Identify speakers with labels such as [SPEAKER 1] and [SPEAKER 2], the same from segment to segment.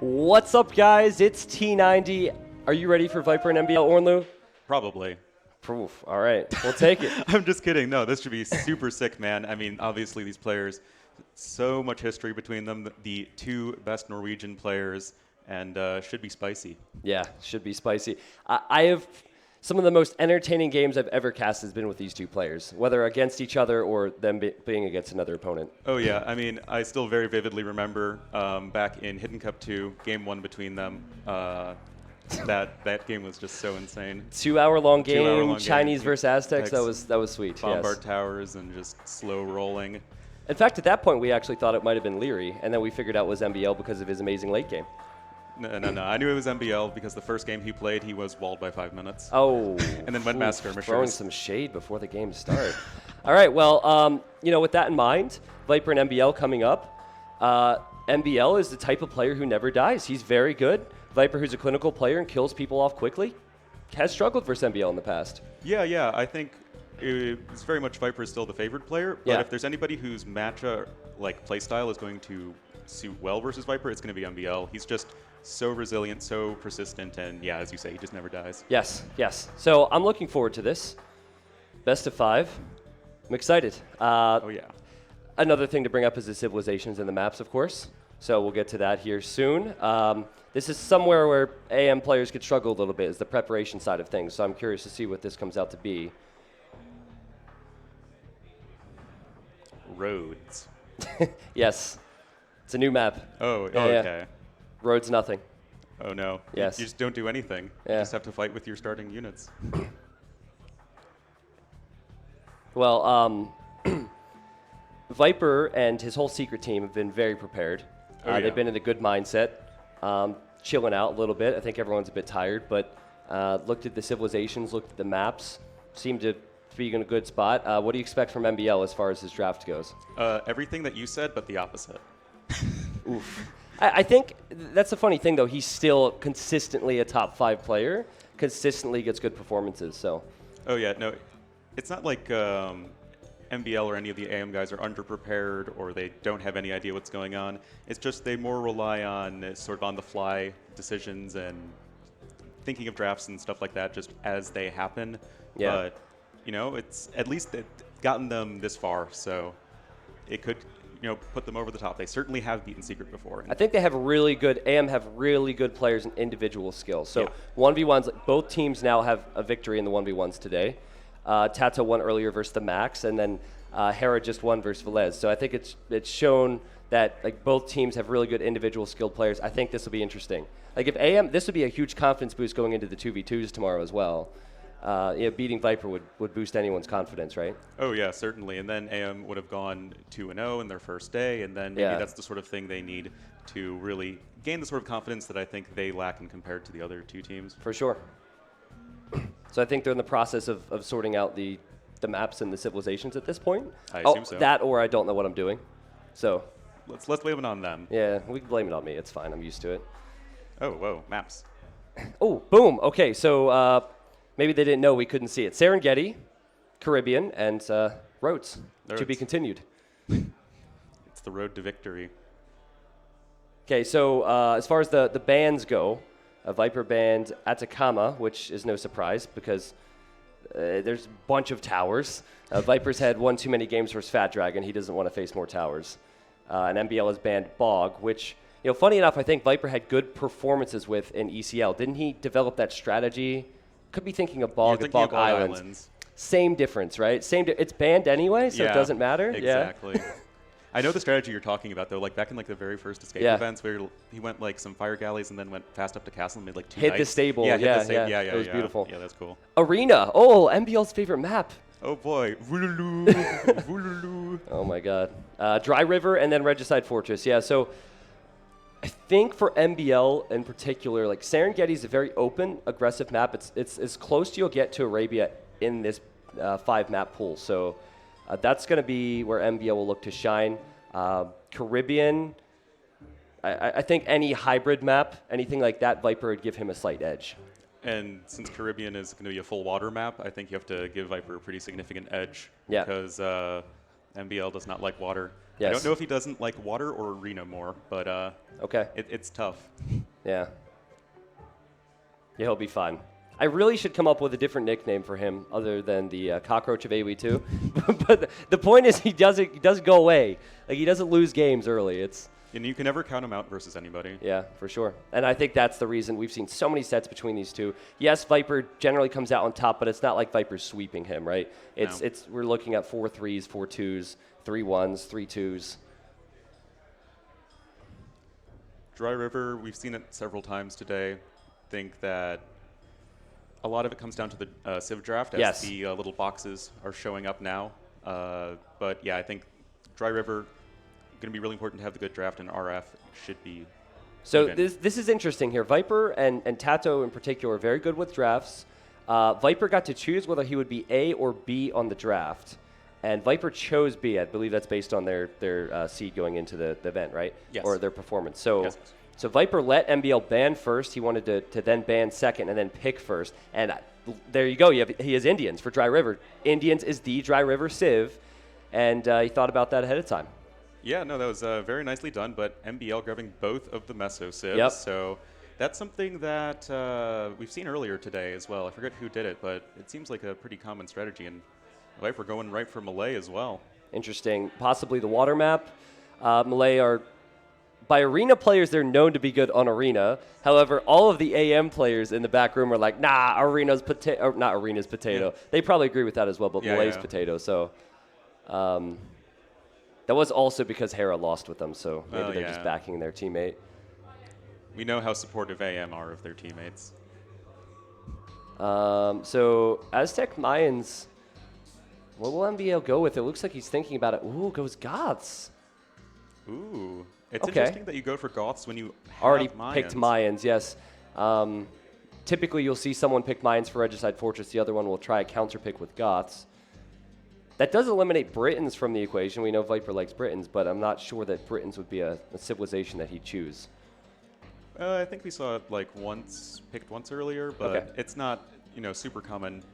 [SPEAKER 1] What's up, guys? It's T90. Are you ready for Viper and MbL, Ornlu?
[SPEAKER 2] Probably.
[SPEAKER 1] Proof. All right, we'll take it.
[SPEAKER 2] I'm just kidding. No, this should be super sick, man. I mean, obviously these players, so much history between them. The two best Norwegian players, and should be spicy.
[SPEAKER 1] Yeah, should be spicy. I have some of the most entertaining games I've ever cast has been with these two players, whether against each other or them being against another opponent.
[SPEAKER 2] Oh yeah, I mean, I still very vividly remember back in Hidden Cup 2, game 1 between them. That game was just so insane.
[SPEAKER 1] 2-hour-long game,
[SPEAKER 2] 2-hour-long
[SPEAKER 1] Chinese
[SPEAKER 2] game.
[SPEAKER 1] versus Aztecs. That was sweet.
[SPEAKER 2] Bombard
[SPEAKER 1] Yes.
[SPEAKER 2] towers and just slow rolling.
[SPEAKER 1] In fact, at that point, we actually thought it might have been Leary, and then we figured out it was MbL because of his amazing late game.
[SPEAKER 2] No. I knew it was MbL because the first game he played, he was walled by 5 minutes.
[SPEAKER 1] Oh.
[SPEAKER 2] And then went mass skirmishers.
[SPEAKER 1] Throwing some shade before the game started. All right, well, with that in mind, Viper and MbL coming up. MbL is the type of player who never dies. He's very good. Viper, who's a clinical player and kills people off quickly, has struggled versus MbL in the past.
[SPEAKER 2] Yeah, I think it's very much Viper is still the favored player, but
[SPEAKER 1] Yeah.
[SPEAKER 2] if there's anybody whose matcha playstyle is going to suit well versus Viper, it's going to be MbL. He's just so resilient, so persistent, and yeah, as you say, he just never dies.
[SPEAKER 1] Yes. So I'm looking forward to this. Best of 5. I'm excited.
[SPEAKER 2] Oh yeah.
[SPEAKER 1] Another thing to bring up is the civilizations and the maps, of course. So we'll get to that here soon. This is somewhere where AM players could struggle a little bit, is the preparation side of things. So I'm curious to see what this comes out to be.
[SPEAKER 2] Roads.
[SPEAKER 1] Yes. It's a new map.
[SPEAKER 2] Oh,
[SPEAKER 1] Yeah.
[SPEAKER 2] okay.
[SPEAKER 1] Roads nothing.
[SPEAKER 2] Oh no.
[SPEAKER 1] Yes.
[SPEAKER 2] You just don't do anything.
[SPEAKER 1] Yeah.
[SPEAKER 2] You just have to fight with your starting units.
[SPEAKER 1] Well, Viper and his whole secret team have been very prepared.
[SPEAKER 2] Oh, yeah.
[SPEAKER 1] They've been in a good mindset, chilling out a little bit. I think everyone's a bit tired, but looked at the civilizations, looked at the maps, seemed to be in a good spot. What do you expect from MbL as far as his draft goes?
[SPEAKER 2] Everything that you said, but the opposite.
[SPEAKER 1] Oof. I think that's the funny thing, though. He's still consistently a top 5 player, consistently gets good performances. So.
[SPEAKER 2] Oh yeah, no, it's not like MbL or any of the AM guys are underprepared or they don't have any idea what's going on. It's just they more rely on sort of on-the-fly decisions and thinking of drafts and stuff like that just as they happen.
[SPEAKER 1] Yeah.
[SPEAKER 2] But, it's at least gotten them this far, so it could, put them over the top. They certainly have beaten Secret before.
[SPEAKER 1] I think they have AM have really good players and individual skills. So
[SPEAKER 2] Yeah.
[SPEAKER 1] 1v1s, both teams now have a victory in the 1v1s today. Tato won earlier versus the Max, and then Hera just won versus Velez. So I think it's shown that both teams have really good individual skilled players. I think this will be interesting. If AM, this would be a huge confidence boost going into the 2v2s tomorrow as well. Beating Viper would boost anyone's confidence, right?
[SPEAKER 2] Oh yeah, certainly. And then AM would have gone 2-0 in their first day, and then maybe that's the sort of thing they need to really gain the sort of confidence that I think they lack in compared to the other two teams.
[SPEAKER 1] For sure. So I think they're in the process of sorting out the maps and the civilizations at this point.
[SPEAKER 2] I assume so.
[SPEAKER 1] That or I don't know what I'm doing. So.
[SPEAKER 2] Let's blame it on them.
[SPEAKER 1] Yeah, we can blame it on me. It's fine. I'm used to it.
[SPEAKER 2] Oh, whoa, maps.
[SPEAKER 1] Oh, boom. Okay, so maybe they didn't know we couldn't see it. Serengeti, Caribbean, and Rhodes. To be continued.
[SPEAKER 2] It's the road to victory.
[SPEAKER 1] Okay, so as far as the bands go, Viper banned Atacama, which is no surprise because there's a bunch of towers. Viper's had one too many games versus Fat Dragon. He doesn't want to face more towers. And MbL has banned Bog, which, funny enough, I think Viper had good performances with in ECL. Didn't he develop that strategy? Could be thinking of Bog and Bog Islands. Same difference, right? It's banned anyway, so it doesn't matter.
[SPEAKER 2] Exactly. Yeah. I know the strategy you're talking about, though. Back in the very first escape events, where he went some fire galleys and then went fast up to castle and made 2
[SPEAKER 1] hit
[SPEAKER 2] knights.
[SPEAKER 1] the stable.
[SPEAKER 2] Yeah,
[SPEAKER 1] Yeah.
[SPEAKER 2] It
[SPEAKER 1] was beautiful.
[SPEAKER 2] Yeah, that's cool.
[SPEAKER 1] Arena. Oh, MbL's favorite map.
[SPEAKER 2] Oh boy. Voululou. Voululou.
[SPEAKER 1] Oh my God. Dry River and then Regicide Fortress. Yeah. So I think for MbL in particular, Serengeti is a very open, aggressive map. It's as close to you'll get to Arabia in this 5-map pool. So that's going to be where MbL will look to shine. Caribbean, I think any hybrid map, anything like that, Viper would give him a slight edge.
[SPEAKER 2] And since Caribbean is going to be a full water map, I think you have to give Viper a pretty significant edge.
[SPEAKER 1] Yeah.
[SPEAKER 2] Because MbL does not like water.
[SPEAKER 1] Yes.
[SPEAKER 2] I don't know if he doesn't like water or arena more, but
[SPEAKER 1] Okay.
[SPEAKER 2] It's tough.
[SPEAKER 1] Yeah. Yeah, he'll be fine. I really should come up with a different nickname for him other than the cockroach of AoE2. But the point is he doesn't go away. Like, he doesn't lose games early.
[SPEAKER 2] And you can never count him out versus anybody.
[SPEAKER 1] Yeah, for sure. And I think that's the reason we've seen so many sets between these two. Yes, Viper generally comes out on top, but it's not like Viper's sweeping him, right? We're looking at 4 3s, 4 2s, 3 1s, 3 2s.
[SPEAKER 2] Dry River, we've seen it several times today. Think that a lot of it comes down to the Civ draft as the little boxes are showing up now. But yeah, I think Dry River going to be really important to have the good draft, and RF should be.
[SPEAKER 1] So this is interesting here. Viper and Tato in particular are very good with drafts. Viper got to choose whether he would be A or B on the draft. And Viper chose B. I believe that's based on their seed going into the event, right?
[SPEAKER 2] Yes.
[SPEAKER 1] Or their performance. So,
[SPEAKER 2] yes.
[SPEAKER 1] So Viper let MbL ban first. He wanted to then ban second and then pick first. And there you go. He has Indians for Dry River. Indians is the Dry River Civ. And he thought about that ahead of time.
[SPEAKER 2] Yeah, no, that was very nicely done. But MbL grabbing both of the Meso Civs.
[SPEAKER 1] Yep.
[SPEAKER 2] So that's something that we've seen earlier today as well. I forget who did it, but it seems like a pretty common strategy. And Viper going right for Malay as well.
[SPEAKER 1] Interesting. Possibly the water map. Malay are, by arena players, they're known to be good on arena. However, all of the AM players in the back room are like, nah, arena's potato. Not arena's potato. Yeah. They probably agree with that as well, but Malay's potato. So that was also because Hera lost with them, so maybe they're just backing their teammate.
[SPEAKER 2] We know how supportive AM are of their teammates.
[SPEAKER 1] So Aztec Mayans, what will MbL go with? It looks like he's thinking about it. Ooh, goes Goths.
[SPEAKER 2] Ooh. It's interesting that you go for Goths when you have
[SPEAKER 1] already
[SPEAKER 2] Mayans.
[SPEAKER 1] Picked Mayans, yes. Typically, you'll see someone pick Mayans for Regicide Fortress. The other one will try a counter pick with Goths. That does eliminate Britons from the equation. We know Viper likes Britons, but I'm not sure that Britons would be a civilization that he'd choose.
[SPEAKER 2] I think we saw it like picked once earlier, but it's not super common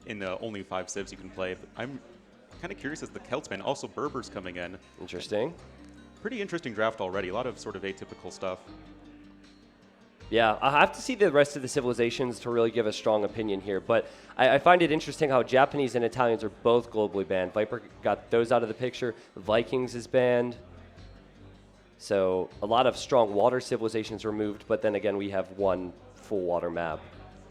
[SPEAKER 2] in the only 5 civs you can play. I'm kind of curious as the Celtsman. Also, Berber's coming in.
[SPEAKER 1] Interesting.
[SPEAKER 2] Pretty interesting draft already. A lot of sort of atypical stuff.
[SPEAKER 1] Yeah, I have to see the rest of the civilizations to really give a strong opinion here. But I find it interesting how Japanese and Italians are both globally banned. Viper got those out of the picture. Vikings is banned. So a lot of strong water civilizations removed. But then again, we have one full water map.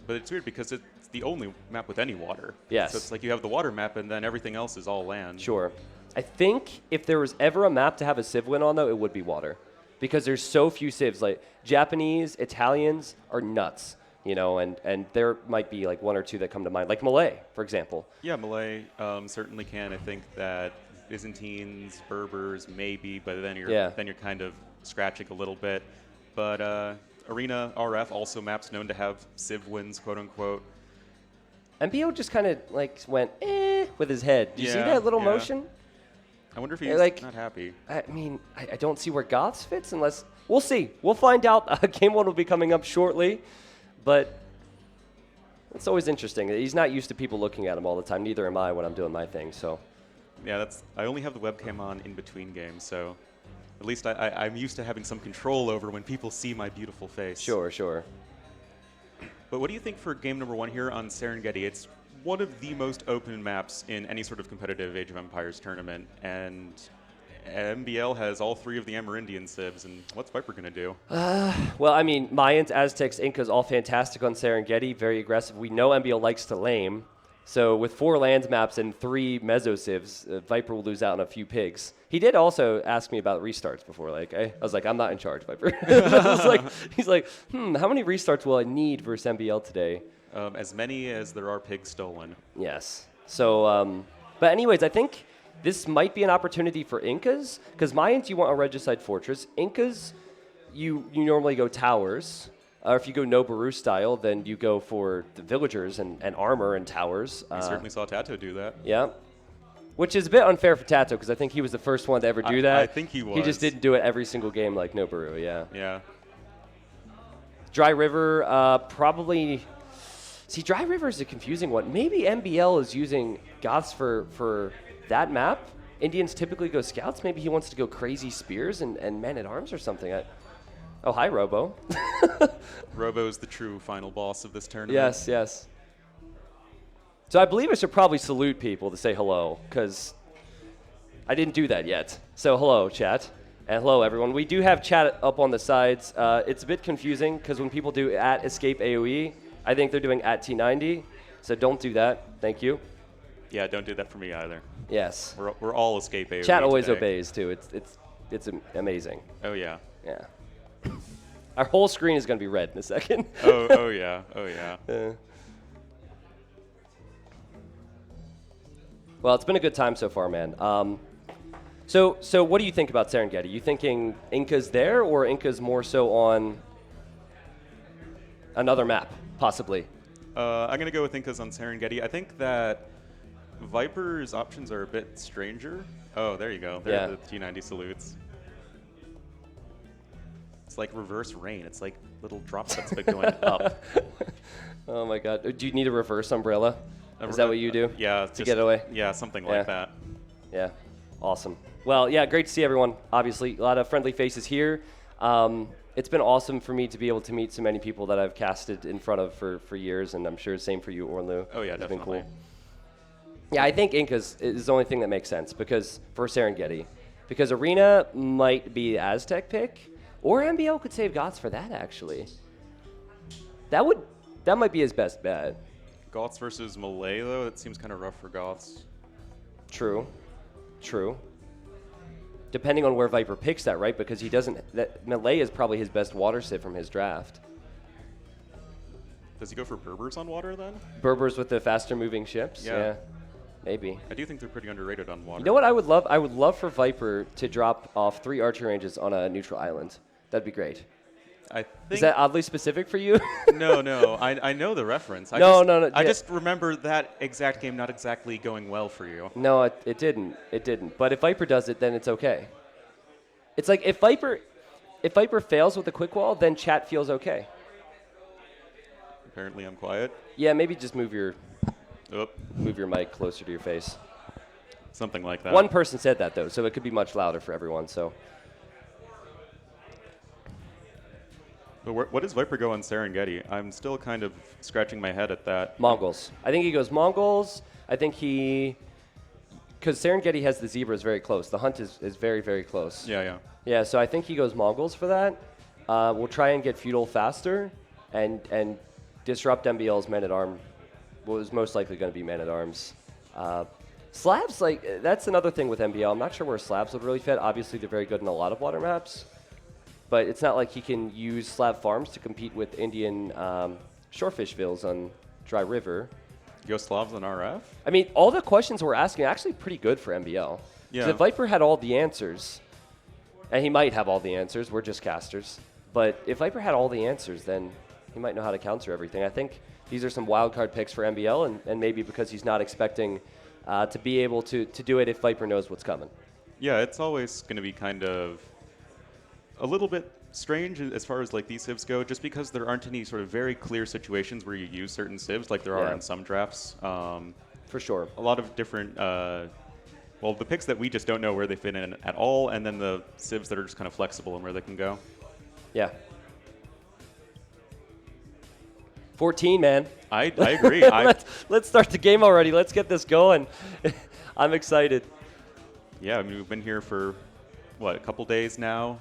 [SPEAKER 2] But it's weird because it's the only map with any water.
[SPEAKER 1] Yes.
[SPEAKER 2] So it's like you have the water map and then everything else is all land.
[SPEAKER 1] Sure. I think if there was ever a map to have a civ win on, though, it would be water. Because there's so few civs. Like, Japanese, Italians are nuts, and there might be like 1 or 2 that come to mind. Like Malay, for example.
[SPEAKER 2] Yeah, Malay certainly can. I think that Byzantines, Berbers, maybe, but then you're kind of scratching a little bit. But Arena RF also maps known to have civ wins, quote unquote.
[SPEAKER 1] MbL just kind of like went with his head. Do you see that little motion?
[SPEAKER 2] I wonder if he's not happy.
[SPEAKER 1] I mean, I don't see where Goths fits unless we'll see. We'll find out. Game 1 will be coming up shortly, but it's always interesting. He's not used to people looking at him all the time. Neither am I when I'm doing my thing. So
[SPEAKER 2] yeah, I only have the webcam on in between games, so at least I'm used to having some control over when people see my beautiful face.
[SPEAKER 1] Sure.
[SPEAKER 2] But what do you think for game number 1 here on Serengeti? It's one of the most open maps in any sort of competitive Age of Empires tournament, and MbL has all 3 of the Amerindian civs, and what's Viper going to do?
[SPEAKER 1] Well, I mean, Mayans, Aztecs, Incas, all fantastic on Serengeti, very aggressive. We know MbL likes to lame, so with 4 lands maps and 3 meso civs, Viper will lose out on a few pigs. He did also ask me about restarts before. I was like, I'm not in charge, Viper. He's like, how many restarts will I need versus MbL today?
[SPEAKER 2] As many as there are pigs stolen.
[SPEAKER 1] Yes. So, but anyways, I think this might be an opportunity for Incas, because Mayans, you want a Regicide Fortress. Incas, you normally go towers. Or if you go Noboru style, then you go for the villagers and armor and towers.
[SPEAKER 2] We certainly saw Tato do that.
[SPEAKER 1] Yeah. Which is a bit unfair for Tato, because I think he was the first one to ever do that.
[SPEAKER 2] I think he was.
[SPEAKER 1] He just didn't do it every single game like Noboru,
[SPEAKER 2] Yeah.
[SPEAKER 1] Dry River, probably... See, Dry River is a confusing one. Maybe MbL is using Goths for that map. Indians typically go scouts. Maybe he wants to go crazy spears and man-at-arms or something. Oh, hi, Robo.
[SPEAKER 2] Robo's the true final boss of this tournament.
[SPEAKER 1] Yes, yes. So I believe I should probably salute people to say hello, because I didn't do that yet. So hello, chat. And hello, everyone. We do have chat up on the sides. It's a bit confusing, because when people do at EscapeAoE, I think they're doing at T90. So don't do that. Thank you.
[SPEAKER 2] Yeah, don't do that for me either.
[SPEAKER 1] Yes.
[SPEAKER 2] We're all EscapeAoE
[SPEAKER 1] Chat always
[SPEAKER 2] today.
[SPEAKER 1] obeys, too. It's amazing.
[SPEAKER 2] Oh, yeah.
[SPEAKER 1] Yeah. Our whole screen is going to be red in a second.
[SPEAKER 2] Oh, yeah. Oh, yeah.
[SPEAKER 1] Well, it's been a good time so far, man. So what do you think about Serengeti? You thinking Inca's there, or Inca's more so on another map, possibly?
[SPEAKER 2] I'm going to go with Inca's on Serengeti. I think that Viper's options are a bit stranger. Oh, there you go. There are the T90 salutes. It's like reverse rain. It's like little droplets but going up.
[SPEAKER 1] Oh my God. Do you need a reverse umbrella? Is that what you do?
[SPEAKER 2] Yeah.
[SPEAKER 1] To get away?
[SPEAKER 2] Yeah, something like that.
[SPEAKER 1] Yeah. Awesome. Well, yeah, great to see everyone. Obviously, a lot of friendly faces here. It's been awesome for me to be able to meet so many people that I've casted in front of for years, and I'm sure the same for you, Ornlu.
[SPEAKER 2] Oh, yeah, definitely.
[SPEAKER 1] Been cool. Yeah, I think Inca's is the only thing that makes sense because for Serengeti. Because Arena might be the Aztec pick, or MbL could save Gots for that, actually. That might be his best bet.
[SPEAKER 2] Goths versus Malay, though, that seems kind of rough for Goths.
[SPEAKER 1] True. Depending on where Viper picks that, right? Because he doesn't. Malay is probably his best water civ from his draft.
[SPEAKER 2] Does he go for Berbers on water then?
[SPEAKER 1] Berbers with the faster moving ships?
[SPEAKER 2] Yeah.
[SPEAKER 1] Maybe.
[SPEAKER 2] I do think they're pretty underrated on water.
[SPEAKER 1] You know what I would love? I would love for Viper to drop off 3 archer ranges on a neutral island. That'd be great.
[SPEAKER 2] I think
[SPEAKER 1] is that oddly specific for you?
[SPEAKER 2] No. I know the reference.
[SPEAKER 1] No.
[SPEAKER 2] I just remember that exact game not exactly going well for you.
[SPEAKER 1] No, it didn't. It didn't. But if Viper does it, then it's okay. It's like if Viper fails with a quick wall, then chat feels okay.
[SPEAKER 2] Apparently I'm quiet.
[SPEAKER 1] Yeah, maybe just move your
[SPEAKER 2] Oop.
[SPEAKER 1] move your mic closer to your face.
[SPEAKER 2] Something like that.
[SPEAKER 1] One person said that though, so it could be much louder for everyone. So.
[SPEAKER 2] But what does Viper go on Serengeti? I'm still kind of scratching my head at that.
[SPEAKER 1] Mongols. I think he goes Mongols. I think because Serengeti has the zebras very close. The hunt is very, very close.
[SPEAKER 2] Yeah.
[SPEAKER 1] Yeah, so I think he goes Mongols for that. We'll try and get feudal faster and disrupt MbL's man-at-arm. What is most likely going to be man-at-arms. Slabs, that's another thing with MbL. I'm not sure where slabs would really fit. Obviously, they're very good in a lot of water maps. But it's not like he can use slab farms to compete with Indian shorefish villas on Dry River.
[SPEAKER 2] Yugoslavs on RF?
[SPEAKER 1] I mean, all the questions we're asking are actually pretty good for MbL.
[SPEAKER 2] Yeah.
[SPEAKER 1] If Viper had all the answers, and he might have all the answers, we're just casters. But if Viper had all the answers, then he might know how to counter everything. I think these are some wildcard picks for MbL, and maybe because he's not expecting to be able to do it if Viper knows what's coming.
[SPEAKER 2] Yeah, it's always going to be kind of a little bit strange as far as like these civs go, just because there aren't any sort of very clear situations where you use certain civs like there are in some drafts.
[SPEAKER 1] For sure.
[SPEAKER 2] A lot of different, the picks that we just don't know where they fit in at all, and then the civs that are just kind of flexible and where they can go.
[SPEAKER 1] Yeah. 14, man.
[SPEAKER 2] I agree.
[SPEAKER 1] Let's start the game already. Let's get this going. I'm excited.
[SPEAKER 2] Yeah, I mean, we've been here for, a couple days now.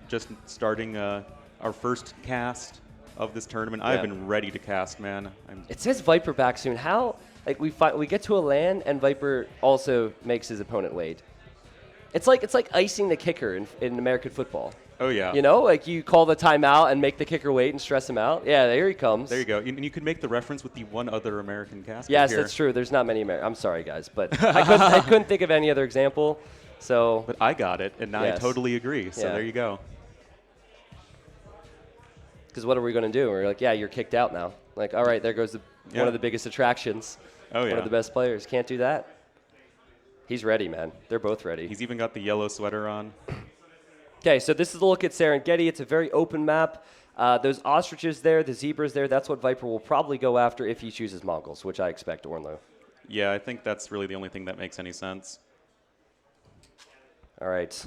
[SPEAKER 2] Just starting our first cast of this tournament. I've been ready to cast, man.
[SPEAKER 1] It says Viper back soon. How? Like we get to a LAN and Viper also makes his opponent wait. It's like icing the kicker in American football.
[SPEAKER 2] Oh yeah.
[SPEAKER 1] You know, like you call the timeout and make the kicker wait and stress him out. Yeah, there he comes.
[SPEAKER 2] There you go. And you could make the reference with the one other American caster.
[SPEAKER 1] Yes,
[SPEAKER 2] here.
[SPEAKER 1] that's true. There's not many Americans. I'm sorry, guys, but I couldn't think of any other example. So.
[SPEAKER 2] But I got it, and I totally agree. So there you go.
[SPEAKER 1] Because what are we going to do? We're like, yeah, you're kicked out now. Like, all right, there goes one of the biggest attractions.
[SPEAKER 2] Oh, yeah.
[SPEAKER 1] One of the best players. Can't do that. He's ready, man. They're both ready.
[SPEAKER 2] He's even got the yellow sweater on.
[SPEAKER 1] Okay, so this is a look at Serengeti. It's a very open map. Those ostriches there, the zebras there, that's what Viper will probably go after if he chooses Mongols, which I expect, Ornlu.
[SPEAKER 2] Yeah, I think that's really the only thing that makes any sense.
[SPEAKER 1] All right.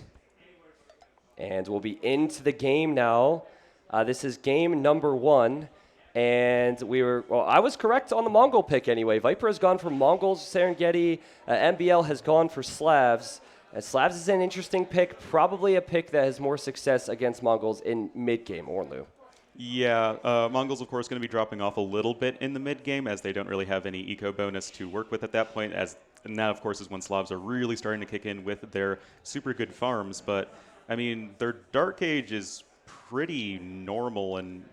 [SPEAKER 1] And we'll be into the game now. This is game number 1. And I was correct on the Mongol pick anyway. Viper has gone for Mongols, Serengeti. MbL has gone for Slavs. Slavs is an interesting pick, probably a pick that has more success against Mongols in mid-game, Orlu.
[SPEAKER 2] Yeah, Mongols, of course, going to be dropping off a little bit in the mid-game as they don't really have any eco bonus to work with at that point. And that, of course, is when Slavs are really starting to kick in with their super good farms. But, I mean, their Dark Age is pretty normal and,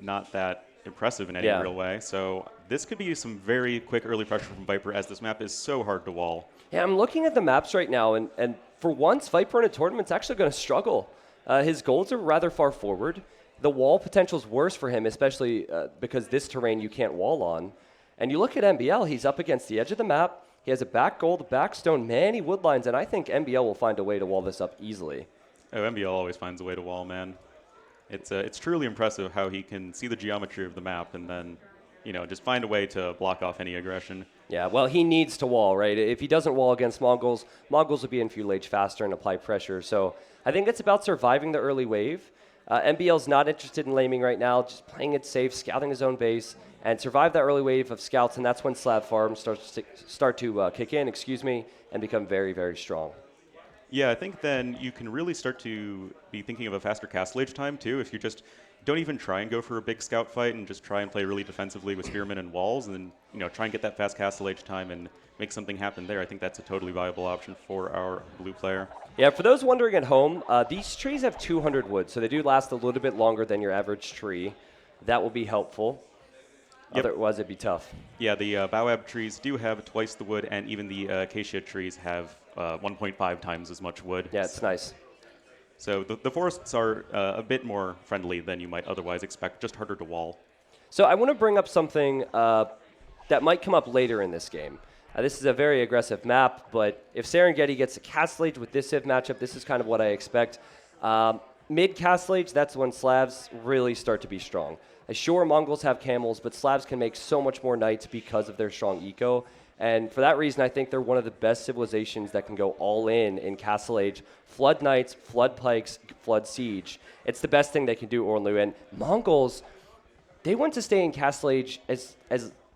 [SPEAKER 2] not that impressive in any real way. So this could be some very quick early pressure from Viper as this map is so hard to wall.
[SPEAKER 1] Yeah, I'm looking at the maps right now, and for once, Viper in a tournament's actually going to struggle. His goals are rather far forward. The wall potential is worse for him, especially because this terrain you can't wall on. And you look at MbL, he's up against the edge of the map. He has a back gold, back stone, many woodlines, and I think MbL will find a way to wall this up easily.
[SPEAKER 2] Oh, MbL always finds a way to wall, man. It's truly impressive how he can see the geometry of the map and then, just find a way to block off any aggression.
[SPEAKER 1] Yeah, well, he needs to wall, right? If he doesn't wall against Mongols, Mongols will be in Feudal Age faster and apply pressure. So I think it's about surviving the early wave. MbL's not interested in laming right now, just playing it safe, scouting his own base, and survive that early wave of scouts, and that's when Slav farms start to kick in, and become very, very strong.
[SPEAKER 2] Yeah, I think then you can really start to be thinking of a faster castle age time, too, if you just don't even try and go for a big scout fight and just try and play really defensively with spearmen and walls and then, try and get that fast castle age time and make something happen there. I think that's a totally viable option for our blue player.
[SPEAKER 1] Yeah, for those wondering at home, these trees have 200 wood, so they do last a little bit longer than your average tree. That will be helpful. Yep. Otherwise, it'd be tough.
[SPEAKER 2] Yeah, the baobab trees do have twice the wood, and even the acacia trees have 1.5 times as much wood.
[SPEAKER 1] Yeah, it's nice.
[SPEAKER 2] So the forests are a bit more friendly than you might otherwise expect, just harder to wall.
[SPEAKER 1] So I want to bring up something that might come up later in this game. This is a very aggressive map, but if Serengeti gets a Castle Age with this Civ matchup, this is kind of what I expect. Mid-Castle Age, that's when Slavs really start to be strong. Sure, Mongols have camels, but Slavs can make so much more knights because of their strong eco. And for that reason, I think they're one of the best civilizations that can go all in Castle Age. Flood Knights, Flood Pikes, Flood Siege. It's the best thing they can do, Orlu. And Mongols, they want to stay in Castle Age as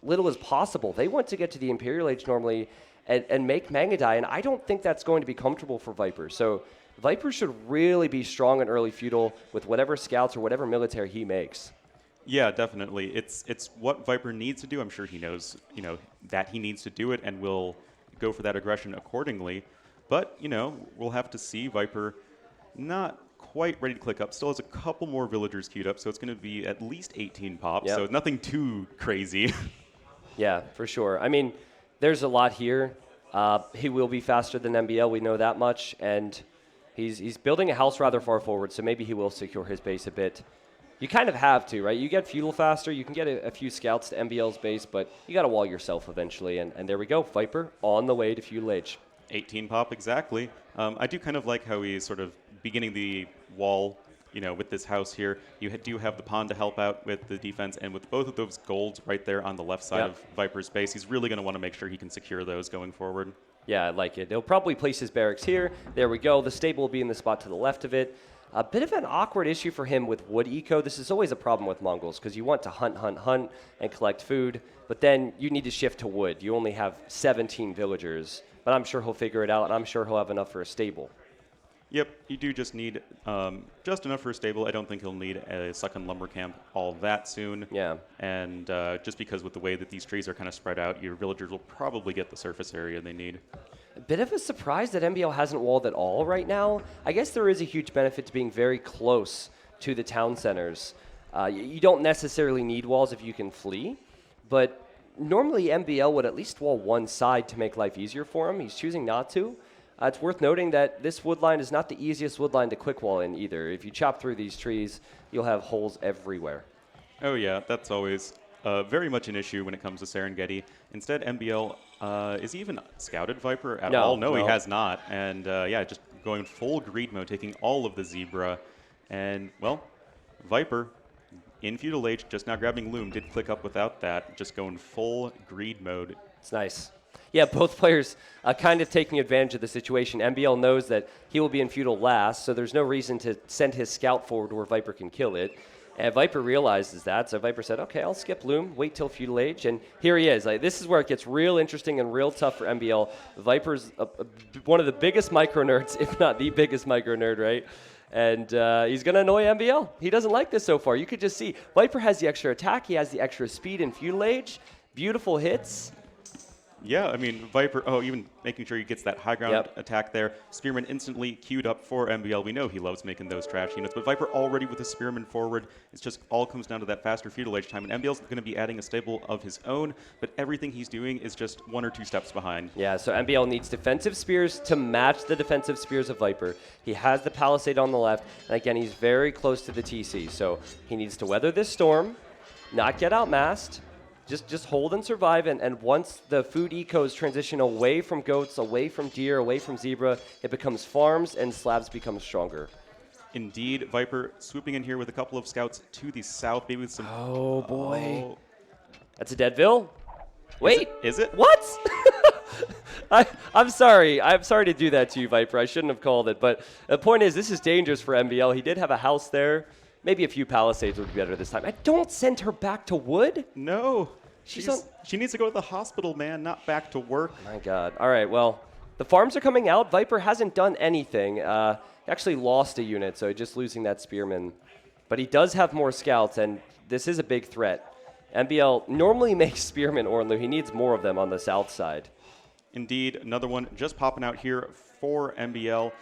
[SPEAKER 1] little as possible. They want to get to the Imperial Age normally and make Mangadai, and I don't think that's going to be comfortable for Viper. So Viper should really be strong in early feudal with whatever scouts or whatever military he makes.
[SPEAKER 2] Yeah, definitely. It's what Viper needs to do. I'm sure he knows, that he needs to do it and will go for that aggression accordingly. But, we'll have to see. Viper not quite ready to click up. Still has a couple more villagers queued up, so it's going to be at least 18 pops. Yep. So nothing too crazy.
[SPEAKER 1] Yeah, for sure. I mean, there's a lot here. He will be faster than MbL. We know that much. And he's building a house rather far forward, so maybe he will secure his base a bit. You kind of have to, right? You get feudal faster. You can get a few scouts to MbL's base, but you got to wall yourself eventually. And there we go. Viper on the way to feudal age.
[SPEAKER 2] 18 pop, exactly. I do kind of like how he's sort of beginning the wall, with this house here. You do have the pond to help out with the defense, and with both of those golds right there on the left side of Viper's base, he's really going to want to make sure he can secure those going forward. Yeah,
[SPEAKER 1] I like it. He'll probably place his barracks here. There we go. The stable will be in the spot to the left of it. A bit of an awkward issue for him with wood eco. This is always a problem with Mongols because you want to hunt, and collect food, but then you need to shift to wood. You only have 17 villagers, but I'm sure he'll figure it out, and I'm sure he'll have enough for a stable.
[SPEAKER 2] Yep, you do just need just enough for a stable. I don't think he'll need a second lumber camp all that soon.
[SPEAKER 1] Yeah.
[SPEAKER 2] And just because with the way that these trees are kind of spread out, your villagers will probably get the surface area they need.
[SPEAKER 1] A bit of a surprise that MbL hasn't walled at all right now. I guess there is a huge benefit to being very close to the town centers. You don't necessarily need walls if you can flee, but normally MbL would at least wall one side to make life easier for him. He's choosing not to. It's worth noting that this wood line is not the easiest wood line to quick wall in either. If you chop through these trees, you'll have holes everywhere.
[SPEAKER 2] Oh yeah, that's always very much an issue when it comes to Serengeti. Instead, MbL, is he even scouted Viper at all? No, he has not. And yeah, just going full greed mode, taking all of the zebra. And, well, Viper, in Feudal Age, just now grabbing Loom, did click up without that, just going full greed mode.
[SPEAKER 1] It's nice. Yeah, both players kind of taking advantage of the situation. MbL knows that he will be in feudal last, so there's no reason to send his scout forward where Viper can kill it. And Viper realizes that, so Viper said, okay, I'll skip Loom, wait till feudal age, and here he is. Like, this is where it gets real interesting and real tough for MbL. Viper's one of the biggest micro nerds, if not the biggest micro nerd, right? And he's going to annoy MbL. He doesn't like this so far. You could just see Viper has the extra attack. He has the extra speed in feudal age. Beautiful hits.
[SPEAKER 2] Yeah, I mean, Viper, even making sure he gets that high ground attack there. Spearman instantly queued up for MbL. We know he loves making those trash units, but Viper already with the Spearman forward. It's just all comes down to that faster feudal age time, and MbL's going to be adding a stable of his own, but everything he's doing is just 1 or 2 steps behind.
[SPEAKER 1] Yeah, so MbL needs defensive spears to match the defensive spears of Viper. He has the Palisade on the left, and again, he's very close to the TC, so he needs to weather this storm, not get outmassed, just hold and survive, and once the food ecos transition away from goats, away from deer, away from zebra, it becomes farms and slabs become stronger.
[SPEAKER 2] Indeed, Viper swooping in here with a couple of scouts to the south, maybe with some...
[SPEAKER 1] Oh, boy. Oh. That's a Deadville? Wait.
[SPEAKER 2] Is it?
[SPEAKER 1] What? I'm sorry. I'm sorry to do that to you, Viper. I shouldn't have called it, but the point is, this is dangerous for MbL. He did have a house there. Maybe a few Palisades would be better this time. Don't send her back to wood.
[SPEAKER 2] No. She needs to go to the hospital, man, not back to work.
[SPEAKER 1] Oh my God. All right, well, the farms are coming out. Viper hasn't done anything. He actually lost a unit, so just losing that Spearman. But he does have more scouts, and this is a big threat. MbL normally makes Spearman Ornlu. He needs more of them on the south side.
[SPEAKER 2] Indeed, another one just popping out here for MbL.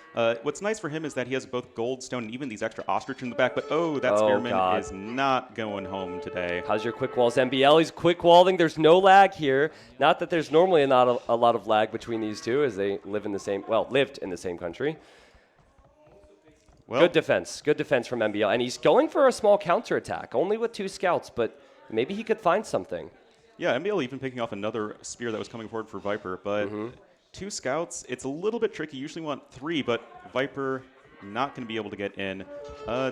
[SPEAKER 2] What's nice for him is that he has both gold, stone, and even these extra ostrich in the back, but that Spearman is not going home today.
[SPEAKER 1] How's your quick walls, MbL? He's quick walling. There's no lag here. Not that there's normally not a lot of lag between these two as they lived in the same country. Well, good defense from MbL. And he's going for a small counterattack, only with 2 scouts, but maybe he could find something.
[SPEAKER 2] Yeah, MbL even picking off another spear that was coming forward for Viper, but 2 scouts, it's a little bit tricky. You usually want 3, but Viper not going to be able to get in.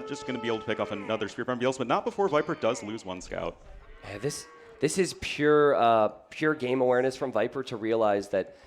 [SPEAKER 2] Just going to be able to pick off another spear from MbL, but not before Viper does lose 1 scout.
[SPEAKER 1] Yeah, this is pure game awareness from Viper to realize that,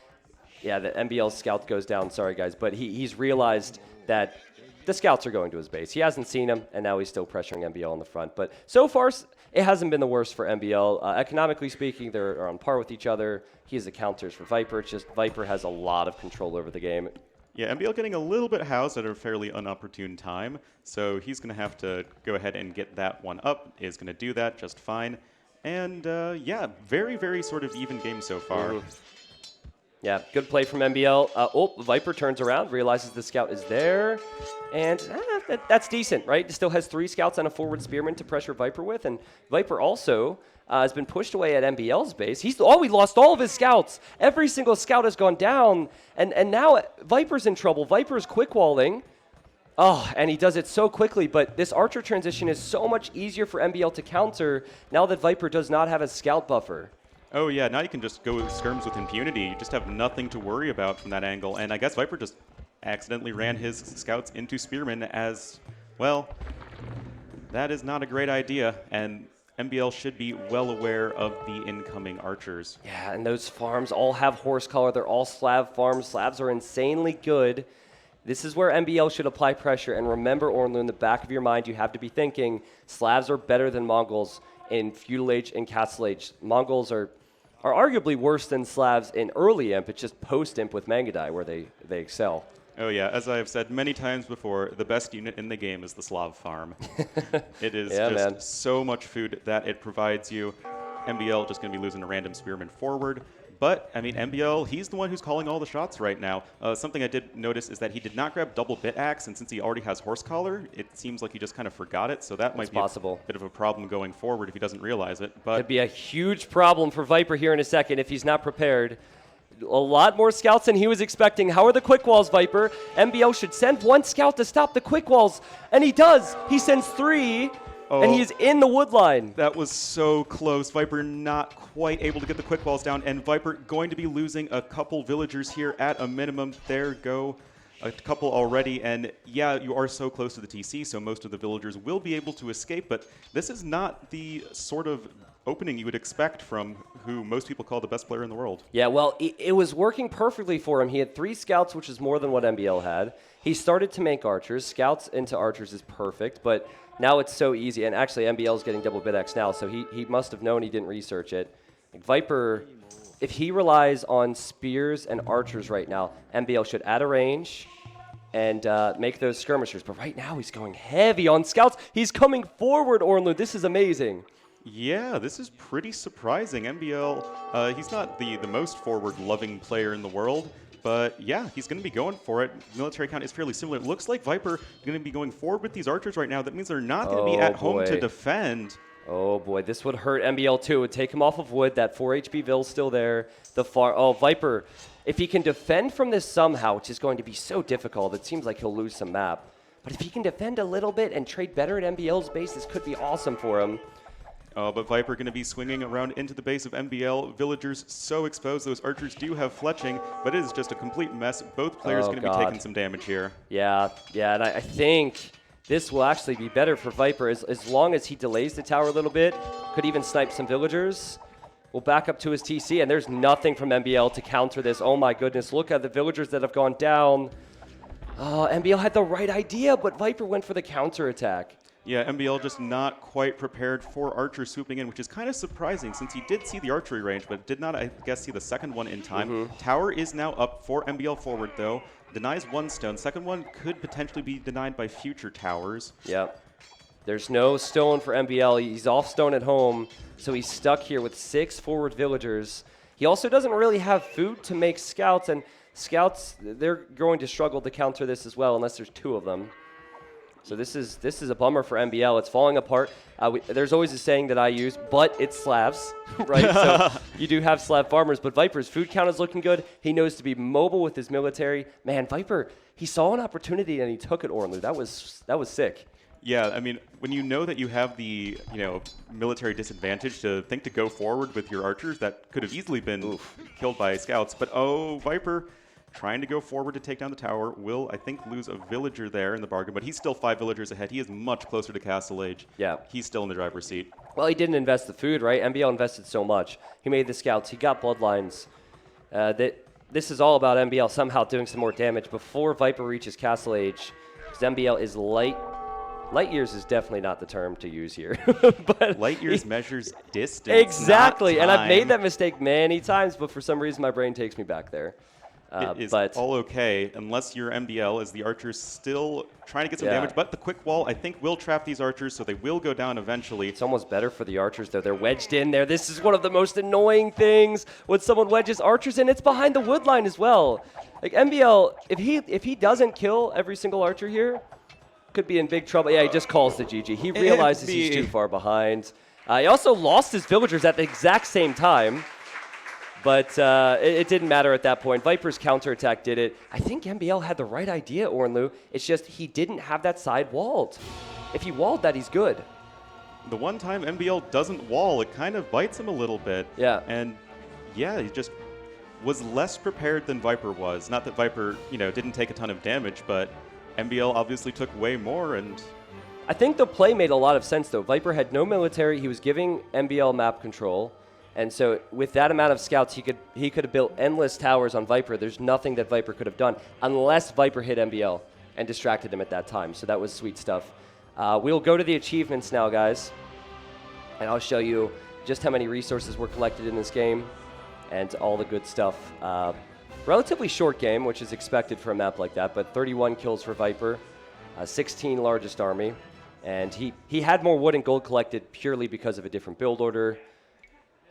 [SPEAKER 1] that MbL's scout goes down. Sorry, guys, but he's realized that the scouts are going to his base. He hasn't seen him, and now he's still pressuring MbL in the front. But so far, it hasn't been the worst for MbL. Economically speaking, they're on par with each other. He has the counters for Viper. It's just Viper has a lot of control over the game.
[SPEAKER 2] Yeah, MbL getting a little bit housed at a fairly unopportune time, so he's going to have to go ahead and get that one up. Is going to do that just fine. And, very, very sort of even game so far.
[SPEAKER 1] Yeah, good play from MbL. Viper turns around, realizes the scout is there, and that's decent, right? Still has 3 scouts and a forward spearman to pressure Viper with, and Viper also has been pushed away at MbL's base. He lost all of his scouts. Every single scout has gone down, and now Viper's in trouble. Viper's quick walling. Oh, and he does it so quickly, but this archer transition is so much easier for MbL to counter now that Viper does not have a scout buffer.
[SPEAKER 2] Oh, yeah, now you can just go with skirms with impunity. You just have nothing to worry about from that angle. And I guess Viper just accidentally ran his scouts into Spearman as, well, that is not a great idea. And MbL should be well aware of the incoming archers.
[SPEAKER 1] Yeah, and those farms all have horse collar. They're all slab farms. Slabs are insanely good. This is where MbL should apply pressure. And remember, Ornlu, in the back of your mind, you have to be thinking Slavs are better than Mongols in feudal age and castle age. Mongols are arguably worse than Slavs in early imp. It's just post imp with Mangadai where they excel.
[SPEAKER 2] Oh yeah, as I have said many times before, the best unit in the game is the Slav farm. It is so much food that it provides you. MbL just going to be losing a random spearman forward. But, I mean, MbL, he's the one who's calling all the shots right now. Something I did notice is that he did not grab double bit axe, and since he already has horse collar, it seems like he just kind of forgot it. So that might be a bit of a problem going forward if he doesn't realize it. But
[SPEAKER 1] it'd be a huge problem for Viper here in a second if he's not prepared. A lot more scouts than he was expecting. How are the quick walls, Viper? MbL should send 1 scout to stop the quick walls, and he does. He sends 3. And he is in the wood line.
[SPEAKER 2] That was so close. Viper not quite able to get the quick walls down, and Viper going to be losing a couple villagers here at a minimum. There go a couple already, and yeah, you are so close to the TC, so most of the villagers will be able to escape, but this is not the sort of opening you would expect from who most people call the best player in the world.
[SPEAKER 1] Yeah, well, it was working perfectly for him. He had 3 scouts, which is more than what MbL had. He started to make archers. Scouts into archers is perfect, but now it's so easy. And actually, MbL is getting double bit X now, so he must have known. He didn't research it. Like Viper, if he relies on spears and archers right now, MbL should add a range and make those skirmishers. But right now, he's going heavy on scouts. He's coming forward, Ornlu. This is amazing.
[SPEAKER 2] Yeah, this is pretty surprising. MbL, he's not the most forward-loving player in the world, but yeah, he's going to be going for it. Military count is fairly similar. It looks like Viper is going to be going forward with these archers right now. That means they're not going to be at home to defend.
[SPEAKER 1] Oh boy, this would hurt MbL too. It would take him off of wood. That 4 HP Vill's still there. Viper, if he can defend from this somehow, which is going to be so difficult, it seems like he'll lose some map. But if he can defend a little bit and trade better at MbL's base, this could be awesome for him.
[SPEAKER 2] But Viper going to be swinging around into the base of MbL. Villagers so exposed. Those archers do have fletching, but it is just a complete mess. Both players going to be taking some damage here.
[SPEAKER 1] Yeah, and I think this will actually be better for Viper as long as he delays the tower a little bit. Could even snipe some villagers. We'll back up to his TC, and there's nothing from MbL to counter this. Oh my goodness, look at the villagers that have gone down. MbL had the right idea, but Viper went for the counter attack.
[SPEAKER 2] Yeah, MbL just not quite prepared for archer swooping in, which is kind of surprising since he did see the archery range, but did not, I guess, see the second one in time. Tower is now up for MbL forward, though. Denies 1 stone. Second one could potentially be denied by future towers.
[SPEAKER 1] Yep. There's no stone for MbL. He's off stone at home, so he's stuck here with 6 forward villagers. He also doesn't really have food to make scouts, and scouts, they're going to struggle to counter this as well unless there's 2 of them. So this is a bummer for MbL. It's falling apart. There's always a saying that I use, but it's Slavs, right? So you do have Slav farmers, but Viper's food count is looking good. He knows to be mobile with his military. Man, Viper, he saw an opportunity and he took it, Ornlu. That was sick.
[SPEAKER 2] Yeah, I mean, when you know that you have the military disadvantage to think to go forward with your archers, that could have easily been killed by scouts. But Viper, trying to go forward to take down the tower, will, I think, lose a villager there in the bargain, but he's still 5 villagers ahead. He is much closer to Castle Age. Yeah. He's still in the driver's seat.
[SPEAKER 1] Well, he didn't invest the food, right? MbL invested so much. He made the scouts. He got bloodlines. This is all about MbL somehow doing some more damage before Viper reaches Castle Age, because MbL is light years is definitely not the term to use here. But
[SPEAKER 2] light years measures distance.
[SPEAKER 1] Exactly, and I've made that mistake many times, but for some reason my brain takes me back there.
[SPEAKER 2] It is all okay, unless you're MbL, as the archers still trying to get some damage. But the quick wall, I think, will trap these archers, so they will go down eventually.
[SPEAKER 1] It's almost better for the archers, though. They're wedged in there. This is one of the most annoying things when someone wedges archers in. It's behind the wood line as well. Like MbL, if he doesn't kill every single archer here, could be in big trouble. Yeah, he just calls the GG. He realizes he's too far behind. He also lost his villagers at the exact same time. But it didn't matter at that point. Viper's counterattack did it. I think MbL had the right idea, Ornlu. It's just he didn't have that side walled. If he walled that, he's good.
[SPEAKER 2] The one time MbL doesn't wall, it kind of bites him a little bit.
[SPEAKER 1] Yeah.
[SPEAKER 2] And yeah, he just was less prepared than Viper was. Not that Viper, didn't take a ton of damage, but MbL obviously took way more. And
[SPEAKER 1] I think the play made a lot of sense, though. Viper had no military. He was giving MbL map control. And so with that amount of scouts, he could have built endless towers on Viper. There's nothing that Viper could have done unless Viper hit MbL and distracted him at that time. So that was sweet stuff. We'll go to the achievements now, guys. And I'll show you just how many resources were collected in this game and all the good stuff. Relatively short game, which is expected for a map like that, but 31 kills for Viper, 16 largest army. And he had more wood and gold collected purely because of a different build order.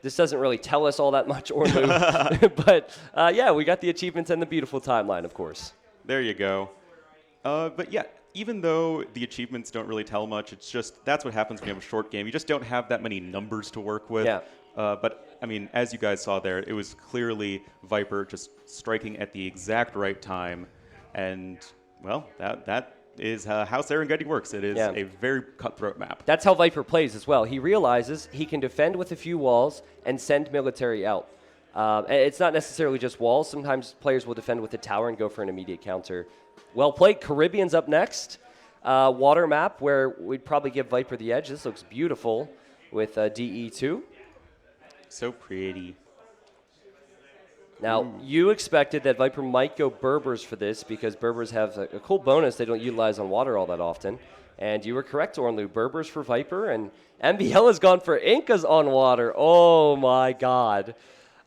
[SPEAKER 1] This doesn't really tell us all that much, Ornlu. But yeah, we got the achievements and the beautiful timeline, of course.
[SPEAKER 2] There you go. But yeah, even though the achievements don't really tell much, it's just that's what happens when you have a short game. You just don't have that many numbers to work with.
[SPEAKER 1] Yeah.
[SPEAKER 2] But I mean, as you guys saw there, it was clearly Viper just striking at the exact right time. And, well, that is how Serengeti works. It is a very cutthroat map.
[SPEAKER 1] That's how Viper plays as well. He realizes he can defend with a few walls and send military out. It's not necessarily just walls. Sometimes players will defend with a tower and go for an immediate counter. Well played. Caribbean's up next. Water map where we'd probably give Viper the edge. This looks beautiful with DE2.
[SPEAKER 2] So pretty.
[SPEAKER 1] Now, you expected that Viper might go Berbers for this because Berbers have a cool bonus they don't utilize on water all that often. And you were correct, Ornlu. Berbers for Viper, and MbL has gone for Incas on water. Oh, my God.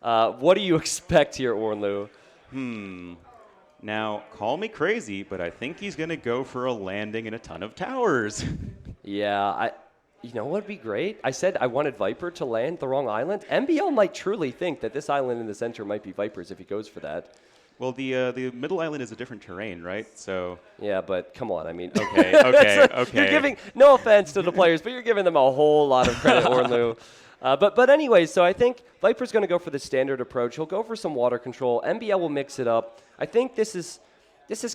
[SPEAKER 1] What do you expect here, Ornlu?
[SPEAKER 2] Now, call me crazy, but I think he's going to go for a landing in a ton of towers.
[SPEAKER 1] Yeah, you know what would be great? I said I wanted Viper to land the wrong island. MbL might truly think that this island in the center might be Viper's if he goes for that.
[SPEAKER 2] Well, the middle island is a different terrain, right? So.
[SPEAKER 1] Yeah, but come on, I mean.
[SPEAKER 2] Okay.
[SPEAKER 1] You're giving, no offense to the players, but you're giving them a whole lot of credit, Ornlu. But anyway, so I think Viper's going to go for the standard approach. He'll go for some water control. MbL will mix it up. I think this is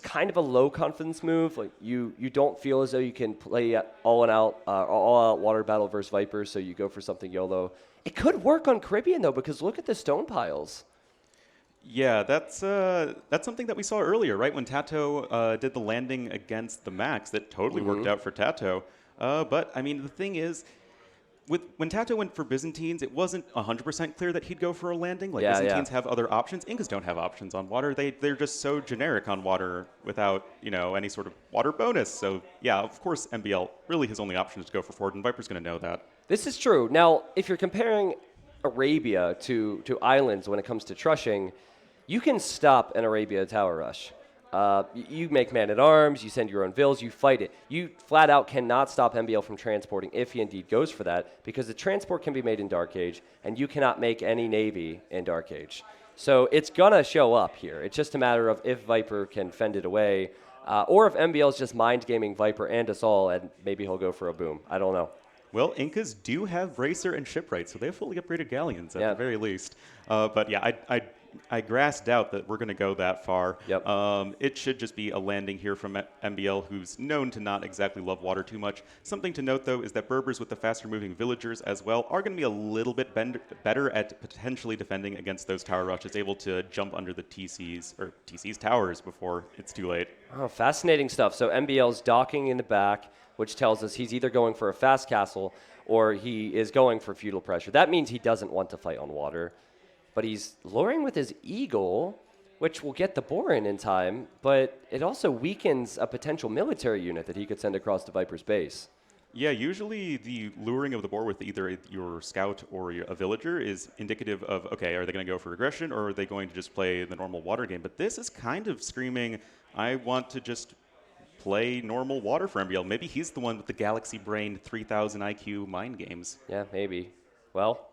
[SPEAKER 1] kind of a low confidence move. Like you don't feel as though you can play all out water battle versus Viper, so you go for something YOLO. It could work on Caribbean though, because look at the stone piles.
[SPEAKER 2] Yeah, that's something that we saw earlier, right? When Tato did the landing against the Max, that totally worked out for Tato. But I mean, the thing is, when Tato went for Byzantines, it wasn't 100% clear that he'd go for a landing. Like Byzantines have other options. Incas don't have options on water. They're just so generic on water without any sort of water bonus. So yeah, of course MbL really his only option is to go for forward, and Viper's going to know that.
[SPEAKER 1] This is true. Now, if you're comparing Arabia to islands when it comes to trushing, you can stop an Arabia tower rush. You make man-at-arms, you send your own vills, you fight it. You flat out cannot stop MbL from transporting if he indeed goes for that, because the transport can be made in Dark Age, and you cannot make any navy in Dark Age. So it's going to show up here. It's just a matter of if Viper can fend it away, or if MbL's just mind-gaming Viper and us all, and maybe he'll go for a boom. I don't know.
[SPEAKER 2] Well, Incas do have Racer and Shipwright, so they have fully upgraded galleons at the very least. But yeah, I grass doubt that we're going to go that far.
[SPEAKER 1] Yep.
[SPEAKER 2] It should just be a landing here from MbL, who's known to not exactly love water too much. Something to note, though, is that Berbers with the faster-moving villagers as well are going to be a little bit better at potentially defending against those tower rushes, able to jump under the TC's towers before it's too late.
[SPEAKER 1] Oh, fascinating stuff. So MbL's docking in the back, which tells us he's either going for a fast castle or he is going for feudal pressure. That means he doesn't want to fight on water. But he's luring with his eagle, which will get the boar in time, but it also weakens a potential military unit that he could send across to Viper's base.
[SPEAKER 2] Yeah, usually the luring of the boar with either your scout or a villager is indicative of, okay, are they going to go for aggression or are they going to just play the normal water game? But this is kind of screaming, I want to just play normal water for MbL. Maybe he's the one with the galaxy brain 3000 IQ mind games.
[SPEAKER 1] Yeah, maybe. Well,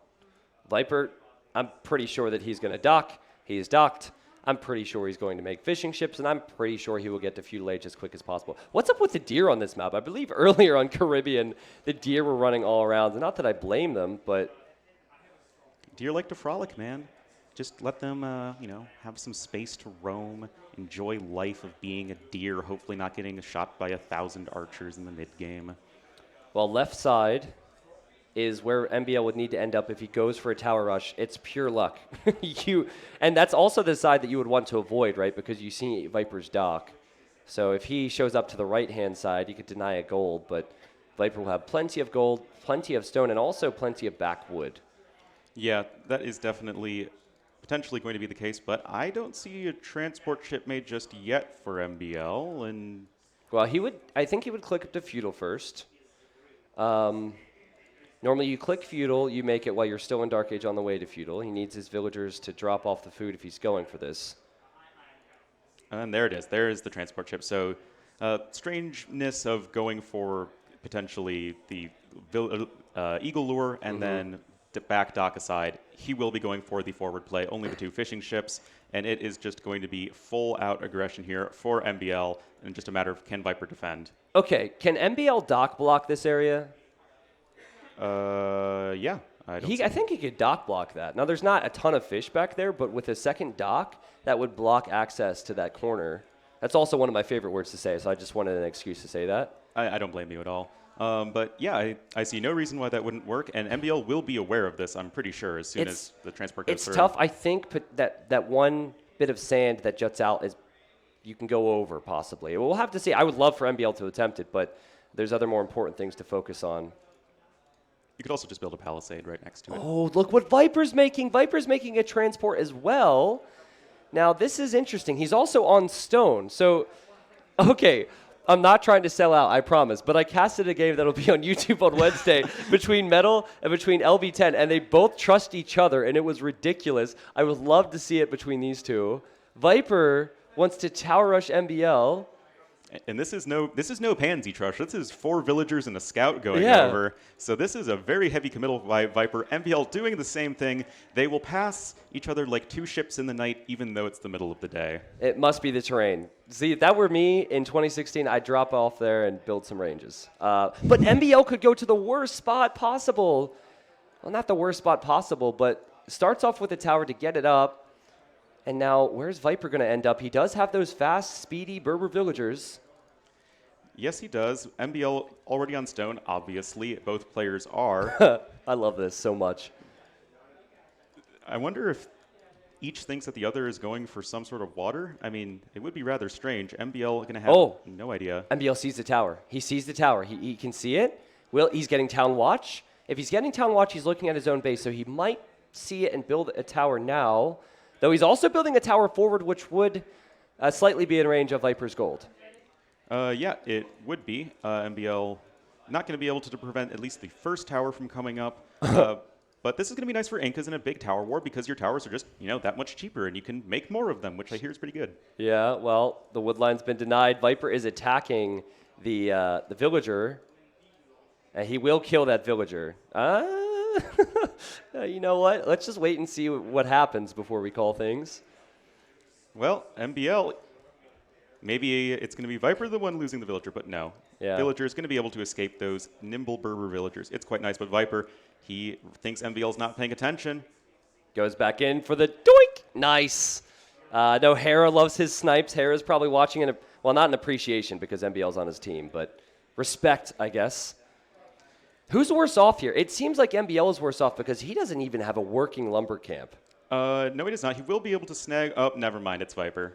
[SPEAKER 1] Viper, I'm pretty sure that he's going to dock. He's docked. I'm pretty sure he's going to make fishing ships, and I'm pretty sure he will get to feudal age as quick as possible. What's up with the deer on this map? I believe earlier on Caribbean, the deer were running all around. Not that I blame them, but
[SPEAKER 2] Deer like to frolic, man. Just let them, have some space to roam, enjoy life of being a deer, hopefully not getting shot by 1,000 archers in the mid-game.
[SPEAKER 1] Well, left side is where MbL would need to end up if he goes for a tower rush. It's pure luck. And that's also the side that you would want to avoid, right? Because you see Viper's dock. So if he shows up to the right-hand side, he could deny a gold, but Viper will have plenty of gold, plenty of stone, and also plenty of backwood.
[SPEAKER 2] Yeah, that is definitely potentially going to be the case, but I don't see a transport ship made just yet for MbL. And
[SPEAKER 1] well, I think he would click up to feudal first. Normally you click feudal, you make it while you're still in Dark Age on the way to feudal. He needs his villagers to drop off the food if he's going for this.
[SPEAKER 2] And there it is. There is the transport ship. So strangeness of going for potentially the eagle lure and then back dock aside, he will be going for the forward play, only the 2 fishing ships, and it is just going to be full-out aggression here for MbL, and just a matter of can Viper defend.
[SPEAKER 1] Okay, can MbL dock block this area?
[SPEAKER 2] Yeah. I
[SPEAKER 1] think he could dock block that. Now, there's not a ton of fish back there, but with a second dock, that would block access to that corner. That's also one of my favorite words to say, so I just wanted an excuse to say that.
[SPEAKER 2] I don't blame you at all. But yeah, I see no reason why that wouldn't work, and MbL will be aware of this, I'm pretty sure, as soon as the transport goes through.
[SPEAKER 1] It's tough. I think that one bit of sand that juts out is you can go over, possibly. We'll have to see. I would love for MbL to attempt it, but there's other more important things to focus on.
[SPEAKER 2] You could also just build a palisade right next to it.
[SPEAKER 1] Oh, look what Viper's making. Viper's making a transport as well. Now, this is interesting. He's also on stone. So, okay, I'm not trying to sell out, I promise, but I casted a game that'll be on YouTube on Wednesday between Metal and between LB10, and they both trust each other, and it was ridiculous. I would love to see it between these two. Viper wants to tower rush MbL.
[SPEAKER 2] And this is no pansy trush. This is 4 villagers and a scout going over. So this is a very heavy committal by Viper. MbL doing the same thing. They will pass each other like 2 ships in the night, even though it's the middle of the day. It
[SPEAKER 1] must be the terrain. See, if that were me in 2016, I'd drop off there and build some ranges. But MbL could go to the worst spot possible. Well, not the worst spot possible, but starts off with a tower to get it up. And now, where's Viper going to end up? He does have those fast, speedy Berber villagers.
[SPEAKER 2] Yes, he does. MbL already on stone, obviously. Both players are.
[SPEAKER 1] I love this so much.
[SPEAKER 2] I wonder if each thinks that the other is going for some sort of water. I mean, it would be rather strange. MbL going to have no idea.
[SPEAKER 1] MbL sees the tower. He sees the tower. He can see it. He's getting Town Watch. If he's getting Town Watch, he's looking at his own base, so he might see it and build a tower now. Though he's also building a tower forward, which would slightly be in range of Viper's gold.
[SPEAKER 2] Yeah, it would be. MbL not going to be able to prevent at least the first tower from coming up. But this is going to be nice for Incas in a big tower war because your towers are just, that much cheaper and you can make more of them, which I hear is pretty good.
[SPEAKER 1] Yeah, well, the wood line's been denied. Viper is attacking the villager. And he will kill that villager. You know what? Let's just wait and see what happens before we call things.
[SPEAKER 2] Well, MbL, maybe it's going to be Viper the one losing the villager, but no.
[SPEAKER 1] Yeah.
[SPEAKER 2] Villager is going to be able to escape those nimble Berber villagers. It's quite nice, but Viper, he thinks MbL's not paying attention.
[SPEAKER 1] Goes back in for the doink. Nice. No, Hera loves his snipes. Hera's probably watching, well, not an appreciation because MbL's on his team, but respect, I guess. Who's worse off here? It seems like MbL is worse off because he doesn't even have a working lumber camp.
[SPEAKER 2] No, he does not. He will be able to snag. Oh, never mind. It's Viper.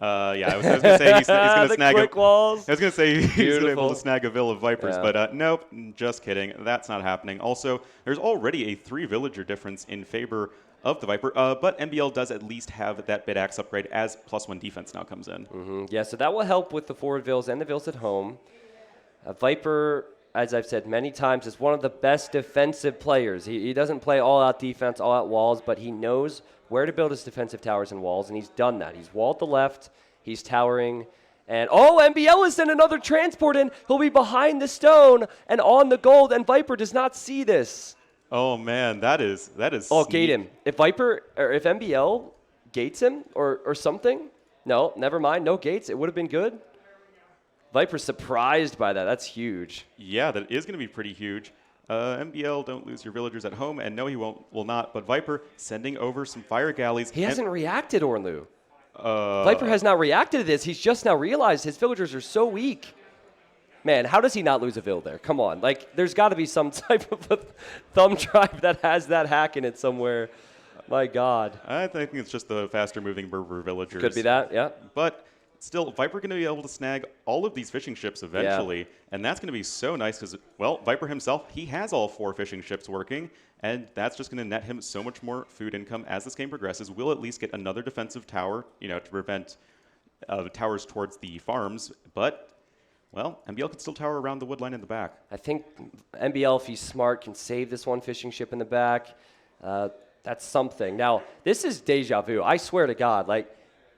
[SPEAKER 2] Yeah, I was going to say he's going to snag
[SPEAKER 1] quick walls.
[SPEAKER 2] I was going to say he's able to snag a vill of Vipers, but nope, just kidding. That's not happening. Also, there's already a 3 villager difference in favor of the Viper, but MbL does at least have that bit axe upgrade as +1 defense now comes in.
[SPEAKER 1] Yeah, so that will help with the forward vills and the vills at home. Viper, as I've said many times, is one of the best defensive players. He doesn't play all-out defense, all-out walls, but he knows where to build his defensive towers and walls, and he's done that. He's walled the left, he's towering, and MbL has sent another transport in. He'll be behind the stone and on the gold, and Viper does not see this.
[SPEAKER 2] Oh man, that is.
[SPEAKER 1] Oh, gate him. If MbL gates him or something, no, never mind, no gates. It would have been good. Viper's surprised by that. That's huge.
[SPEAKER 2] Yeah, that is going to be pretty huge. MbL, don't lose your villagers at home, and no, he will not. But Viper sending over some fire galleys.
[SPEAKER 1] He hasn't reacted, Ornlu. Viper has not reacted to this. He's just now realized his villagers are so weak. Man, how does he not lose a vill there? Come on. Like, there's got to be some type of a thumb drive that has that hack in it somewhere. My God.
[SPEAKER 2] I think it's just the faster-moving Berber villagers.
[SPEAKER 1] Could be that, yeah.
[SPEAKER 2] But still, Viper going to be able to snag all of these fishing ships eventually, and that's going to be so nice because, well, Viper himself, he has all 4 fishing ships working, and that's just going to net him so much more food income as this game progresses. We'll at least get another defensive tower, to prevent towers towards the farms, but, well, MbL can still tower around the wood line in the back.
[SPEAKER 1] I think MbL, if he's smart, can save this one fishing ship in the back. That's something. Now, this is deja vu. I swear to God, like,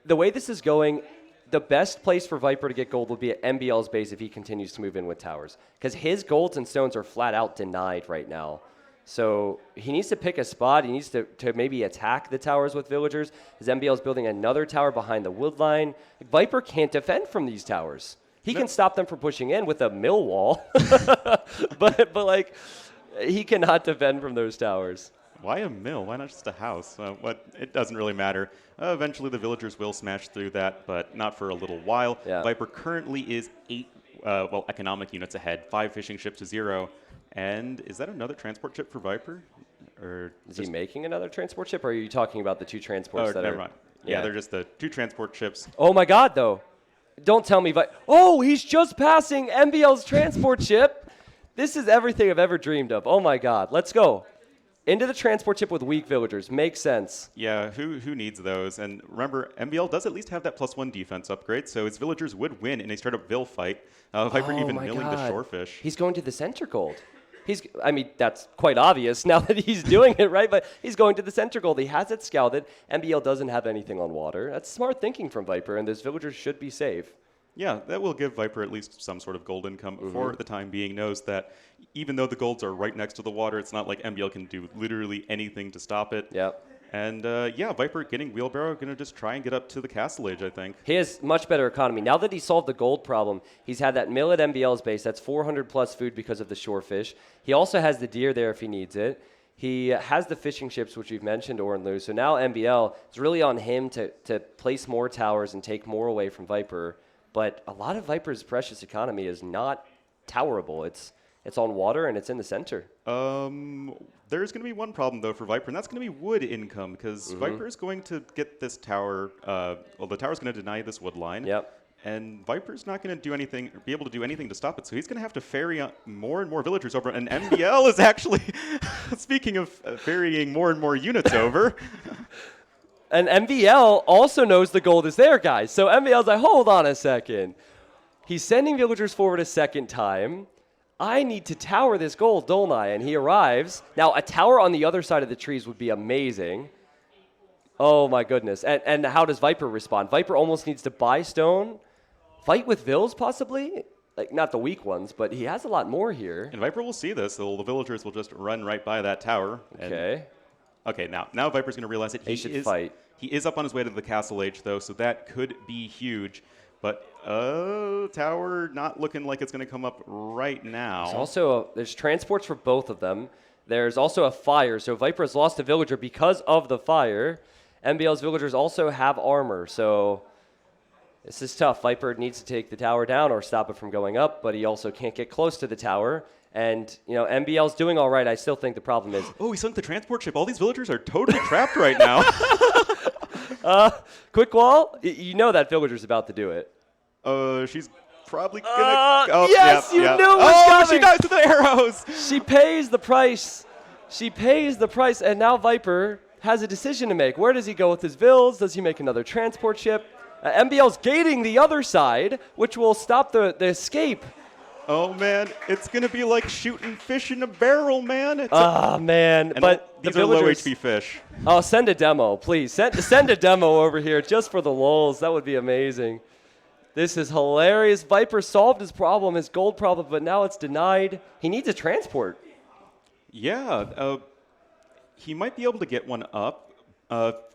[SPEAKER 1] the way this is going, the best place for Viper to get gold will be at MbL's base if he continues to move in with towers. Because his golds and stones are flat out denied right now. So he needs to pick a spot. He needs to maybe attack the towers with villagers. His MbL's building another tower behind the wood line. Viper can't defend from these towers. He can stop them from pushing in with a mill wall. but like, he cannot defend from those towers.
[SPEAKER 2] Why a mill? Why not just a house? It doesn't really matter. Eventually, the villagers will smash through that, but not for a little while.
[SPEAKER 1] Yeah.
[SPEAKER 2] Viper currently is 8, economic units ahead, 5 fishing ships to 0. And is that another transport ship for Viper? Or
[SPEAKER 1] is he making another transport ship, or are you talking about the 2 transports that
[SPEAKER 2] never
[SPEAKER 1] are...
[SPEAKER 2] mind. Yeah, they're just the 2 transport ships.
[SPEAKER 1] Oh, my God, though. Don't tell me... he's just passing MbL's transport ship. This is everything I've ever dreamed of. Oh my god. Let's go. Into the transport ship with weak villagers. Makes sense.
[SPEAKER 2] Yeah, who needs those? And remember, MbL does at least have that +1 defense upgrade, so his villagers would win in a straight-up Vil fight. Viper even milling the shorefish.
[SPEAKER 1] He's going to the center gold. I mean, that's quite obvious now that he's doing it, right? But he's going to the center gold. He has it scouted. MbL doesn't have anything on water. That's smart thinking from Viper, and those villagers should be safe.
[SPEAKER 2] Yeah, that will give Viper at least some sort of gold income for the time being. Knows that even though the golds are right next to the water, it's not like MbL can do literally anything to stop it.
[SPEAKER 1] Yep.
[SPEAKER 2] And yeah, Viper getting Wheelbarrow, going to just try and get up to the castle age, I think.
[SPEAKER 1] He has much better economy. Now that he solved the gold problem, he's had that mill at MbL's base. That's 400 plus food because of the shorefish. He also has the deer there if he needs it. He has the fishing ships, which we've mentioned, Ornlu. So now MbL, it's really on him to place more towers and take more away from Viper. But a lot of Viper's precious economy is not towerable. It's on water, and it's in the center.
[SPEAKER 2] There's going to be one problem, though, for Viper, and that's going to be wood income, because Viper is going to get this tower. Well, the tower's going to deny this wood line.
[SPEAKER 1] Yep.
[SPEAKER 2] And Viper's not going to do anything, or be able to do anything to stop it, so he's going to have to ferry more and more villagers over. And MbL is actually, speaking of ferrying more and more units over.
[SPEAKER 1] And MbL also knows the gold is there, guys. So MbL's like, hold on a second. He's sending villagers forward a second time. I need to tower this gold, don't I? And he arrives. Now, a tower on the other side of the trees would be amazing. Oh, my goodness. And how does Viper respond? Viper almost needs to buy stone. Fight with Vils, possibly? Like, not the weak ones, but he has a lot more here.
[SPEAKER 2] And Viper will see this. So the villagers will just run right by that tower.
[SPEAKER 1] Okay.
[SPEAKER 2] Okay, now Viper's going to realize that
[SPEAKER 1] he should fight.
[SPEAKER 2] He is up on his way to the castle age, though, so that could be huge. But tower not looking like it's going to come up right now.
[SPEAKER 1] There's transports for both of them. There's also a fire, so Viper has lost a villager because of the fire. MbL's villagers also have armor, so this is tough. Viper needs to take the tower down or stop it from going up, but he also can't get close to the tower. And, you know, MbL's doing all right. I still think the problem is...
[SPEAKER 2] Oh, he sunk the transport ship. All these villagers are totally trapped right now.
[SPEAKER 1] Quick wall? You know that villager's about to do it.
[SPEAKER 2] She's probably gonna...
[SPEAKER 1] Yes, you knew it was coming.
[SPEAKER 2] She dies to the arrows.
[SPEAKER 1] She pays the price. She pays the price, and now Viper has a decision to make. Where does he go with his Vils? Does he make another transport ship? MbL's gating the other side, which will stop the escape.
[SPEAKER 2] Oh, man, it's going to be like shooting fish in a barrel, man.
[SPEAKER 1] Man. But
[SPEAKER 2] these are low HP fish.
[SPEAKER 1] Oh, send a demo, please. Send a demo over here just for the lulz. That would be amazing. This is hilarious. Viper solved his problem, his gold problem, but now it's denied. He needs a transport.
[SPEAKER 2] Yeah, he might be able to get one up.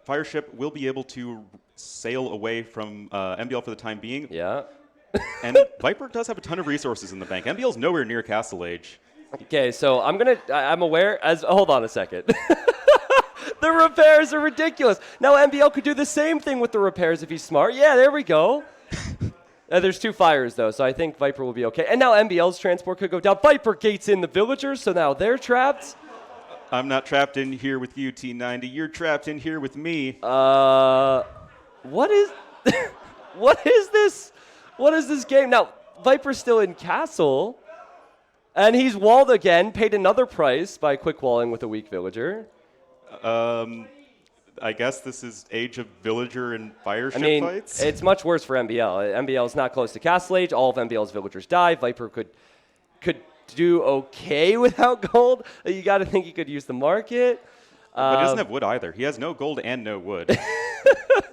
[SPEAKER 2] Fireship will be able to sail away from MbL for the time being.
[SPEAKER 1] Yeah.
[SPEAKER 2] And Viper does have a ton of resources in the bank. MbL's nowhere near castle age.
[SPEAKER 1] Okay, so I'm aware hold on a second. The repairs are ridiculous. Now MbL could do the same thing with the repairs if he's smart. Yeah, there we go. There's 2 fires, though, so I think Viper will be okay. And now MbL's transport could go down. Viper gates in the villagers, so now they're trapped.
[SPEAKER 2] I'm not trapped in here with you, T90. You're trapped in here with me.
[SPEAKER 1] What is... what is this? What is this game? Now, Viper's still in castle, and he's walled again, paid another price by quick walling with a weak villager.
[SPEAKER 2] I guess this is Age of Villager and Fireship fights?
[SPEAKER 1] It's much worse for MbL. MbL is not close to castle age. All of MbL's villagers die. Viper could do okay without gold. You got to think he could use the market.
[SPEAKER 2] But he doesn't have wood either. He has no gold and no wood.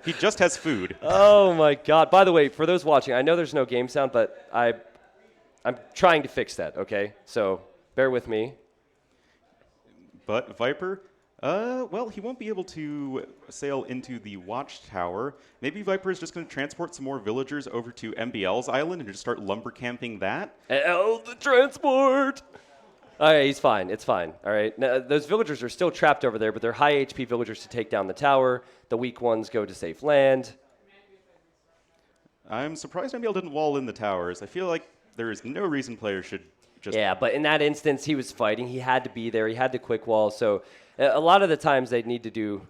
[SPEAKER 2] He just has food.
[SPEAKER 1] Oh, my God. By the way, for those watching, I know there's no game sound, but I'm trying to fix that, okay? So bear with me.
[SPEAKER 2] But Viper, well, he won't be able to sail into the watchtower. Maybe Viper is just going to transport some more villagers over to MbL's island and just start lumber camping that.
[SPEAKER 1] The transport! All right, he's fine. It's fine. All right. Now, those villagers are still trapped over there, but they're high HP villagers to take down the tower. The weak ones go to safe land.
[SPEAKER 2] I'm surprised MbL didn't wall in the towers. I feel like there is no reason players should just...
[SPEAKER 1] Yeah, but in that instance, he was fighting. He had to be there. He had to quick wall. So a lot of the times they'd need to do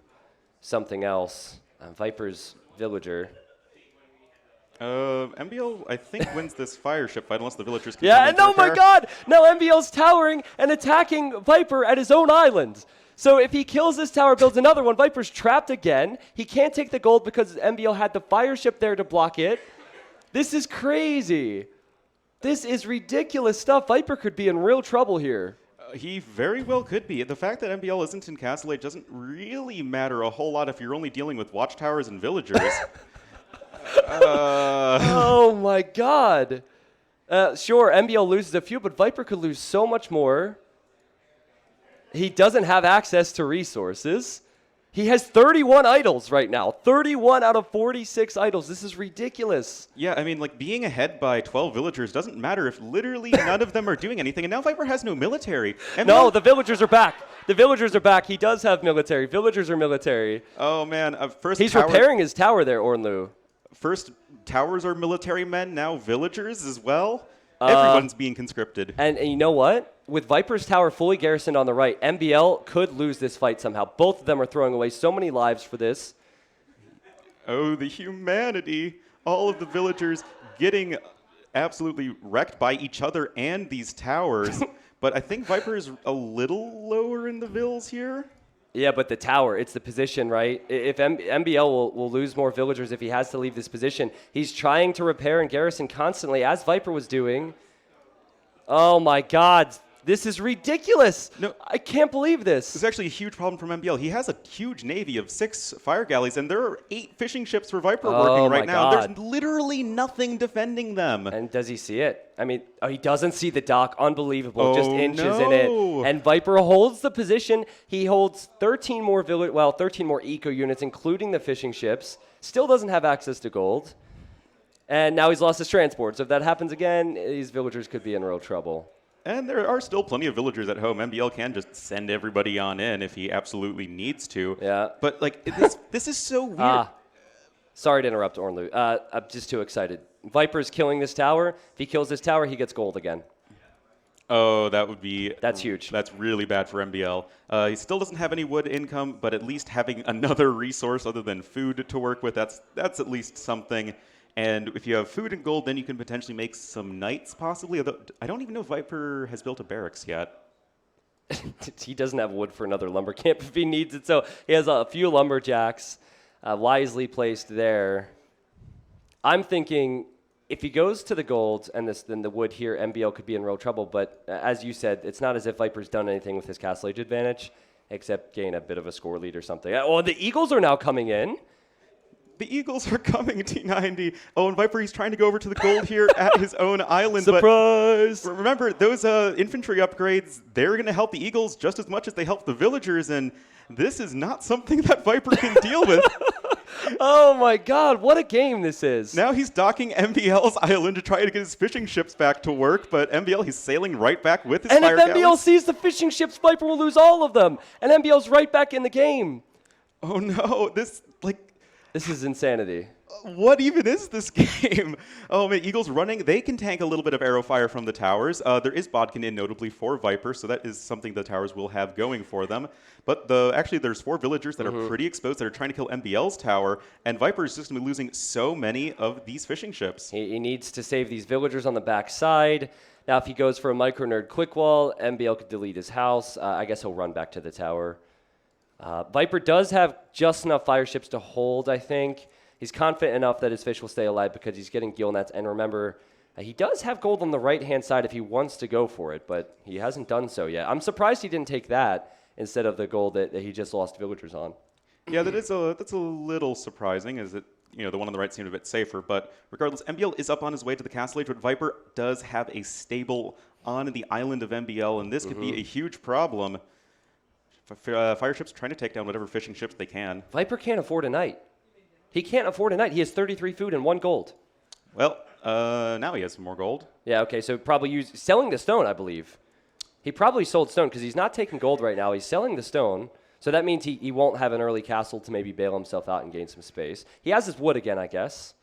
[SPEAKER 1] something else. Viper's villager.
[SPEAKER 2] MbL, I think, wins this fire ship fight unless the villagers can
[SPEAKER 1] Yeah,
[SPEAKER 2] come in
[SPEAKER 1] and
[SPEAKER 2] to
[SPEAKER 1] oh my
[SPEAKER 2] repair.
[SPEAKER 1] god! Now MbL's towering and attacking Viper at his own island. So if he kills this tower, builds another one, Viper's trapped again. He can't take the gold because MbL had the fire ship there to block it. This is crazy. This is ridiculous stuff. Viper could be in real trouble here.
[SPEAKER 2] He very well could be. The fact that MbL isn't in Castle Age doesn't really matter a whole lot if you're only dealing with watchtowers and villagers.
[SPEAKER 1] Oh my god. Sure, MbL loses a few, but Viper could lose so much more. He doesn't have access to resources. He has 31 idols right now. 31 out of 46 idols. This is ridiculous.
[SPEAKER 2] Yeah, I mean, like, being ahead by 12 villagers doesn't matter if literally none of them are doing anything. And now Viper has no military.
[SPEAKER 1] No, the villagers are back. The villagers are back. He does have military. Villagers are military.
[SPEAKER 2] Oh, man.
[SPEAKER 1] He's repairing his tower there, Ornlu.
[SPEAKER 2] First, towers are military men. Now villagers as well. Everyone's being conscripted.
[SPEAKER 1] And you know what? With Viper's tower fully garrisoned on the right, MbL could lose this fight somehow. Both of them are throwing away so many lives for this.
[SPEAKER 2] Oh, the humanity. All of the villagers getting absolutely wrecked by each other and these towers. But I think Viper is a little lower in the vills here.
[SPEAKER 1] Yeah, but the tower, it's the position, right? If MbL will lose more villagers if he has to leave this position. He's trying to repair and garrison constantly, as Viper was doing. Oh, my God. This is ridiculous.
[SPEAKER 2] No,
[SPEAKER 1] I can't believe this.
[SPEAKER 2] This is actually a huge problem for MbL. He has a huge navy of 6 fire galleys, and there are 8 fishing ships for Viper working right now.
[SPEAKER 1] God.
[SPEAKER 2] There's literally nothing defending them.
[SPEAKER 1] And does he see it? I mean, he doesn't see the dock. Unbelievable. Just inches in it. And Viper holds the position. He holds 13 more 13 more eco units, including the fishing ships. Still doesn't have access to gold. And now he's lost his transport. So if that happens again, these villagers could be in real trouble.
[SPEAKER 2] And there are still plenty of villagers at home. MbL can just send everybody on in if he absolutely needs to.
[SPEAKER 1] Yeah.
[SPEAKER 2] But, like, this is so weird.
[SPEAKER 1] Sorry to interrupt, Ornlu. I'm just too excited. Viper's killing this tower. If he kills this tower, he gets gold again.
[SPEAKER 2] Oh, that would be...
[SPEAKER 1] That's huge.
[SPEAKER 2] That's really bad for MbL. He still doesn't have any wood income, but at least having another resource other than food to work with, that's at least something. And if you have food and gold, then you can potentially make some knights, possibly. Although I don't even know if Viper has built a barracks yet.
[SPEAKER 1] He doesn't have wood for another lumber camp if he needs it. So he has a few lumberjacks wisely placed there. I'm thinking if he goes to the gold and then the wood here, MbL could be in real trouble. But as you said, it's not as if Viper's done anything with his Castle Age advantage, except gain a bit of a score lead or something. Oh, the Eagles are now coming in.
[SPEAKER 2] The Eagles are coming, T90. Oh, and Viper, he's trying to go over to the gold here at his own island.
[SPEAKER 1] Surprise!
[SPEAKER 2] But remember, those infantry upgrades, they're going to help the Eagles just as much as they help the villagers, and this is not something that Viper can deal with.
[SPEAKER 1] Oh my God, what a game this is.
[SPEAKER 2] Now he's docking MbL's island to try to get his fishing ships back to work, but MbL, he's sailing right back with his fire
[SPEAKER 1] And if MbL
[SPEAKER 2] galleys.
[SPEAKER 1] sees the fishing ships, Viper will lose all of them. And MbL's right back in the game.
[SPEAKER 2] Oh no, this
[SPEAKER 1] is insanity.
[SPEAKER 2] What even is this game? Oh man, Eagles running. They can tank a little bit of arrow fire from the towers. There is Bodkin in notably for Viper, so that is something the towers will have going for them. But actually, there's 4 villagers that are pretty exposed that are trying to kill MbL's tower, and Viper is just going to be losing so many of these fishing ships.
[SPEAKER 1] He needs to save these villagers on the back side. Now, if he goes for a micro nerd quick wall, MbL could delete his house. I guess he'll run back to the tower. Viper does have just enough fire ships to hold, I think. He's confident enough that his fish will stay alive because he's getting gill nets. And remember, he does have gold on the right-hand side if he wants to go for it, but he hasn't done so yet. I'm surprised he didn't take that instead of the gold that he just lost villagers on.
[SPEAKER 2] Yeah, that's a little surprising, as it, the one on the right seemed a bit safer. But regardless, MbL is up on his way to the Castle Age, but Viper does have a stable on the island of MbL, and this could be a huge problem. Fire ships trying to take down whatever fishing ships they can.
[SPEAKER 1] Viper can't afford a knight. He can't afford a knight. He has 33 food and 1 gold.
[SPEAKER 2] Well, now he has some more gold.
[SPEAKER 1] Yeah, okay, so probably selling the stone, I believe. He probably sold stone because he's not taking gold right now. He's selling the stone. So that means he won't have an early castle to maybe bail himself out and gain some space. He has his wood again, I guess.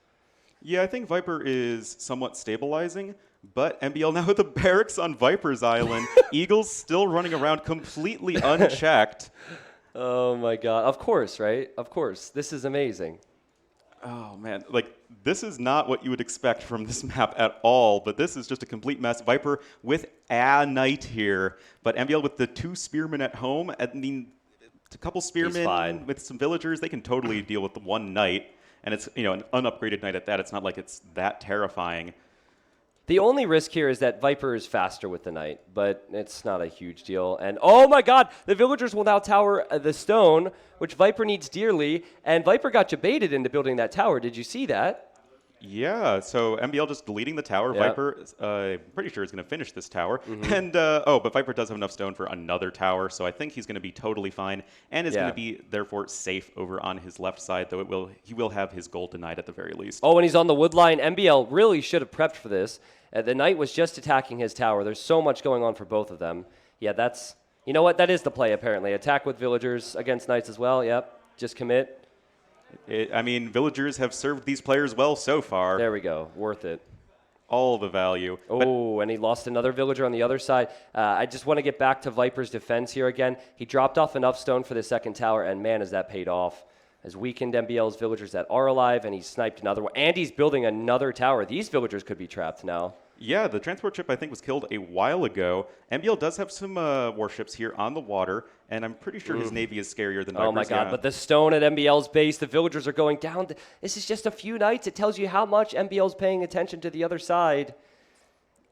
[SPEAKER 2] Yeah, I think Viper is somewhat stabilizing, but MbL now with the barracks on Viper's island. Eagles still running around completely unchecked.
[SPEAKER 1] Oh, my God. Of course, right? Of course. This is amazing.
[SPEAKER 2] Oh, man. Like, this is not what you would expect from this map at all, but this is just a complete mess. Viper with a knight here, but MbL with the 2 spearmen at home. I mean, a couple spearmen with some villagers, they can totally deal with the 1 knight. And it's, you know, an unupgraded knight at that. It's not like it's that terrifying.
[SPEAKER 1] The only risk here is that Viper is faster with the knight, but it's not a huge deal. And oh my god, the villagers will now tower the stone, which Viper needs dearly, and Viper got baited into building that tower. Did you see that?
[SPEAKER 2] Yeah, so MbL just deleting the tower.
[SPEAKER 1] Yeah.
[SPEAKER 2] Viper, I'm pretty sure is going to finish this tower. And, but Viper does have enough stone for another tower, so I think he's going to be totally fine and is going to be, therefore, safe over on his left side, though he will have his gold denied at the very least.
[SPEAKER 1] Oh, and he's on the wood line. MbL really should have prepped for this. The knight was just attacking his tower. There's so much going on for both of them. Yeah, that's... You know what? That is the play, apparently. Attack with villagers against knights as well. Yep, just commit.
[SPEAKER 2] I mean, villagers have served these players well so far.
[SPEAKER 1] There we go. Worth it.
[SPEAKER 2] All the value.
[SPEAKER 1] Oh, and he lost another villager on the other side. I just want to get back to Viper's defense here again. He dropped off enough stone for the second tower, and man, has that paid off. Has weakened MbL's villagers that are alive, and he sniped another one. And he's building another tower. These villagers could be trapped now.
[SPEAKER 2] Yeah, the transport ship, I think, was killed a while ago. MbL does have some warships here on the water, and I'm pretty sure his navy is scarier than Viper's.
[SPEAKER 1] Oh my god, but the stone at MbL's base, the villagers are going down. This is just a few knights. It tells you how much MbL's paying attention to the other side.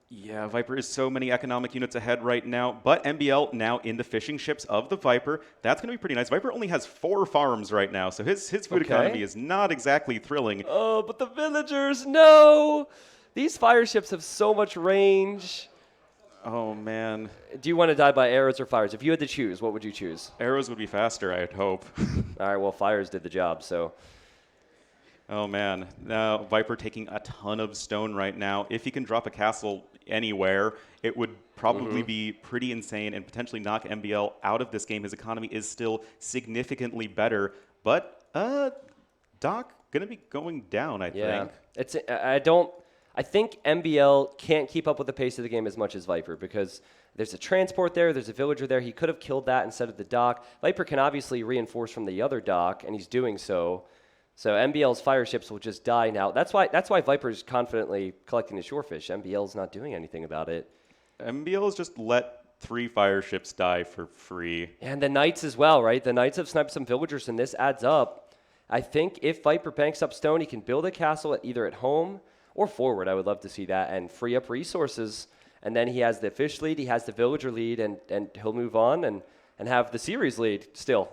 [SPEAKER 2] Yeah, Viper is so many economic units ahead right now, but MbL now in the fishing ships of the Viper. That's going to be pretty nice. Viper only has 4 farms right now, so his food economy is not exactly thrilling.
[SPEAKER 1] Oh, but the villagers, no! These fire ships have so much range.
[SPEAKER 2] Oh, man.
[SPEAKER 1] Do you want to die by arrows or fires? If you had to choose, what would you choose?
[SPEAKER 2] Arrows would be faster, I'd hope.
[SPEAKER 1] All right, well, fires did the job, so...
[SPEAKER 2] Oh, man. Now, Viper taking a ton of stone right now. If he can drop a castle anywhere, it would probably be pretty insane and potentially knock MbL out of this game. His economy is still significantly better, but Doc going to be going down, I think.
[SPEAKER 1] I think MbL can't keep up with the pace of the game as much as Viper because there's a transport there, there's a villager there. He could have killed that instead of the dock. Viper can obviously reinforce from the other dock, and he's doing so. So MbL's fire ships will just die now. That's why Viper's confidently collecting the shorefish. MbL's not doing anything about it.
[SPEAKER 2] MbL has just let 3 fire ships die for free.
[SPEAKER 1] And the knights as well, right? The knights have sniped some villagers, and this adds up. I think if Viper banks up stone, he can build a castle either at home or forward. I would love to see that and free up resources. And then he has the fish lead, he has the villager lead, and he'll move on and have the series lead still.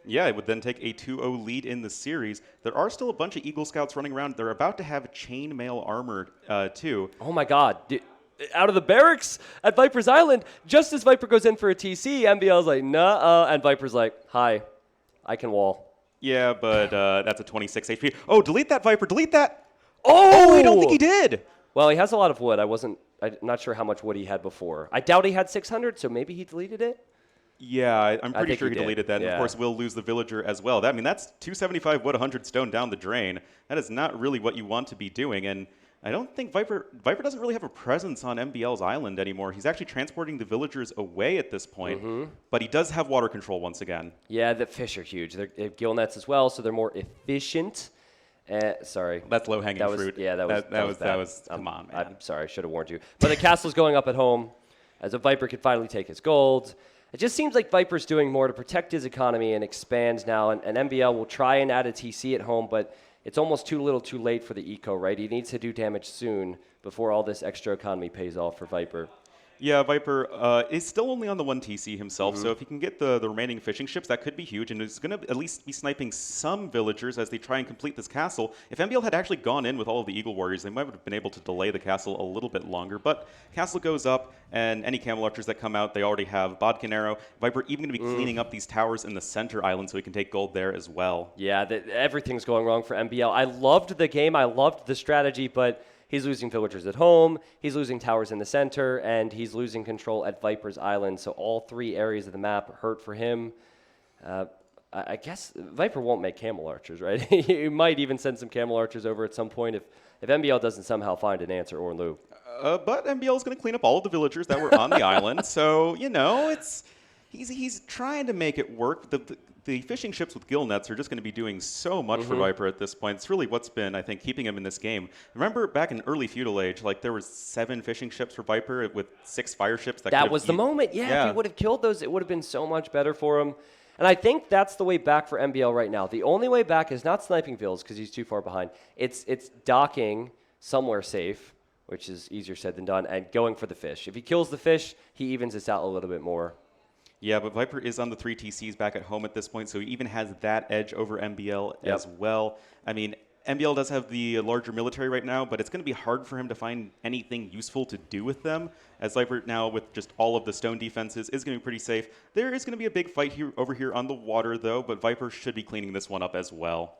[SPEAKER 2] Yeah, it would then take a 2-0 lead in the series. There are still a bunch of Eagle Scouts running around. They're about to have chainmail armor, too.
[SPEAKER 1] Oh, my God. Out of the barracks at Viper's Island, just as Viper goes in for a TC, MbL's like, nah, and Viper's like, hi, I can wall.
[SPEAKER 2] Yeah, but that's a 26 HP. Oh, delete that, Viper, delete that!
[SPEAKER 1] Oh,
[SPEAKER 2] I don't think he did!
[SPEAKER 1] Well, he has a lot of wood. I'm not sure how much wood he had before. I doubt he had 600, so maybe he deleted it?
[SPEAKER 2] Yeah, I'm pretty sure he deleted that.
[SPEAKER 1] Yeah.
[SPEAKER 2] And of course, we'll lose the villager as well. That's 275 wood, 100 stone down the drain. That is not really what you want to be doing. And I don't think Viper doesn't really have a presence on MbL's island anymore. He's actually transporting the villagers away at this point. But he does have water control once again.
[SPEAKER 1] Yeah, the fish are huge. They have gill nets as well, so they're more efficient. Sorry.
[SPEAKER 2] That's low-hanging fruit.
[SPEAKER 1] Yeah, that was
[SPEAKER 2] come on, man.
[SPEAKER 1] I'm sorry, I should have warned you. But the castle's going up at home, as a Viper could finally take his gold. It just seems like Viper's doing more to protect his economy and expand now, and MbL will try and add a TC at home, but it's almost too little too late for the eco, right? He needs to do damage soon before all this extra economy pays off for Viper.
[SPEAKER 2] Yeah, Viper is still only on the 1 TC himself, so if he can get the remaining fishing ships, that could be huge, and he's going to at least be sniping some villagers as they try and complete this castle. If MbL had actually gone in with all of the Eagle Warriors, they might have been able to delay the castle a little bit longer, but castle goes up, and any camel archers that come out, they already have Bodkin Arrow. Viper even going to be cleaning up these towers in the center island so he can take gold there as well.
[SPEAKER 1] Yeah, everything's going wrong for MbL. I loved the game, I loved the strategy, but he's losing villagers at home, he's losing towers in the center, and he's losing control at Viper's Island. So all 3 areas of the map hurt for him. I guess Viper won't make camel archers, right? He might even send some camel archers over at some point if MbL doesn't somehow find an answer or Lou.
[SPEAKER 2] But MbL is going to clean up all of the villagers that were on the island. So, he's trying to make it work. the fishing ships with gill nets are just going to be doing so much for Viper at this point. It's really what's been, I think, keeping him in this game. Remember back in early Feudal Age, like there was 7 fishing ships for Viper with 6 fire ships.
[SPEAKER 1] That was the moment. Yeah, if he would have killed those, it would have been so much better for him. And I think that's the way back for MbL right now. The only way back is not sniping Vils because he's too far behind. It's docking somewhere safe, which is easier said than done, and going for the fish. If he kills the fish, he evens this out a little bit more.
[SPEAKER 2] Yeah, but Viper is on the 3 TCs back at home at this point, so he even has that edge over MbL as well. I mean, MbL does have the larger military right now, but it's going to be hard for him to find anything useful to do with them, as Viper now, with just all of the stone defenses, is going to be pretty safe. There is going to be a big fight over here on the water, though, but Viper should be cleaning this one up as well.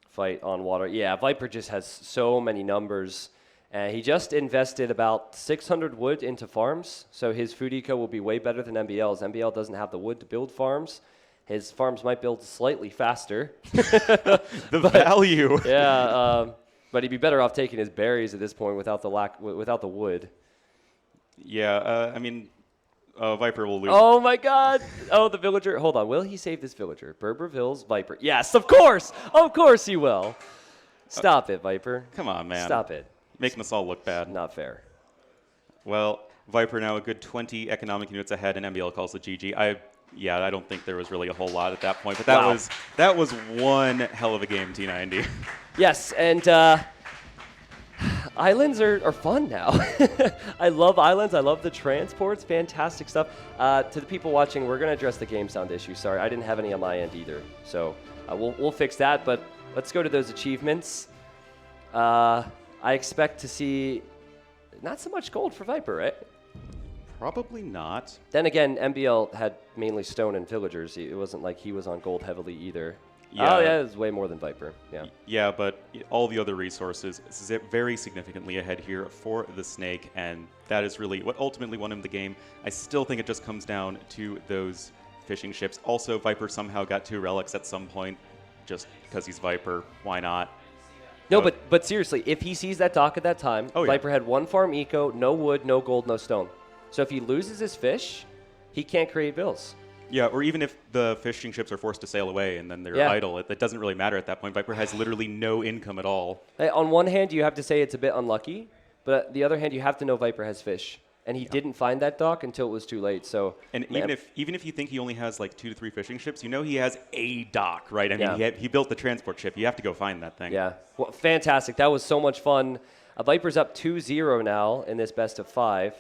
[SPEAKER 1] Fight on water. Yeah, Viper just has so many numbers. He just invested about 600 wood into farms, so his food eco will be way better than MbL's. MbL doesn't have the wood to build farms. His farms might build slightly faster.
[SPEAKER 2] Value.
[SPEAKER 1] Yeah, but he'd be better off taking his berries at this point without the wood.
[SPEAKER 2] Yeah, I mean, Viper will lose.
[SPEAKER 1] Oh my God! Oh, the villager. Hold on. Will he save this villager? Berber Vils, Viper. Yes, of course. Of course he will. Stop it, Viper.
[SPEAKER 2] Come on, man.
[SPEAKER 1] Stop it.
[SPEAKER 2] Making us all look bad.
[SPEAKER 1] Not fair.
[SPEAKER 2] Well, Viper now a good 20 economic units ahead, and MbL calls the GG. I don't think there was really a whole lot at that point, but that was one hell of a game, T90.
[SPEAKER 1] Yes, and islands are fun now. I love islands. I love the transports. Fantastic stuff. To the people watching, we're going to address the game sound issue. Sorry, I didn't have any on my end either. So we'll fix that, but let's go to those achievements. I expect to see not so much gold for Viper, right?
[SPEAKER 2] Probably not.
[SPEAKER 1] Then again, MbL had mainly stone and villagers. It wasn't like he was on gold heavily either.
[SPEAKER 2] Yeah.
[SPEAKER 1] Oh, yeah, it was way more than Viper. Yeah.
[SPEAKER 2] Yeah, but all the other resources is very significantly ahead here for the Snake, and that is really what ultimately won him the game. I still think it just comes down to those fishing ships. Also, Viper somehow got 2 relics at some point, just because he's Viper. Why not?
[SPEAKER 1] No, but seriously, if he sees that dock at that time, Viper had 1 farm eco, no wood, no gold, no stone. So if he loses his fish, he can't create bills.
[SPEAKER 2] Yeah, or even if the fishing ships are forced to sail away and then they're idle, it doesn't really matter at that point. Viper has literally no income at all.
[SPEAKER 1] Hey, on one hand, you have to say it's a bit unlucky, but on the other hand, you have to know Viper has fish. And he didn't find that dock until it was too late. So,
[SPEAKER 2] and even if you think he only has like 2 to 3 fishing ships, you know he has a dock, right? I mean, he built the transport ship. You have to go find that thing.
[SPEAKER 1] Yeah, well, fantastic. That was so much fun. Viper's up 2-0 now in this best of 5,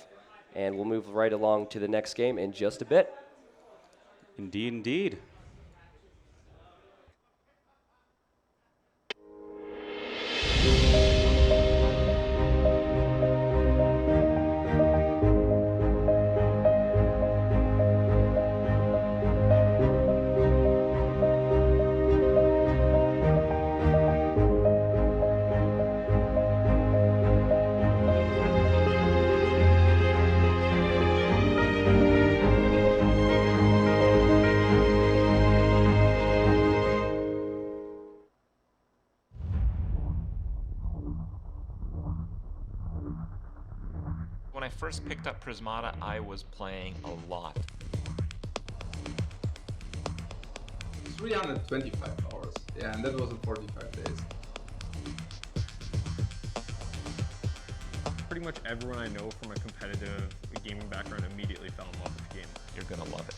[SPEAKER 1] and we'll move right along to the next game in just a bit.
[SPEAKER 2] Indeed, indeed.
[SPEAKER 3] When I first picked up Prismata, I was playing a lot.
[SPEAKER 4] 325 hours. Yeah, and that was in 45 days.
[SPEAKER 5] Pretty much everyone I know from a competitive gaming background immediately fell in love with the game.
[SPEAKER 3] You're gonna love it.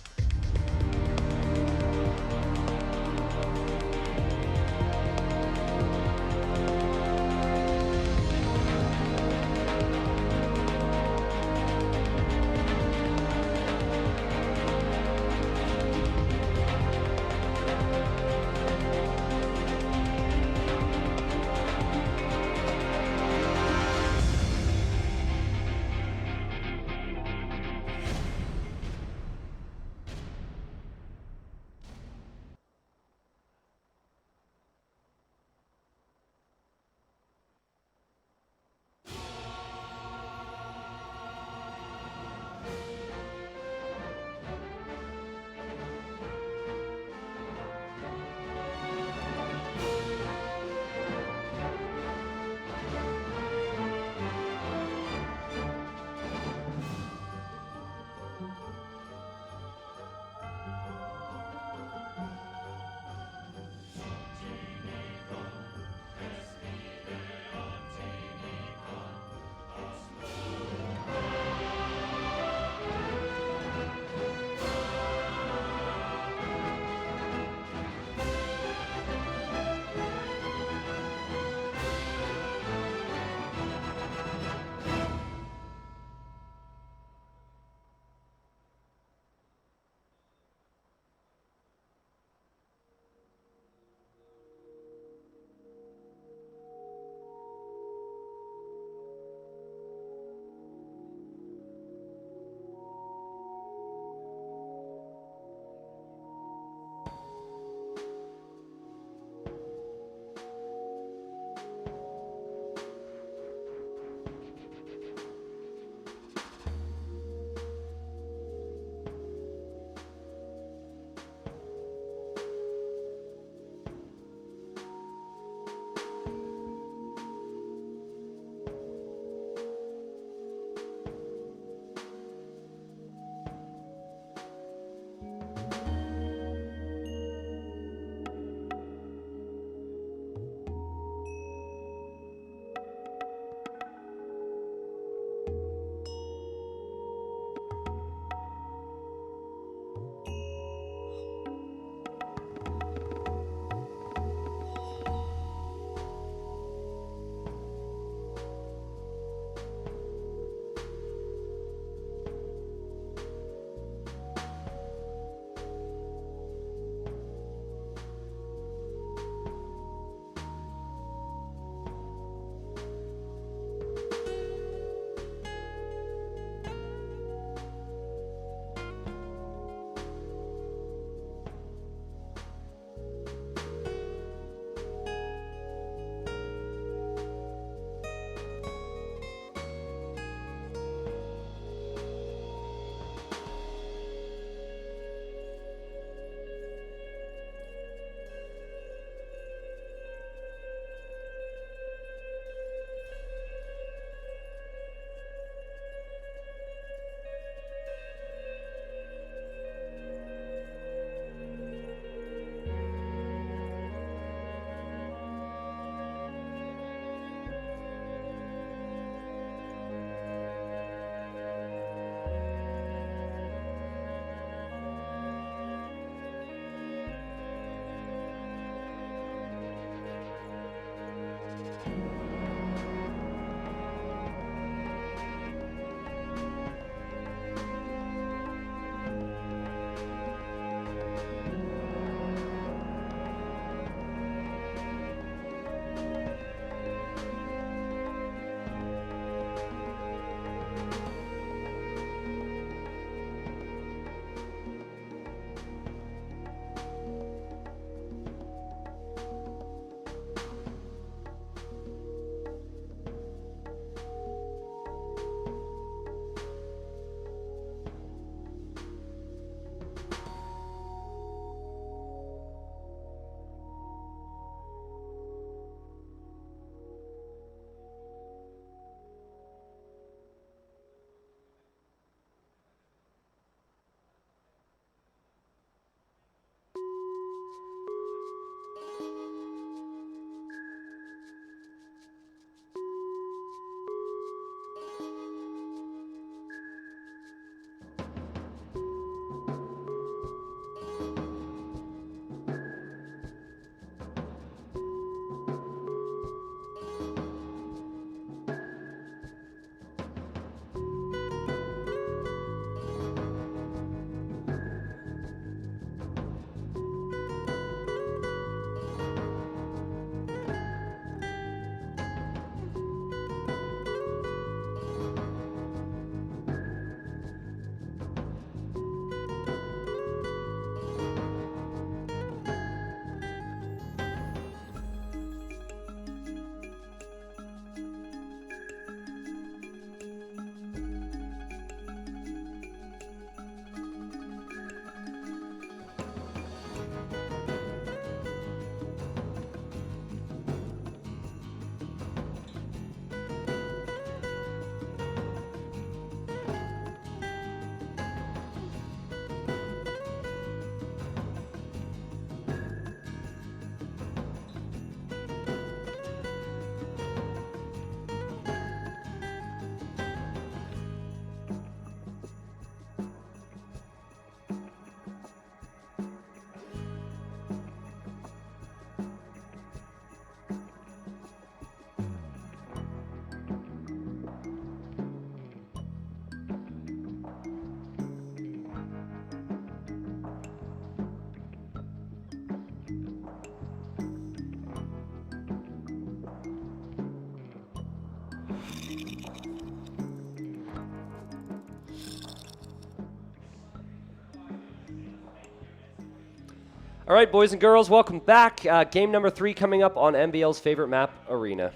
[SPEAKER 1] All right, boys and girls, welcome back. Game number 3 coming up on MbL's favorite map, Arena.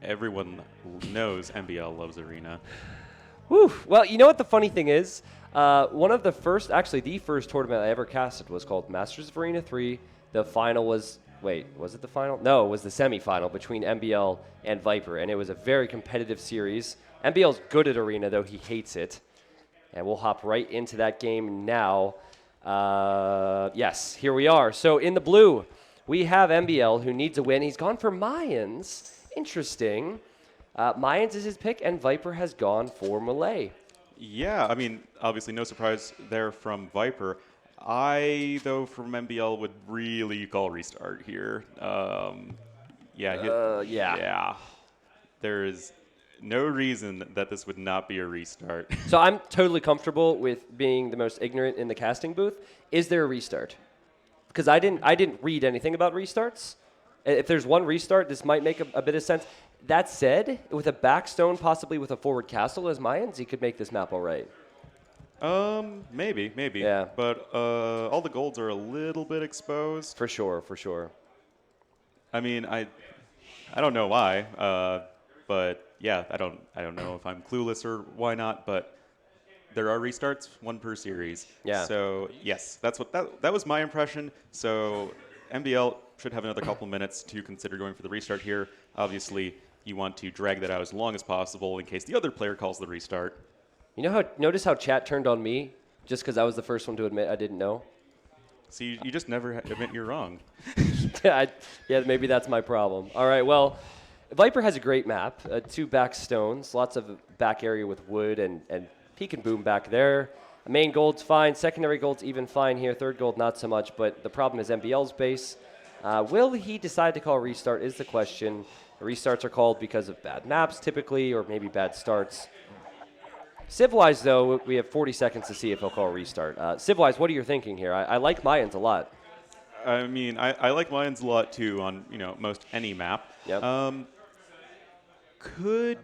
[SPEAKER 2] Everyone knows MbL loves Arena.
[SPEAKER 1] Whew. Well, you know what the funny thing is? One of the first, actually the first tournament I ever casted was called Masters of Arena 3. The final was, wait, was it the final? No, it was the semifinal between MbL and Viper, and it was a very competitive series. MbL's good at Arena, though he hates it. And we'll hop right into that game now. Yes, here we are. So in the blue, we have MbL, who needs a win. He's gone for Mayans. Interesting. Mayans is his pick, and Viper has gone for Malay.
[SPEAKER 2] Yeah, I mean, obviously no surprise there from Viper. I, though, from MbL would really call restart here. Yeah. There is no reason that this would not be a restart.
[SPEAKER 1] So I'm totally comfortable with being the most ignorant in the casting booth. Is there a restart? Because I didn't read anything about restarts. If there's one restart, this might make a bit of sense. That said, with a backstone, possibly with a forward castle as Mayans, he could make this map all right.
[SPEAKER 2] Maybe.
[SPEAKER 1] Yeah.
[SPEAKER 2] But all the golds are a little bit exposed.
[SPEAKER 1] For sure.
[SPEAKER 2] I mean, I don't know why, but yeah, I don't know if I'm clueless or why not, but there are restarts, 1 per series.
[SPEAKER 1] Yeah.
[SPEAKER 2] So yes, that's what that was my impression. So MbL should have another couple minutes to consider going for the restart here. Obviously, you want to drag that out as long as possible in case the other player calls the restart.
[SPEAKER 1] Notice how chat turned on me just because I was the first one to admit I didn't know?
[SPEAKER 2] See, you just never admit you're wrong.
[SPEAKER 1] Yeah, maybe that's my problem. All right, well, Viper has a great map. 2 back stones, lots of back area with wood and peek and boom back there. Main gold's fine, secondary gold's even fine here, third gold not so much, but the problem is MbL's base. Will he decide to call a restart is the question. Restarts are called because of bad maps typically, or maybe bad starts. Civwise, though, we have 40 seconds to see if he'll call a restart. Civwise, what are you thinking here? I like Mayans a lot.
[SPEAKER 2] I mean, I like Mayans a lot too on most any map.
[SPEAKER 1] Yep.
[SPEAKER 2] Could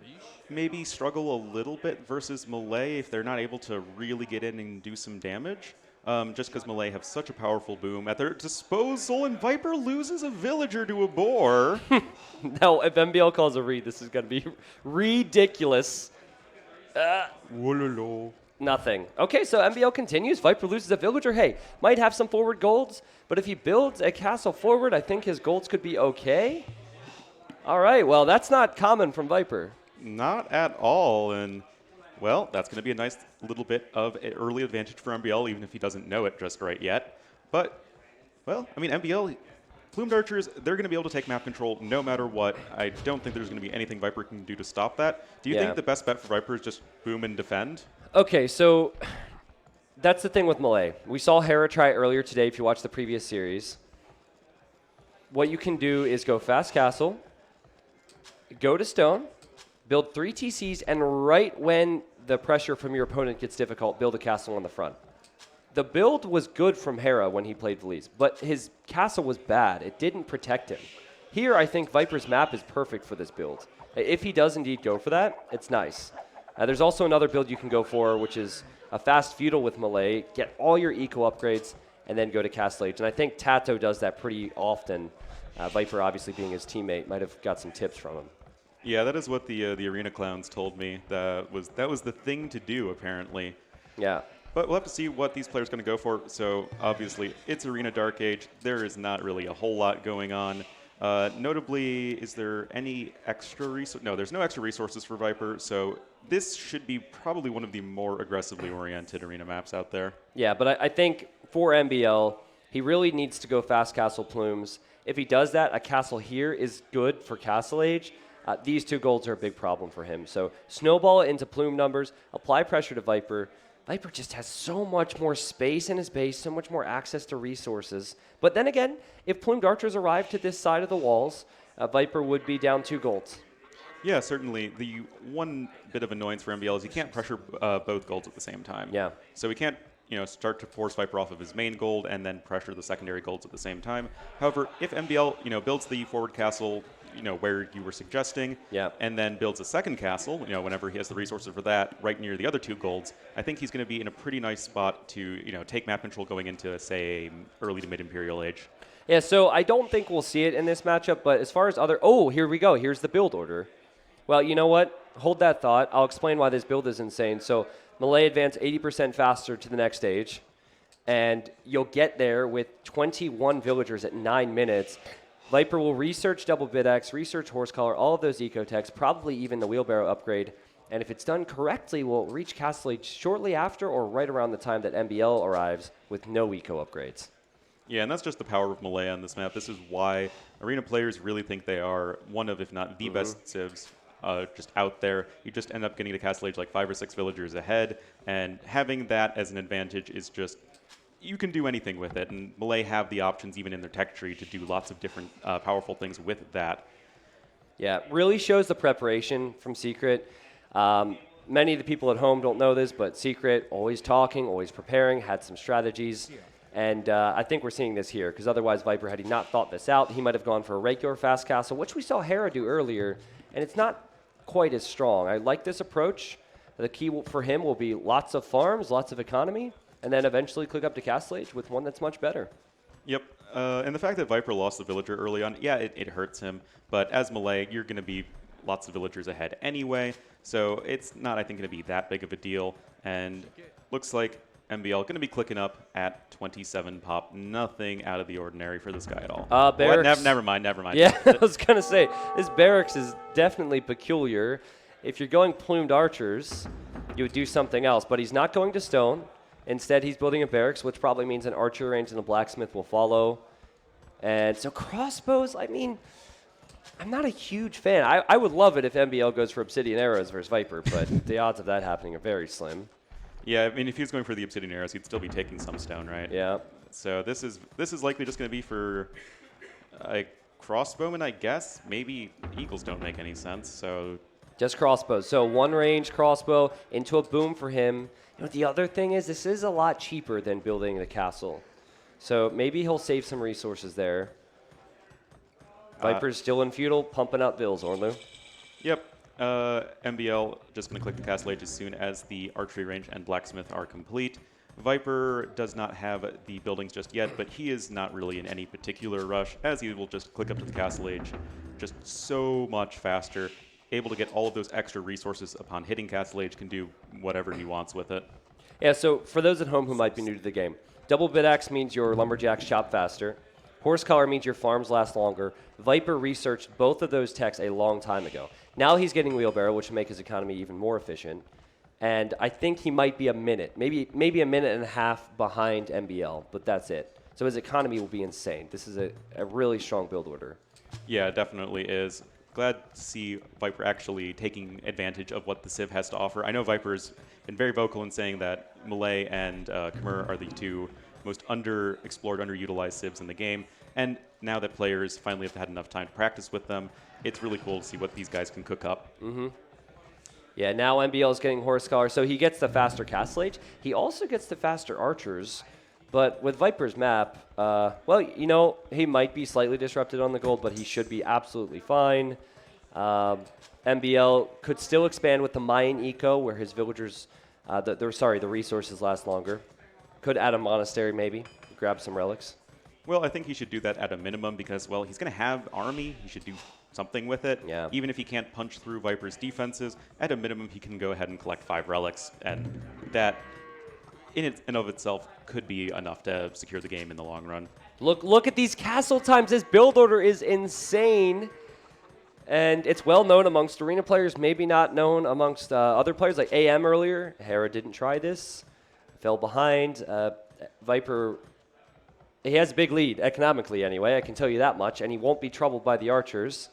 [SPEAKER 2] maybe struggle a little bit versus Malay if they're not able to really get in and do some damage. Just because Malay have such a powerful boom at their disposal, and Viper loses a villager to a boar.
[SPEAKER 1] Now, if MbL calls a read, this is going to be ridiculous. Nothing. Okay, so MbL continues. Viper loses a villager. Hey, might have some forward golds, but if he builds a castle forward, I think his golds could be okay. All right, well, that's not common from Viper.
[SPEAKER 2] Not at all, and well, that's going to be a nice little bit of an early advantage for MbL, even if he doesn't know it just right yet. But, well, I mean, MbL, Plumed Archers, they're going to be able to take map control no matter what. I don't think there's going to be anything Viper can do to stop that. Do you think the best bet for Viper is just boom and defend?
[SPEAKER 1] Okay, so that's the thing with Malay. We saw Hera try it earlier today if you watch the previous series. What you can do is go fast castle, go to stone, build 3 TCs, and right when the pressure from your opponent gets difficult, build a castle on the front. The build was good from Hera when he played Vlies, but his castle was bad. It didn't protect him. Here, I think Viper's map is perfect for this build. If he does indeed go for that, it's nice. There's also another build you can go for, which is a fast feudal with Malay, get all your eco upgrades, and then go to Castle Age. And I think Tato does that pretty often. Viper, obviously being his teammate, might have got some tips from him.
[SPEAKER 2] Yeah, that is what the Arena Clowns told me. That was the thing to do, apparently.
[SPEAKER 1] Yeah.
[SPEAKER 2] But we'll have to see what these players are going to go for. So, obviously, it's Arena Dark Age. There is not really a whole lot going on. Notably, is there any extra resources? No, there's no extra resources for Viper. So, this should be probably one of the more aggressively oriented Arena maps out there.
[SPEAKER 1] Yeah, but I think for MbL, he really needs to go fast castle plumes. If he does that, a castle here is good for Castle Age. These 2 golds are a big problem for him. So snowball it into plume numbers, apply pressure to Viper. Viper just has so much more space in his base, so much more access to resources. But then again, if plumed archers arrive to this side of the walls, Viper would be down 2 golds.
[SPEAKER 2] Yeah, certainly. The one bit of annoyance for MbL is he can't pressure both golds at the same time.
[SPEAKER 1] Yeah.
[SPEAKER 2] So he can't start to force Viper off of his main gold and then pressure the secondary golds at the same time. However, if MbL builds the forward castle, where you were suggesting, and then builds a second castle, whenever he has the resources for that, right near the other 2 golds, I think he's going to be in a pretty nice spot to, take map control going into, say, early to mid-Imperial Age.
[SPEAKER 1] Yeah, so I don't think we'll see it in this matchup, but as far as other... Oh, here we go. Here's the build order. Well, you know what? Hold that thought. I'll explain why this build is insane. So Melee advance 80% faster to the next stage, and you'll get there with 21 villagers at 9 minutes. Viper will research Double BitX, research Horse Collar, all of those eco-techs, probably even the wheelbarrow upgrade. And if it's done correctly, we'll reach Castle Age shortly after or right around the time that MbL arrives with no eco upgrades.
[SPEAKER 2] Yeah, and that's just the power of Melee on this map. This is why Arena players really think they are one of, if not the best civs just out there. You just end up getting to Castle Age like 5 or 6 villagers ahead, and having that as an advantage is just, you can do anything with it, and Melee have the options even in their tech tree to do lots of different powerful things with that.
[SPEAKER 1] Yeah, really shows the preparation from Secret. Many of the people at home don't know this, but Secret, always talking, always preparing, had some strategies. And I think we're seeing this here, because otherwise Viper, had he not thought this out, he might have gone for a regular fast castle, which we saw Hera do earlier, and it's not quite as strong. I like this approach. The key for him will be lots of farms, lots of economy, and then eventually click up to Castle Age with one that's much better.
[SPEAKER 2] Yep, and the fact that Viper lost the villager early on, yeah, it hurts him, but as Melee, you're going to be lots of villagers ahead anyway, so it's not, I think, going to be that big of a deal, and looks like MbL going to be clicking up at 27 pop. Nothing out of the ordinary for this guy at all.
[SPEAKER 1] Barracks.
[SPEAKER 2] Never mind.
[SPEAKER 1] Yeah, I was going to say, this barracks is definitely peculiar. If you're going plumed archers, you would do something else, but he's not going to stone. Instead, he's building a barracks, which probably means an archer range and a blacksmith will follow. And so crossbows, I mean, I'm not a huge fan. I would love it if MbL goes for obsidian arrows versus Viper, but the odds of that happening are very slim.
[SPEAKER 2] Yeah, I mean, if he was going for the obsidian arrows, he'd still be taking some stone, right?
[SPEAKER 1] Yeah.
[SPEAKER 2] So this is likely just going to be for a crossbowman, I guess. Maybe eagles don't make any sense, so...
[SPEAKER 1] Just crossbows. So one range crossbow into a boom for him. The other thing is, this is a lot cheaper than building the castle. So maybe he'll save some resources there. Viper's still in feudal, pumping out bills, Orlu.
[SPEAKER 2] Yep. MbL just going to click the Castle Age as soon as the archery range and blacksmith are complete. Viper does not have the buildings just yet, but he is not really in any particular rush, as he will just click up to the Castle Age just so much faster. Able to get all of those extra resources upon hitting Castle Age, can do whatever he wants with it.
[SPEAKER 1] Yeah, so for those at home who might be new to the game, double BitX means your lumberjacks shop faster. Horse Collar means your farms last longer. Viper researched both of those techs a long time ago. Now he's getting wheelbarrow, which will make his economy even more efficient. And I think he might be a minute, maybe a minute and a half behind MbL, but that's it. So his economy will be insane. This is a really strong build order.
[SPEAKER 2] Yeah, it definitely is. Glad to see Viper actually taking advantage of what the Civ has to offer. I know Viper's been very vocal in saying that Melee and Khmer are the 2 most underexplored, underutilized Civs in the game. And now that players finally have had enough time to practice with them, it's really cool to see what these guys can cook up.
[SPEAKER 1] Mm-hmm. Yeah, now MbL is getting Horse Collar, so he gets the faster Castle Age. He also gets the faster archers. But with Viper's map, well, he might be slightly disrupted on the gold, but he should be absolutely fine. MbL could still expand with the Mayan eco, where his villagers, the resources last longer. Could add a monastery, maybe, grab some relics.
[SPEAKER 2] Well, I think he should do that at a minimum because, well, he's going to have army. He should do something with it.
[SPEAKER 1] Yeah.
[SPEAKER 2] Even if he can't punch through Viper's defenses, at a minimum, he can go ahead and collect 5 relics, and that in and of itself could be enough to secure the game in the long run.
[SPEAKER 1] Look at these castle times. This build order is insane. And it's well known amongst arena players, maybe not known amongst other players like AM earlier. Hera didn't try this, fell behind. Viper, he has a big lead economically anyway, I can tell you that much, and he won't be troubled by the archers.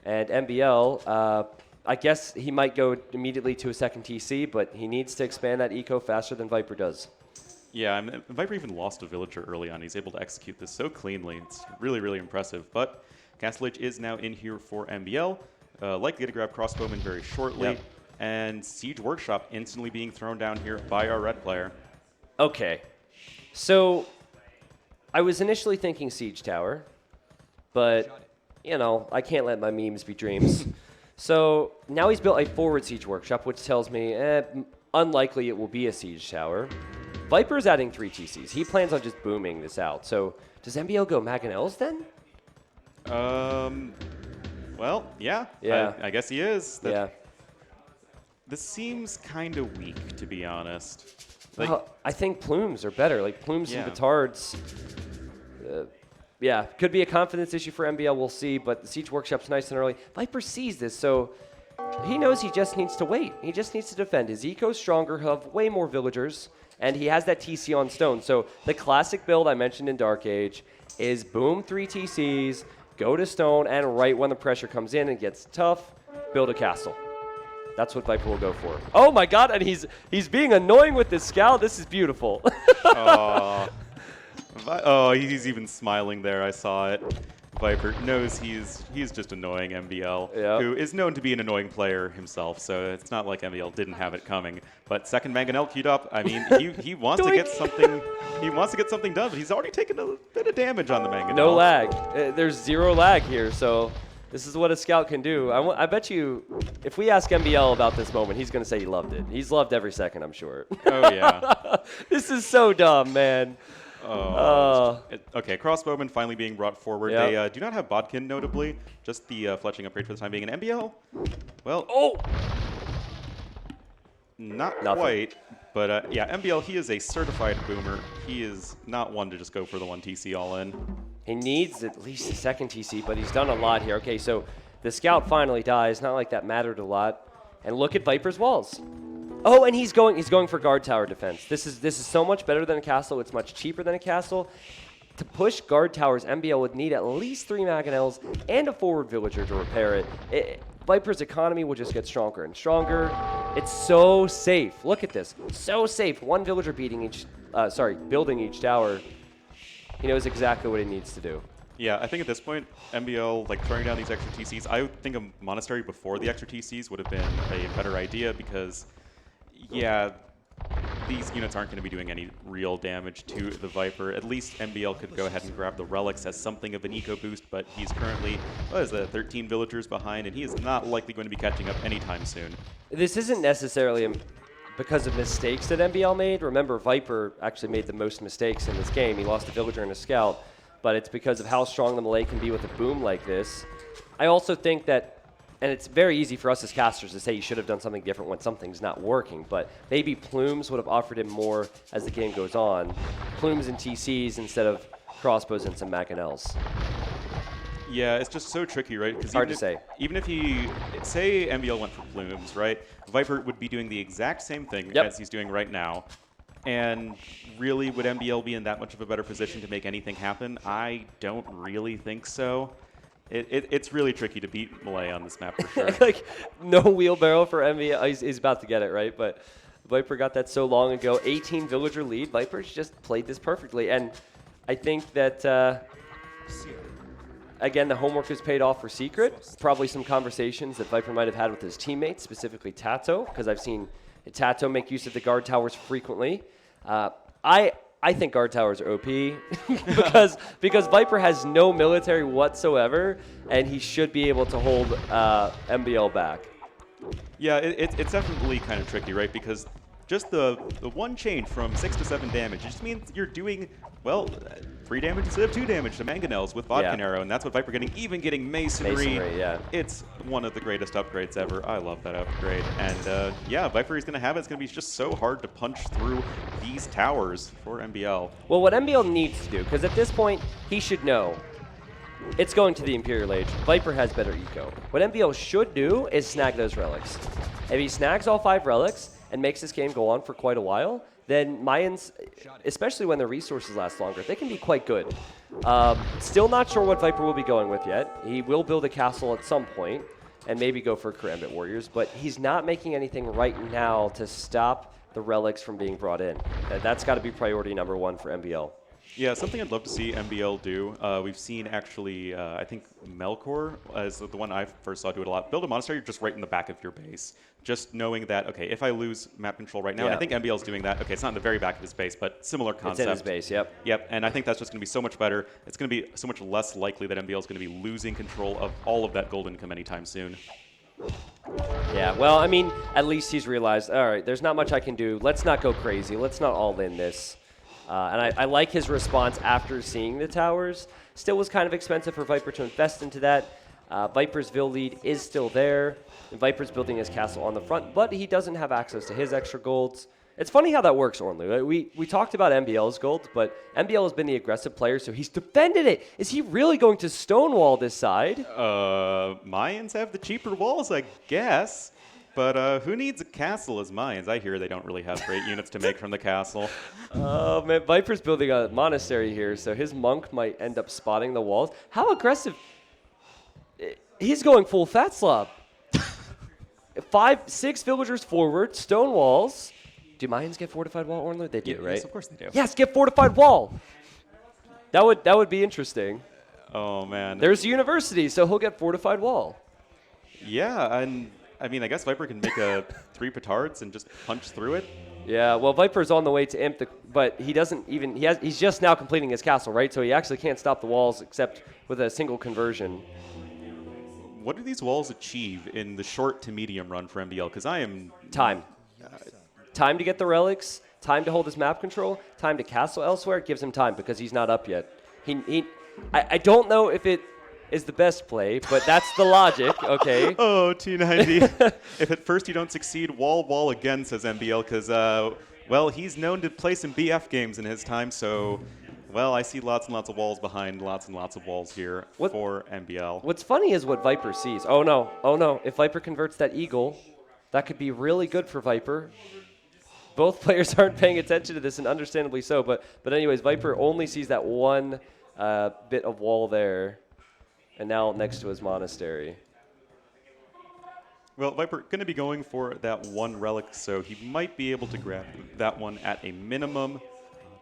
[SPEAKER 1] And MbL, I guess he might go immediately to a second TC, but he needs to expand that eco faster than Viper does.
[SPEAKER 2] Yeah, I mean, Viper even lost a villager early on. He's able to execute this so cleanly. It's really, really impressive. But Castle Age is now in here for MbL. Likely to grab Crossbowman very shortly.
[SPEAKER 1] Yep.
[SPEAKER 2] And Siege Workshop instantly being thrown down here by our red player.
[SPEAKER 1] Okay. So I was initially thinking Siege Tower, but you know, I can't let my memes be dreams. So now he's built a forward siege workshop, which tells me unlikely it will be a siege tower. Viper's adding 3 TCs. He plans on just booming this out. So does MbL go Mangonels then?
[SPEAKER 2] Well, yeah.
[SPEAKER 1] Yeah.
[SPEAKER 2] I guess he is.
[SPEAKER 1] Yeah.
[SPEAKER 2] This seems kind of weak, to be honest. Like,
[SPEAKER 1] Well, I think Plumes are better. Like Plumes
[SPEAKER 2] Yeah.
[SPEAKER 1] and Batards. Yeah, could be a confidence issue for MbL. We'll see. But the siege workshop's nice and early. Viper sees this, so he knows he just needs to wait. He just needs to defend. His eco's stronger. He'll have way more villagers, and he has that TC on stone. So the classic build I mentioned in Dark Age is boom 3 TCs, go to stone, and right when the pressure comes in and gets tough, build a castle. That's what Viper will go for. Oh my God! And he's being annoying with this scout. This is beautiful.
[SPEAKER 2] Oh, he's even smiling there. I saw it. Viper knows he's just annoying MbL,
[SPEAKER 1] Yep.
[SPEAKER 2] who is known to be an annoying player himself. So it's not like MbL didn't have it coming. But second Mangonel queued up. I mean, he wants to get something. He wants to get something done, but he's already taken a bit of damage on the Mangonel.
[SPEAKER 1] No lag. There's 0 lag here, so this is what a scout can do. I bet you, if we ask MbL about this moment, he's going to say he loved it. He's loved every second, I'm sure.
[SPEAKER 2] Oh yeah.
[SPEAKER 1] This is so dumb, man.
[SPEAKER 2] Okay, crossbowman finally being brought forward.
[SPEAKER 1] Yep.
[SPEAKER 2] They do not have Bodkin, notably. Just the fletching upgrade for the time being. And MbL, well, not
[SPEAKER 1] Nothing.
[SPEAKER 2] quite. But yeah, MbL, he is a certified boomer. He is not one to just go for the 1 TC all in.
[SPEAKER 1] He needs at least a second TC, but he's done a lot here. Okay, so the scout finally dies. Not like that mattered a lot. And look at Viper's walls. Oh, and he's going for guard tower defense. This is so much better than a castle. It's much cheaper than a castle. To push guard towers, MbL would need at least 3 Mangonels and a forward villager to repair it. Viper's economy will just get stronger and stronger. It's so safe. Look at this. So safe. 1 villager building each tower. He knows exactly what he needs to do.
[SPEAKER 2] Yeah, I think at this point, MbL, like throwing down these extra TCs, I would think a monastery before the extra TCs would have been a better idea because, yeah, these units aren't going to be doing any real damage to the Viper. At least MbL could go ahead and grab the relics as something of an eco boost, but he's currently, 13 villagers behind, and he is not likely going to be catching up anytime soon.
[SPEAKER 1] This isn't necessarily because of mistakes that MbL made. Remember, Viper actually made the most mistakes in this game. He lost a villager and a scout, but it's because of how strong the melee can be with a boom like this. I also think that, and it's very easy for us as casters to say you should have done something different when something's not working, but maybe Plumes would have offered him more as the game goes on. Plumes and TCs instead of crossbows and some Mangonels.
[SPEAKER 2] Yeah, it's just so tricky, right? Because
[SPEAKER 1] Hard to say.
[SPEAKER 2] Even if say MbL went for Plumes, right? Viper would be doing the exact same thing
[SPEAKER 1] Yep.
[SPEAKER 2] as he's doing right now. And really, would MbL be in that much of a better position to make anything happen? I don't really think so. It's really tricky to beat melee on this map for sure.
[SPEAKER 1] Like, no wheelbarrow for MbL. He's about to get it, right? But Viper got that so long ago. 18 villager lead. Viper's just played this perfectly. And I think that, again, the homework is paid off for Secret. Probably some conversations that Viper might have had with his teammates, specifically Tato, because I've seen Tato make use of the guard towers frequently. I think guard towers are OP because Viper has no military whatsoever, and he should be able to hold MbL back.
[SPEAKER 2] Yeah, it's definitely kind of tricky, right? Because just the one change from 6 to 7 damage, it just means you're doing, well, 3 damage instead of 2 damage to Mangonels with Vodkin Arrow, and that's what Viper getting, even getting Masonry.
[SPEAKER 1] Yeah.
[SPEAKER 2] It's one of the greatest upgrades ever. I love that upgrade. And yeah, Viper is going to have it. It's going to be just so hard to punch through these towers for MbL.
[SPEAKER 1] Well, what MbL needs to do, because at this point, he should know, it's going to the Imperial Age. Viper has better eco. What MbL should do is snag those relics. If he snags all 5 relics and makes this game go on for quite a while, then Mayans, especially when their resources last longer, they can be quite good. Still not sure what Viper will be going with yet. He will build a castle at some point and maybe go for Karambit Warriors, but he's not making anything right now to stop the relics from being brought in. That's got to be priority number 1 for MbL.
[SPEAKER 2] Yeah, something I'd love to see MbL do. We've seen actually, I think Melkor is the one I first saw do it a lot. Build a monastery just right in the back of your base. Just knowing that, okay, if I lose map control right now, and I think MbL's doing that. Okay, it's not in the very back of his base, but similar concept.
[SPEAKER 1] It's in his base, yep.
[SPEAKER 2] Yep, and I think that's just going to be so much better. It's going to be so much less likely that MbL is going to be losing control of all of that gold income anytime soon.
[SPEAKER 1] Yeah, well, I mean, at least he's realized, all right, there's not much I can do. Let's not go crazy. Let's not all in this. And I like his response after seeing the towers. Still was kind of expensive for Viper to invest into that. Viper's Vil lead is still there. And Viper's building his castle on the front, but he doesn't have access to his extra golds. It's funny how that works, Ornlu. We talked about MbL's gold, but MbL has been the aggressive player, so he's defended it. Is he really going to stonewall this side?
[SPEAKER 2] Mayans have the cheaper walls, I guess. But who needs a castle as Mayans? I hear they don't really have great units to make from the castle.
[SPEAKER 1] Oh, man, Viper's building a monastery here, so his monk might end up spotting the walls. How aggressive? He's going full fat slob. 6 villagers forward, stone walls. Do Mayans get fortified wall, Ornlu? They do, right?
[SPEAKER 2] Yes, of course they do.
[SPEAKER 1] Yes, get fortified wall. That would be interesting.
[SPEAKER 2] Oh, man.
[SPEAKER 1] There's a university, so he'll get fortified wall.
[SPEAKER 2] Yeah, and I mean, I guess Viper can make 3 petards and just punch through it.
[SPEAKER 1] Yeah, well, Viper's on the way to imp, but he doesn't even, he's just now completing his castle, right? So he actually can't stop the walls except with a single conversion.
[SPEAKER 2] What do these walls achieve in the short to medium run for MbL? Because I am...
[SPEAKER 1] Time. Time to get the time to hold his map control, time to castle elsewhere. It gives him time because he's not up yet. I don't know if it is the best play, but that's the logic, okay?
[SPEAKER 2] Oh, T90. If at first you don't succeed, wall again, says MbL, because, well, he's known to play some BF games in his time, so, well, I see lots and lots of walls behind lots and lots of walls here for MbL.
[SPEAKER 1] What's funny is what Viper sees. Oh, no. If Viper converts that eagle, that could be really good for Viper. Both players aren't paying attention to this, and understandably so, but anyways, Viper only sees that one bit of wall there. And now next to his monastery.
[SPEAKER 2] Well, Viper going to be going for that one relic, so he might be able to grab that one at a minimum,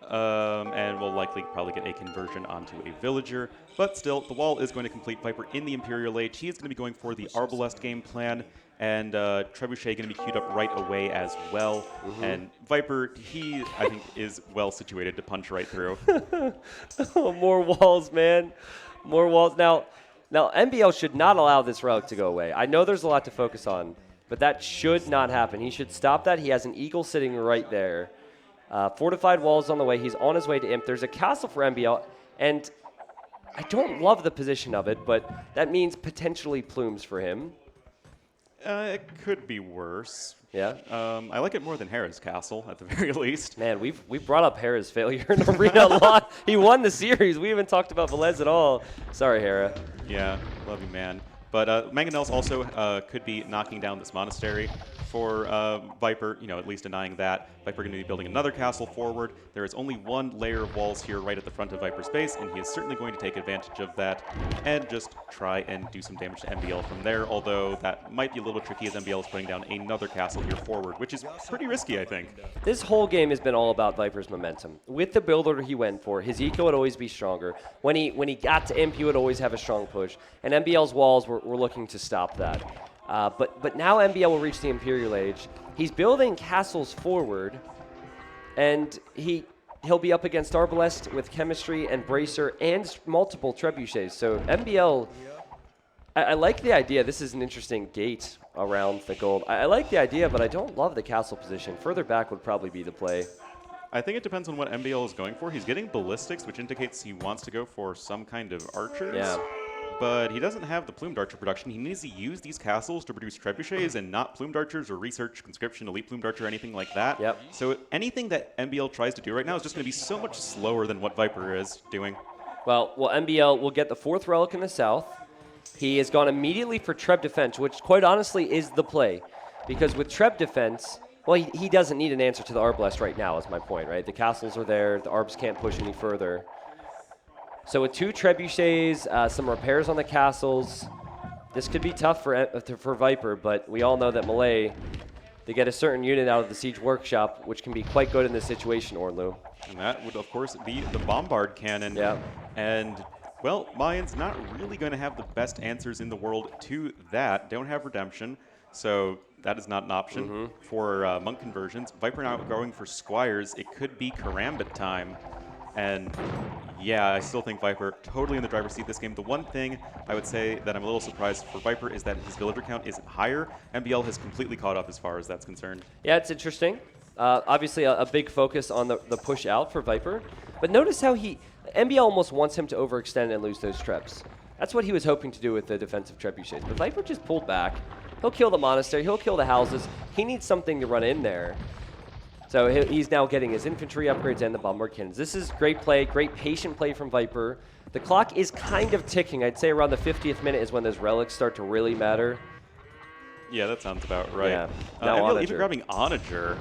[SPEAKER 2] and will likely probably get a conversion onto a villager. But still, the wall is going to complete Viper in the Imperial Age. He is going to be going for the Arbalest game plan, and Trebuchet going to be queued up right away as well. And Viper, he, I think, is well situated to punch right through.
[SPEAKER 1] Oh, more walls, man. More walls. Now, MbL should not allow this relic to go away. I know there's a lot to focus on, but that should not happen. He should stop that. He has an eagle sitting right there. Fortified walls on the way. He's on his way to imp. There's a castle for MbL, and I don't love the position of it, but that means potentially plumes for him.
[SPEAKER 2] It could be worse.
[SPEAKER 1] Yeah.
[SPEAKER 2] I like it more than Hera's castle, at the very least.
[SPEAKER 1] Man, we've brought up Hera's failure in Arena a lot. He won the series. We haven't talked about Velez at all. Sorry, Hera.
[SPEAKER 2] Yeah, love you, man. But Mangonels also could be knocking down this monastery for Viper, at least denying that. Viper going to be building another castle forward. There is only one layer of walls here right at the front of Viper's base, and he is certainly going to take advantage of that and just try and do some damage to MbL from there, although that might be a little tricky as MbL is putting down another castle here forward, which is pretty risky, I think.
[SPEAKER 1] This whole game has been all about Viper's momentum. With the build order he went for, his eco would always be stronger. When he got to imp, he would always have a strong push, and MbL's walls were looking to stop that. But now MbL will reach the Imperial Age. He's building castles forward, and he'll be up against Arbalest with Chemistry and Bracer and multiple Trebuchets. So MbL, I like the idea. This is an interesting gate around the gold. I like the idea, but I don't love the castle position. Further back would probably be the play.
[SPEAKER 2] I think it depends on what MbL is going for. He's getting ballistics, which indicates he wants to go for some kind of archers.
[SPEAKER 1] Yeah.
[SPEAKER 2] But he doesn't have the plumed archer production. He needs to use these castles to produce trebuchets and not plumed archers or research conscription, elite plumed archer, anything like that.
[SPEAKER 1] Yep.
[SPEAKER 2] So anything that MbL tries to do right now is just going to be so much slower than what Viper is doing.
[SPEAKER 1] Well, MbL will get the 4th relic in the south. He has gone immediately for Treb defense, which quite honestly is the play. Because with Treb defense, well, he doesn't need an answer to the Arbalest right now is my point, right? The castles are there. The Arbs can't push any further. So with 2 trebuchets, some repairs on the castles, this could be tough for Viper, but we all know that Malay, they get a certain unit out of the Siege Workshop, which can be quite good in this situation, Ornlu.
[SPEAKER 2] And that would, of course, be the Bombard Cannon.
[SPEAKER 1] Yeah.
[SPEAKER 2] And, well, Mayan's not really going to have the best answers in the world to that. Don't have Redemption, so that is not an option for Monk conversions. Viper now going for Squires. It could be Karambit time. And, yeah, I still think Viper totally in the driver's seat this game. The one thing I would say that I'm a little surprised for Viper is that his villager count isn't higher. MbL has completely caught up as far as that's concerned.
[SPEAKER 1] Yeah, it's interesting. Obviously, a big focus on the push out for Viper. But notice how MbL almost wants him to overextend and lose those trebs. That's what he was hoping to do with the defensive trebuchets. But Viper just pulled back. He'll kill the monastery. He'll kill the houses. He needs something to run in there. So he's now getting his infantry upgrades and the bombard cannons. This is great play, great patient play from Viper. The clock is kind of ticking. I'd say around the 50th minute is when those relics start to really matter.
[SPEAKER 2] Yeah, that sounds about right.
[SPEAKER 1] Yeah.
[SPEAKER 2] MbL even grabbing Onager.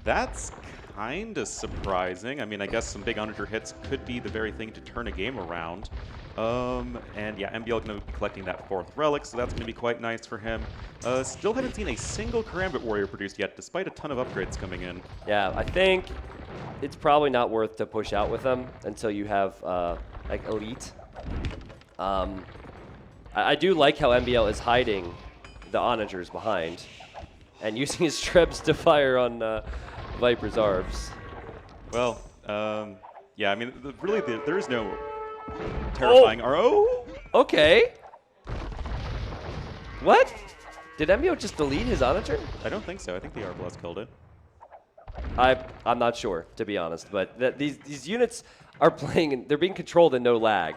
[SPEAKER 2] That's kind of surprising. I mean, I guess some big Onager hits could be the very thing to turn a game around. And yeah, MbL going to be collecting that 4th relic, so that's going to be quite nice for him. Still haven't seen a single Karambit Warrior produced yet, despite a ton of upgrades coming in.
[SPEAKER 1] Yeah, I think it's probably not worth to push out with them until you have like Elite. I do like how MbL is hiding the Onagers behind and using his trebs to fire on Viper's Arvs.
[SPEAKER 2] Well, yeah, I mean, really, there is no terrifying RO.
[SPEAKER 1] Okay. What? Did MbL just delete his Onager?
[SPEAKER 2] I don't think so. I think the Arbalest killed it.
[SPEAKER 1] I'm not sure, to be honest, but these units are playing, and they're being controlled in no lag.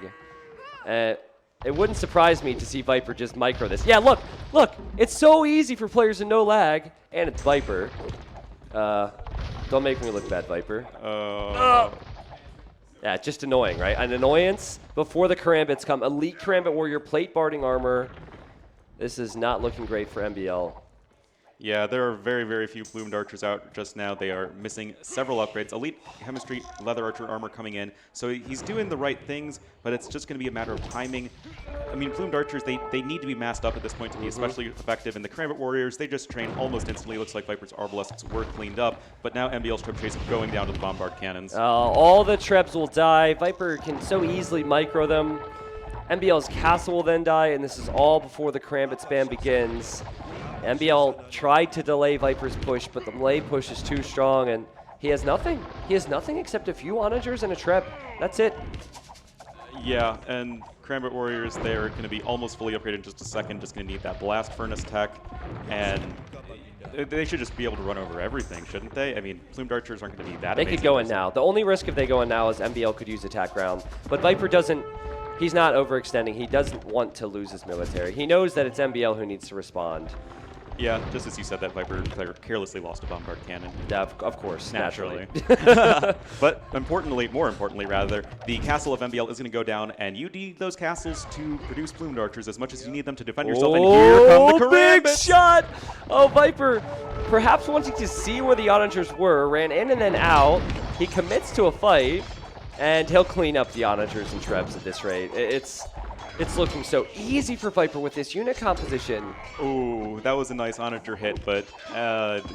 [SPEAKER 1] It wouldn't surprise me to see Viper just micro this. Yeah, look, it's so easy for players in no lag, and it's Viper. Don't make me look bad, Viper. Yeah, just annoying, right? An annoyance before the Karambits come. Elite Karambit Warrior, plate barding armor. This is not looking great for MbL.
[SPEAKER 2] Yeah, there are very, very few Plumed Archers out just now. They are missing several upgrades. Elite Chemistry, Leather Archer armor coming in. So he's doing the right things, but it's just going to be a matter of timing. I mean, Plumed Archers, they need to be masked up at this point to be especially effective. And the Karambit Warriors, they just train almost instantly. Looks like Viper's Arbalests were cleaned up. But now MbL's Trebuchets going down to the Bombard Cannons.
[SPEAKER 1] All the Trebs will die. Viper can so easily micro them. MbL's Castle will then die, and this is all before the Karambit spam begins. MbL tried to delay Viper's push, but the delay push is too strong, and he has nothing. He has nothing except a few Onagers and a Treb. That's it.
[SPEAKER 2] Yeah, and Karambit Warriors, they're going to be almost fully upgraded in just a second. Just going to need that Blast Furnace tech, and they should just be able to run over everything, shouldn't they? I mean, Plumed Archers aren't going to be that amazing.
[SPEAKER 1] They could go in now. The only risk if they go in now is MbL could use attack round, but Viper doesn't. He's not overextending. He doesn't want to lose his military. He knows that it's MbL who needs to respond.
[SPEAKER 2] Yeah, just as you said that, Viper carelessly lost a Bombard Cannon.
[SPEAKER 1] Yeah, of course, naturally.
[SPEAKER 2] But more importantly, the castle of MbL is going to go down, and you need those castles to produce Plumed Archers as much as you need them to defend yourself, and here come the Karambits!
[SPEAKER 1] Big shot! Oh, Viper, perhaps wanting to see where the Onagers were, ran in and then out. He commits to a fight, and he'll clean up the Onagers and Trebs at this rate. It's looking so easy for Viper with this unit composition.
[SPEAKER 2] Ooh, that was a nice Onager hit, but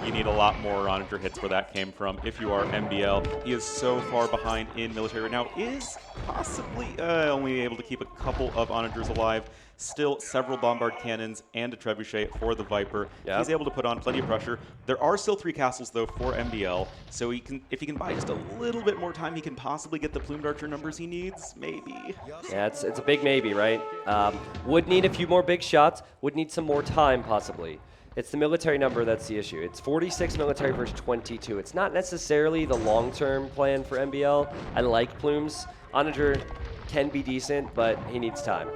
[SPEAKER 2] you need a lot more Onager hits where that came from if you are MbL. He is so far behind in military right now, is possibly only able to keep a couple of Onagers alive. Still several Bombard Cannons and a Trebuchet for the Viper. Yep. He's able to put on plenty of pressure. There are still 3 castles, though, for MbL, so he can, if he can buy just a little bit more time, he can possibly get the Plumed Archer numbers he needs, maybe.
[SPEAKER 1] Yeah, it's a big maybe, right? Would need a few more big shots, would need some more time, possibly. It's the military number that's the issue. It's 46 military versus 22. It's not necessarily the long-term plan for MbL. I like Plumes. Onager can be decent, but he needs time.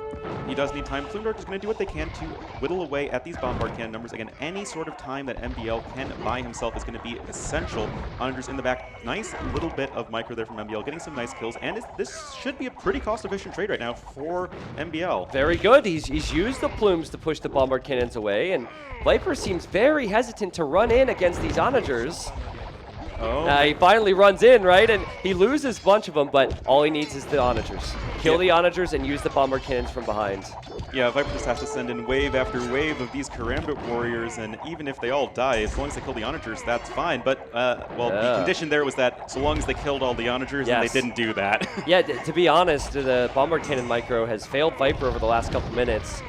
[SPEAKER 2] He does need time. Plumed Archer is going to do what they can to whittle away at these Bombard Cannon numbers. Again, any sort of time that MbL can buy himself is going to be essential. Onagers in the back. Nice little bit of micro there from MbL, getting some nice kills. And this should be a pretty cost-efficient trade right now for MbL.
[SPEAKER 1] Very good. He's used the Plumes to push the Bombard Cannons away, and Viper seems very hesitant to run in against these Onagers.
[SPEAKER 2] Oh.
[SPEAKER 1] He finally runs in, right? And he loses a bunch of them, but all he needs is the onagers. Kill the onagers and use the bomber cannons from behind.
[SPEAKER 2] Yeah, Viper just has to send in wave after wave of these Karambit warriors, and even if they all die, as long as they kill the onagers, that's fine. But, the condition there was that so long as they killed all the onagers, and they didn't do that.
[SPEAKER 1] Yeah, to be honest, the bomber cannon micro has failed Viper over the last couple minutes.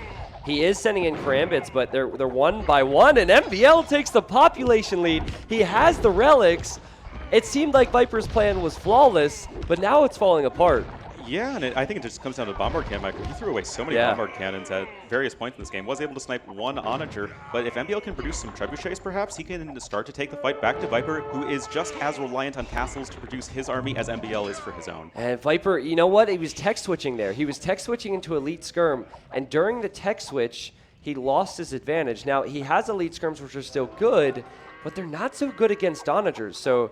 [SPEAKER 1] He is sending in Karambits, but they're one by one, and MbL takes the population lead. He has the relics. It seemed like Viper's plan was flawless, but now it's falling apart.
[SPEAKER 2] Yeah, and I think it just comes down to Bombard Cannon micro. He threw away so many Bombard Cannons at various points in this game. Was able to snipe one onager, but if MbL can produce some trebuchets, perhaps, he can start to take the fight back to Viper, who is just as reliant on castles to produce his army as MbL is for his own.
[SPEAKER 1] And Viper, you know what? He was tech switching there. He was tech switching into Elite Skirm, and during the tech switch, he lost his advantage. Now, he has Elite Skirms, which are still good, but they're not so good against onagers, so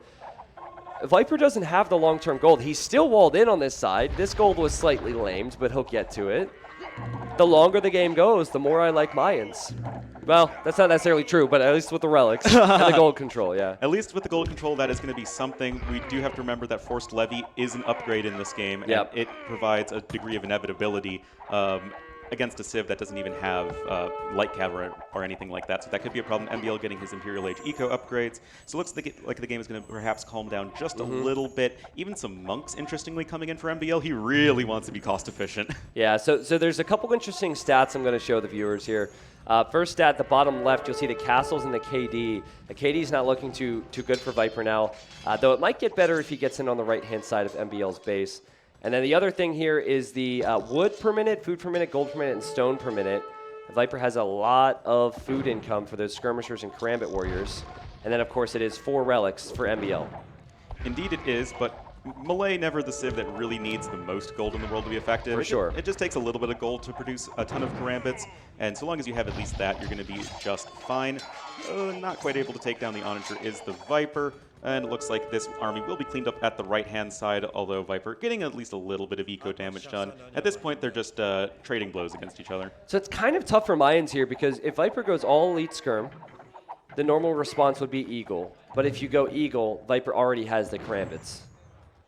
[SPEAKER 1] Viper doesn't have the long-term gold. He's still walled in on this side. This gold was slightly lamed, but he'll get to it. The longer the game goes, the more I like Mayans. Well, that's not necessarily true, but at least with the relics and the gold control, yeah.
[SPEAKER 2] At least with the gold control, that is going to be something. We do have to remember that Forced Levy is an upgrade in this game, and it provides a degree of inevitability against a Civ that doesn't even have light cav or anything like that. So that could be a problem. MbL getting his Imperial Age Eco upgrades. So it looks like the game is going to perhaps calm down just a little bit. Even some monks, interestingly, coming in for MbL. He really wants to be cost efficient.
[SPEAKER 1] Yeah, so there's a couple interesting stats I'm going to show the viewers here. First stat, the bottom left, you'll see the castles and the KD. The KD is not looking too good for Viper now, though it might get better if he gets in on the right-hand side of MbL's base. And then the other thing here is the wood per minute, food per minute, gold per minute, and stone per minute. Viper has a lot of food income for those skirmishers and Karambit warriors. And then, of course, it is 4 relics for MbL.
[SPEAKER 2] Indeed it is, but Malay never the Civ that really needs the most gold in the world to be effective.
[SPEAKER 1] For sure.
[SPEAKER 2] It just takes a little bit of gold to produce a ton of Karambits, and so long as you have at least that, you're going to be just fine. Not quite able to take down the Onager is the Viper, and it looks like this army will be cleaned up at the right-hand side, although Viper getting at least a little bit of eco damage done. At this point, they're just trading blows against each other.
[SPEAKER 1] So it's kind of tough for Mayans here, because if Viper goes all Elite Skirm, the normal response would be Eagle. But if you go Eagle, Viper already has the Karambits.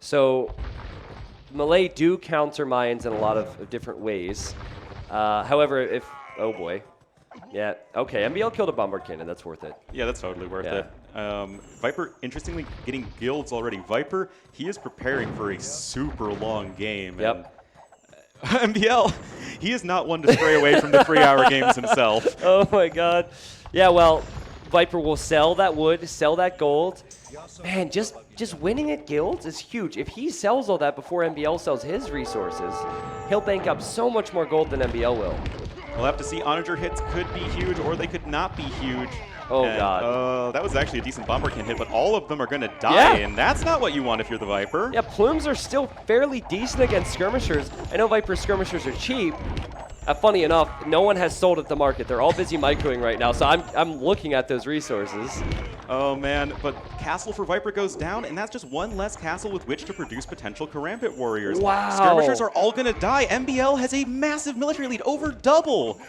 [SPEAKER 1] So Malay do counter Mayans in a lot of different ways. However, if... Oh, boy. Yeah, okay, MbL killed a Bombard Cannon. That's worth it.
[SPEAKER 2] Yeah, that's totally worth it. Viper, interestingly, getting guilds already. Viper, he is preparing for a super long game.
[SPEAKER 1] Yep.
[SPEAKER 2] And MbL, he is not one to stray away from the 3-hour games himself.
[SPEAKER 1] Oh, my God. Yeah, well, Viper will sell that wood, sell that gold. Man, just winning at guilds is huge. If he sells all that before MbL sells his resources, he'll bank up so much more gold than MbL will.
[SPEAKER 2] We'll have to see. Onager hits could be huge, or they could not be huge.
[SPEAKER 1] Oh, God.
[SPEAKER 2] That was actually a decent Bomber Can hit, but all of them are going to die, and that's not what you want if you're the Viper.
[SPEAKER 1] Yeah, plumes are still fairly decent against skirmishers. I know Viper skirmishers are cheap. Funny enough, no one has sold at the market. They're all busy microing right now, so I'm looking at those resources.
[SPEAKER 2] Oh, man, but Castle for Viper goes down, and that's just one less castle with which to produce potential Karambit warriors.
[SPEAKER 1] Wow.
[SPEAKER 2] Skirmishers are all going to die. MbL has a massive military lead, over double.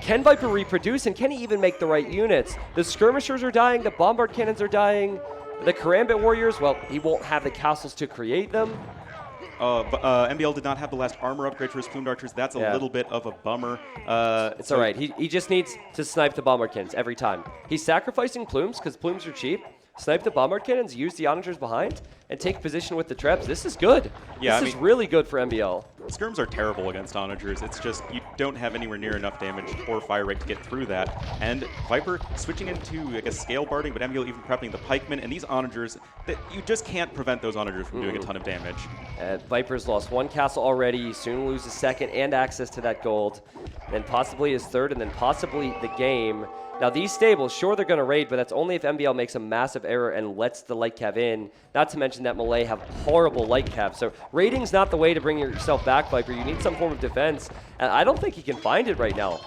[SPEAKER 1] Can Viper reproduce, and can he even make the right units? The skirmishers are dying, the bombard cannons are dying, the Karambit warriors, well, he won't have the castles to create them.
[SPEAKER 2] MbL did not have the last armor upgrade for his plumed archers. That's a little bit of a bummer.
[SPEAKER 1] It's all right. He just needs to snipe the bombard cannons every time. He's sacrificing plumes because plumes are cheap. Snipe the bombard cannons, use the onagers behind, and take position with the traps. This is good.
[SPEAKER 2] Yeah,
[SPEAKER 1] this is really good for MbL.
[SPEAKER 2] Skirms are terrible against onagers. It's just you don't have anywhere near enough damage or fire rate to get through that. And Viper switching into, I guess, scale barding, but MbL even prepping the pikemen. And these onagers, that you just can't prevent those onagers from doing a ton of damage.
[SPEAKER 1] Viper's lost 1 castle already. He soon loses 2nd and access to that gold. Then possibly his 3rd, and then possibly the game. Now, these stables, sure, they're going to raid, but that's only if MbL makes a massive error and lets the light cav in. Not to mention that Malay have horrible light cav. So raiding's not the way to bring yourself back, Viper. You need some form of defense, and I don't think he can find it right now.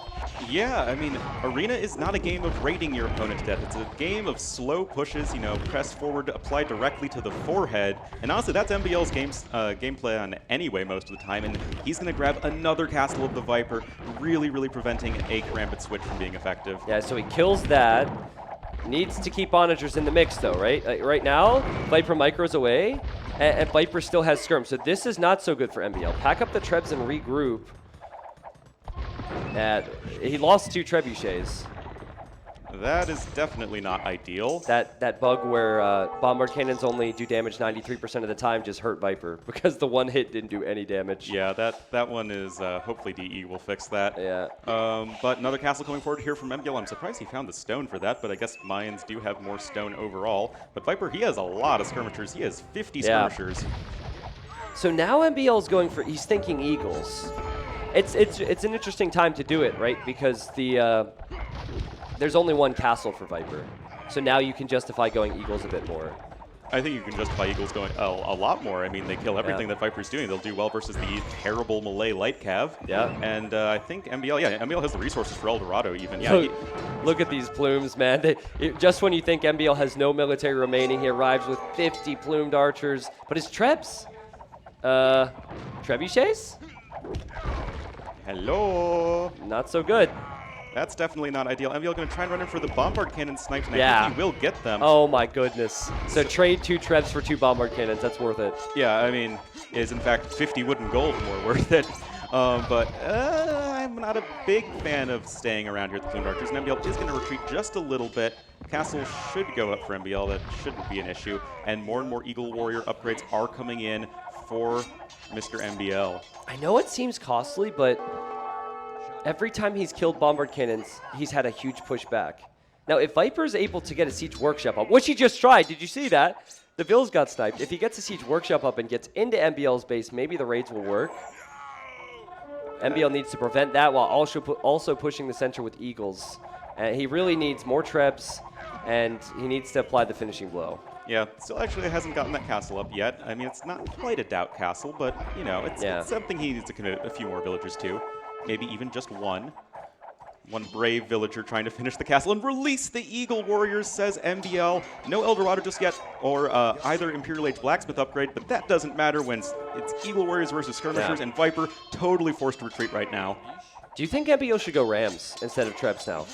[SPEAKER 2] Yeah, I mean, Arena is not a game of raiding your opponent to death. It's a game of slow pushes, you know, press forward, apply directly to the forehead. And honestly, that's MbL's gameplay on anyway most of the time. And he's going to grab another castle of the Viper, really, really preventing a Karambit switch from being effective.
[SPEAKER 1] Yeah, so he kills that. Needs to keep onagers in the mix, though, right? Right now, Viper micros away, and Viper still has skirm. So this is not so good for MbL. Pack up the Trebs and regroup. He lost 2 trebuchets.
[SPEAKER 2] That is definitely not ideal.
[SPEAKER 1] That bug where bombard cannons only do damage 93% of the time just hurt Viper because the one hit didn't do any damage.
[SPEAKER 2] Yeah, that one is, hopefully DE will fix that.
[SPEAKER 1] Yeah.
[SPEAKER 2] But another castle coming forward here from MbL. I'm surprised he found the stone for that, but I guess Mayans do have more stone overall. But Viper, he has a lot of skirmishers. He has 50 skirmishers.
[SPEAKER 1] So now MbL is going for, he's thinking Eagles. It's an interesting time to do it, right? Because there's only one castle for Viper. So now you can justify going Eagles a bit more.
[SPEAKER 2] I think you can justify Eagles going a lot more. I mean, they kill everything that Viper's doing. They'll do well versus the terrible Malay light cav.
[SPEAKER 1] Yeah.
[SPEAKER 2] And I think MbL has the resources for Eldorado even.
[SPEAKER 1] Yeah. Look at these plumes, man. Just when you think MbL has no military remaining, he arrives with 50 plumed archers. But his Trebs? Trebuchets?
[SPEAKER 2] Hello.
[SPEAKER 1] Not so good.
[SPEAKER 2] That's definitely not ideal. MbL going to try and run in for the bombard cannon snipes, and I
[SPEAKER 1] Yeah.
[SPEAKER 2] think he will get them.
[SPEAKER 1] Oh my goodness. So trade 2 Trebs for 2 bombard cannons. That's worth it.
[SPEAKER 2] Yeah, I mean, is in fact 50 wooden gold more worth it. But I'm not a big fan of staying around here with the plumed archers. And MbL is going to retreat just a little bit. Castle should go up for MbL. That shouldn't be an issue. And more Eagle Warrior upgrades are coming in for Mr. MbL.
[SPEAKER 1] I know it seems costly, but every time he's killed bombard cannons, he's had a huge pushback. Now, if Viper's able to get a siege workshop up, which he just tried, did you see that? The Bills got sniped. If he gets a siege workshop up and gets into MbL's base, maybe the raids will work. MbL needs to prevent that while also pushing the center with Eagles. And he really needs more Trebs, and he needs to apply the finishing blow.
[SPEAKER 2] Yeah, still actually hasn't gotten that castle up yet. I mean, it's not quite a doubt castle, but, you know, it's something he needs to commit a few more villagers to. Maybe even just one. One brave villager trying to finish the castle and release the Eagle Warriors, says MbL. No Eldorado just yet, or either Imperial Age Blacksmith upgrade, but that doesn't matter when it's Eagle Warriors versus Skirmishers, and Viper totally forced to retreat right now.
[SPEAKER 1] Do you think MbL should go Rams instead of Trebs now?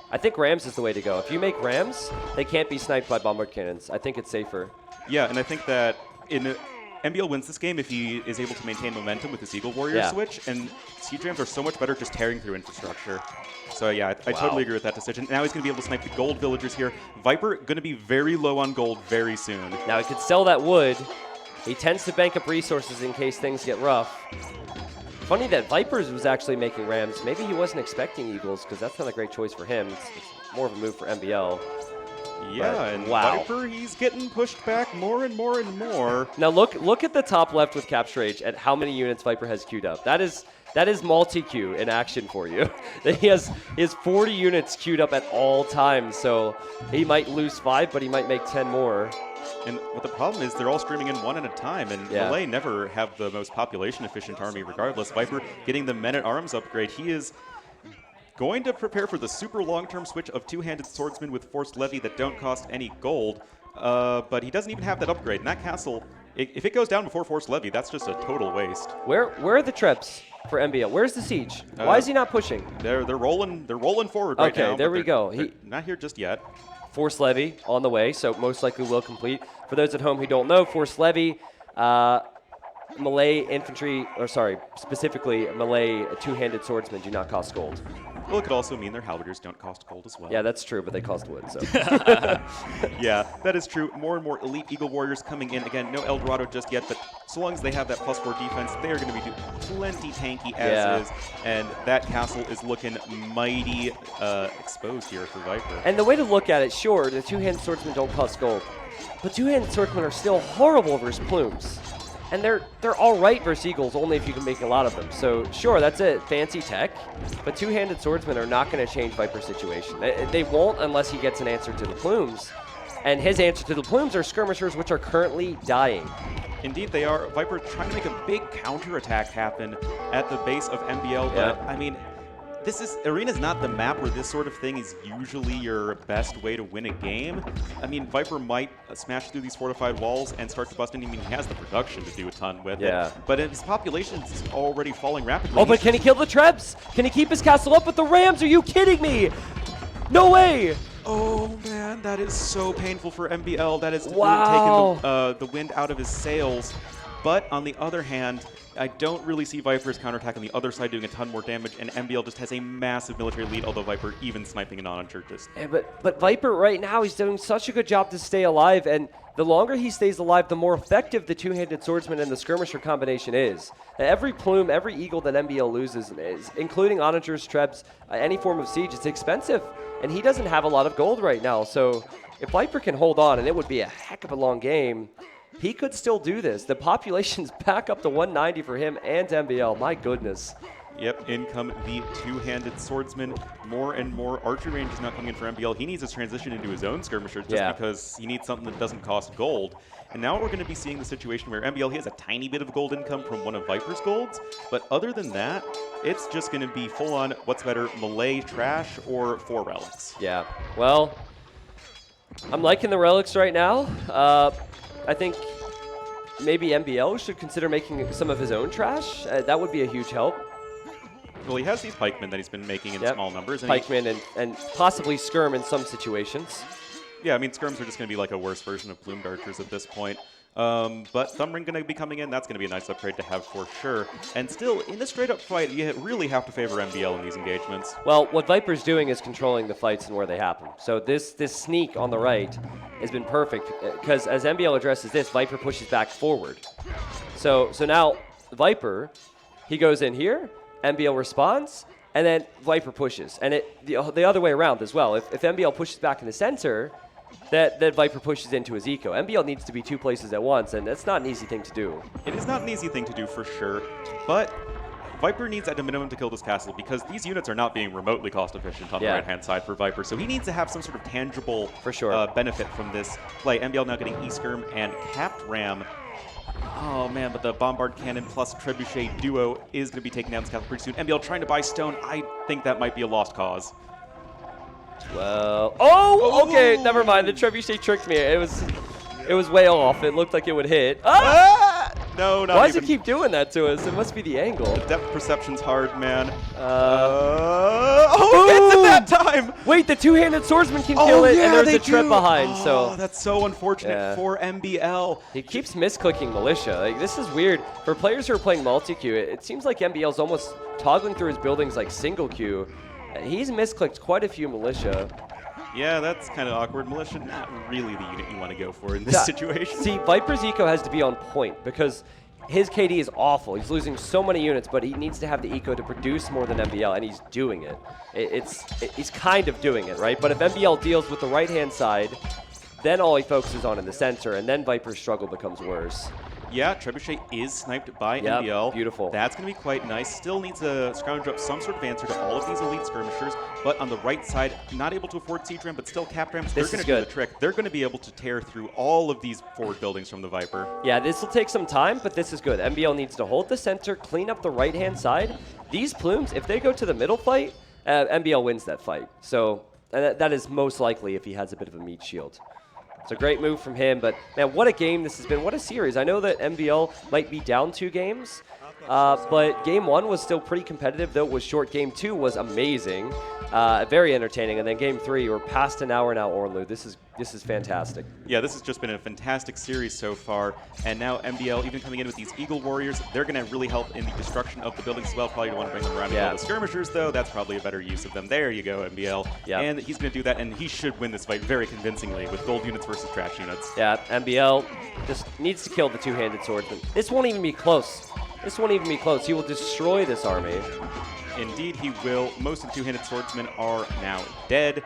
[SPEAKER 1] I think Rams is the way to go. If you make Rams, they can't be sniped by bombard cannons. I think it's safer.
[SPEAKER 2] Yeah, and I think that MbL wins this game if he is able to maintain momentum with his Eagle Warrior switch, and Siege Rams are so much better just tearing through infrastructure. So yeah, I totally agree with that decision. Now he's going to be able to snipe the gold villagers here. Viper going to be very low on gold very soon.
[SPEAKER 1] Now he could sell that wood. He tends to bank up resources in case things get rough. Funny that Vipers was actually making Rams. Maybe he wasn't expecting Eagles because that's not a great choice for him. It's more of a move for MbL.
[SPEAKER 2] Yeah,
[SPEAKER 1] but,
[SPEAKER 2] and Viper, he's getting pushed back more and more and more.
[SPEAKER 1] Now look at the top left with Capture Age at how many units Viper has queued up. That is multi-queue in action for you. he has 40 units queued up at all times, so he might lose 5, but he might make 10 more.
[SPEAKER 2] And what the problem is, they're all streaming in one at a time, and Malay never have the most population-efficient army regardless. Viper getting the Men-at-Arms upgrade. He is going to prepare for the super long-term switch of two-handed swordsmen with forced levy that don't cost any gold, but he doesn't even have that upgrade. And that castle, if it goes down before forced levy, that's just a total waste.
[SPEAKER 1] Where are the Trebs for MbL? Where's the siege? Why is he not pushing?
[SPEAKER 2] They're rolling forward right now.
[SPEAKER 1] Okay, there we go.
[SPEAKER 2] They're not here just yet.
[SPEAKER 1] Force Levy on the way, so most likely will complete. For those at home who don't know, Force Levy, Malay infantry, specifically Malay two-handed swordsmen do not cost gold.
[SPEAKER 2] Well, it could also mean their halberders don't cost gold as well.
[SPEAKER 1] Yeah, that's true, but they cost wood, so.
[SPEAKER 2] Yeah, that is true. More and more elite Eagle Warriors coming in. Again, no Eldorado just yet, but so long as they have that +4 defense, they are going to be plenty tanky as is. And that castle is looking mighty exposed here for Viper.
[SPEAKER 1] And the way to look at it, sure, the two-handed swordsmen don't cost gold, but two-handed swordsmen are still horrible versus plumes. And they're all right versus Eagles, only if you can make a lot of them. So sure, that's a fancy tech, but two-handed swordsmen are not going to change Viper's situation. They won't unless he gets an answer to the plumes. And his answer to the plumes are skirmishers, which are currently dying.
[SPEAKER 2] Indeed, they are. Viper trying to make a big counterattack happen at the base of MbL, but I mean, Arena's not the map where this sort of thing is usually your best way to win a game. I mean, Viper might smash through these fortified walls and start to bust in. I mean, he has the production to do a ton with it. But his population is already falling rapidly.
[SPEAKER 1] Oh, but can he kill the Trebs? Can he keep his castle up with the Rams? Are you kidding me? No way!
[SPEAKER 2] Oh man, that is so painful for MbL. That has
[SPEAKER 1] Wow.
[SPEAKER 2] really taken the wind out of his sails. But on the other hand, I don't really see Viper's counterattack on the other side doing a ton more damage, and MbL just has a massive military lead, although Viper even sniping an Onager just...
[SPEAKER 1] Yeah, but Viper right now, he's doing such a good job to stay alive, and the longer he stays alive, the more effective the two-handed swordsman and the skirmisher combination is. Every plume, every eagle that MbL loses, including Onagers, Trebs, any form of siege, it's expensive, and he doesn't have a lot of gold right now, so if Viper can hold on, and it would be a heck of a long game, he could still do this. The population's back up to 190 for him and MbL. My goodness.
[SPEAKER 2] Yep, in come the two-handed swordsman. More and more archery range is not coming in for MbL. He needs to transition into his own skirmisher just because he needs something that doesn't cost gold. And now we're going to be seeing the situation where MbL, he has a tiny bit of gold income from one of Viper's golds. But other than that, it's just going to be full-on, what's better, melee trash or 4 relics.
[SPEAKER 1] Yeah, well, I'm liking the relics right now. I think maybe MbL should consider making some of his own trash. That would be a huge help.
[SPEAKER 2] Well, he has these pikemen that he's been making in small numbers. And
[SPEAKER 1] pikemen and possibly skirm in some situations.
[SPEAKER 2] Yeah, I mean, skirms are just going to be like a worse version of plumed archers at this point. But Thumbring going to be coming in. That's going to be a nice upgrade to have for sure. And still, in a straight-up fight, you really have to favor MbL in these engagements.
[SPEAKER 1] Well, what Viper's doing is controlling the fights and where they happen. So this sneak on the right has been perfect because as MbL addresses this, Viper pushes back forward. So now Viper, he goes in here, MbL responds, and then Viper pushes. And the other way around as well. If MbL pushes back in the center, that Viper pushes into his eco. MbL needs to be 2 places at once, and that's not an easy thing to do.
[SPEAKER 2] It is not an easy thing to do for sure, but Viper needs at a minimum to kill this castle because these units are not being remotely cost efficient on the right-hand side for Viper, so he needs to have some sort of tangible benefit from this play. MbL now getting E-Skirm and Capped Ram. Oh man, but the Bombard Cannon plus Trebuchet duo is going to be taking down this castle pretty soon. MbL trying to buy stone. I think that might be a lost cause.
[SPEAKER 1] Well, okay, never mind. The Trebuchet tricked me. It was way off. It looked like it would hit. Ah!
[SPEAKER 2] No, not
[SPEAKER 1] Why
[SPEAKER 2] even.
[SPEAKER 1] does it keep doing that to us? It must be the angle.
[SPEAKER 2] The depth perception's hard, man. Gets it that time!
[SPEAKER 1] Wait, the two-handed swordsman can kill it, and there's a trip behind. So
[SPEAKER 2] that's so unfortunate for MbL.
[SPEAKER 1] He keeps misclicking militia. Like, this is weird. For players who are playing multi-queue, it seems like MbL's almost toggling through his buildings like single queue. He's misclicked quite a few militia.
[SPEAKER 2] Yeah, that's kind of awkward. Militia, not really the unit you want to go for in this situation.
[SPEAKER 1] See, Viper's eco has to be on point because his KD is awful. He's losing so many units, but he needs to have the eco to produce more than MbL, and he's doing it. He's kind of doing it, right? But if MbL deals with the right-hand side, then all he focuses on in the center, and then Viper's struggle becomes worse.
[SPEAKER 2] Yeah, Trebuchet is sniped by MbL.
[SPEAKER 1] Beautiful.
[SPEAKER 2] That's going to be quite nice. Still needs to scrounge up some sort of answer to all of these elite skirmishers, but on the right side, not able to afford siege ram, but still cap rams. They're going to do the trick. They're going to be able to tear through all of these forward buildings from the Viper.
[SPEAKER 1] Yeah, this will take some time, but this is good. MbL needs to hold the center, clean up the right-hand side. These plumes, if they go to the middle fight, MbL wins that fight. So that is most likely if he has a bit of a meat shield. It's a great move from him, but man, what a game this has been. What a series. I know that MbL might be down 2 games, but game 1 was still pretty competitive, though it was short. Game 2 was amazing, very entertaining, and then game 3, we're past an hour now, Orlu. This is fantastic.
[SPEAKER 2] Yeah, this has just been a fantastic series so far, and now MbL even coming in with these Eagle Warriors, they're going to really help in the destruction of the buildings as well. Probably don't want to bring them around to all the skirmishers, though. That's probably a better use of them. There you go, MbL.
[SPEAKER 1] Yep.
[SPEAKER 2] And he's going to do that, and he should win this fight very convincingly with gold units versus trash units.
[SPEAKER 1] Yeah, MbL just needs to kill the two-handed swordsman. This won't even be close. This won't even be close. He will destroy this army.
[SPEAKER 2] Indeed, he will. Most of the two-handed swordsmen are now dead.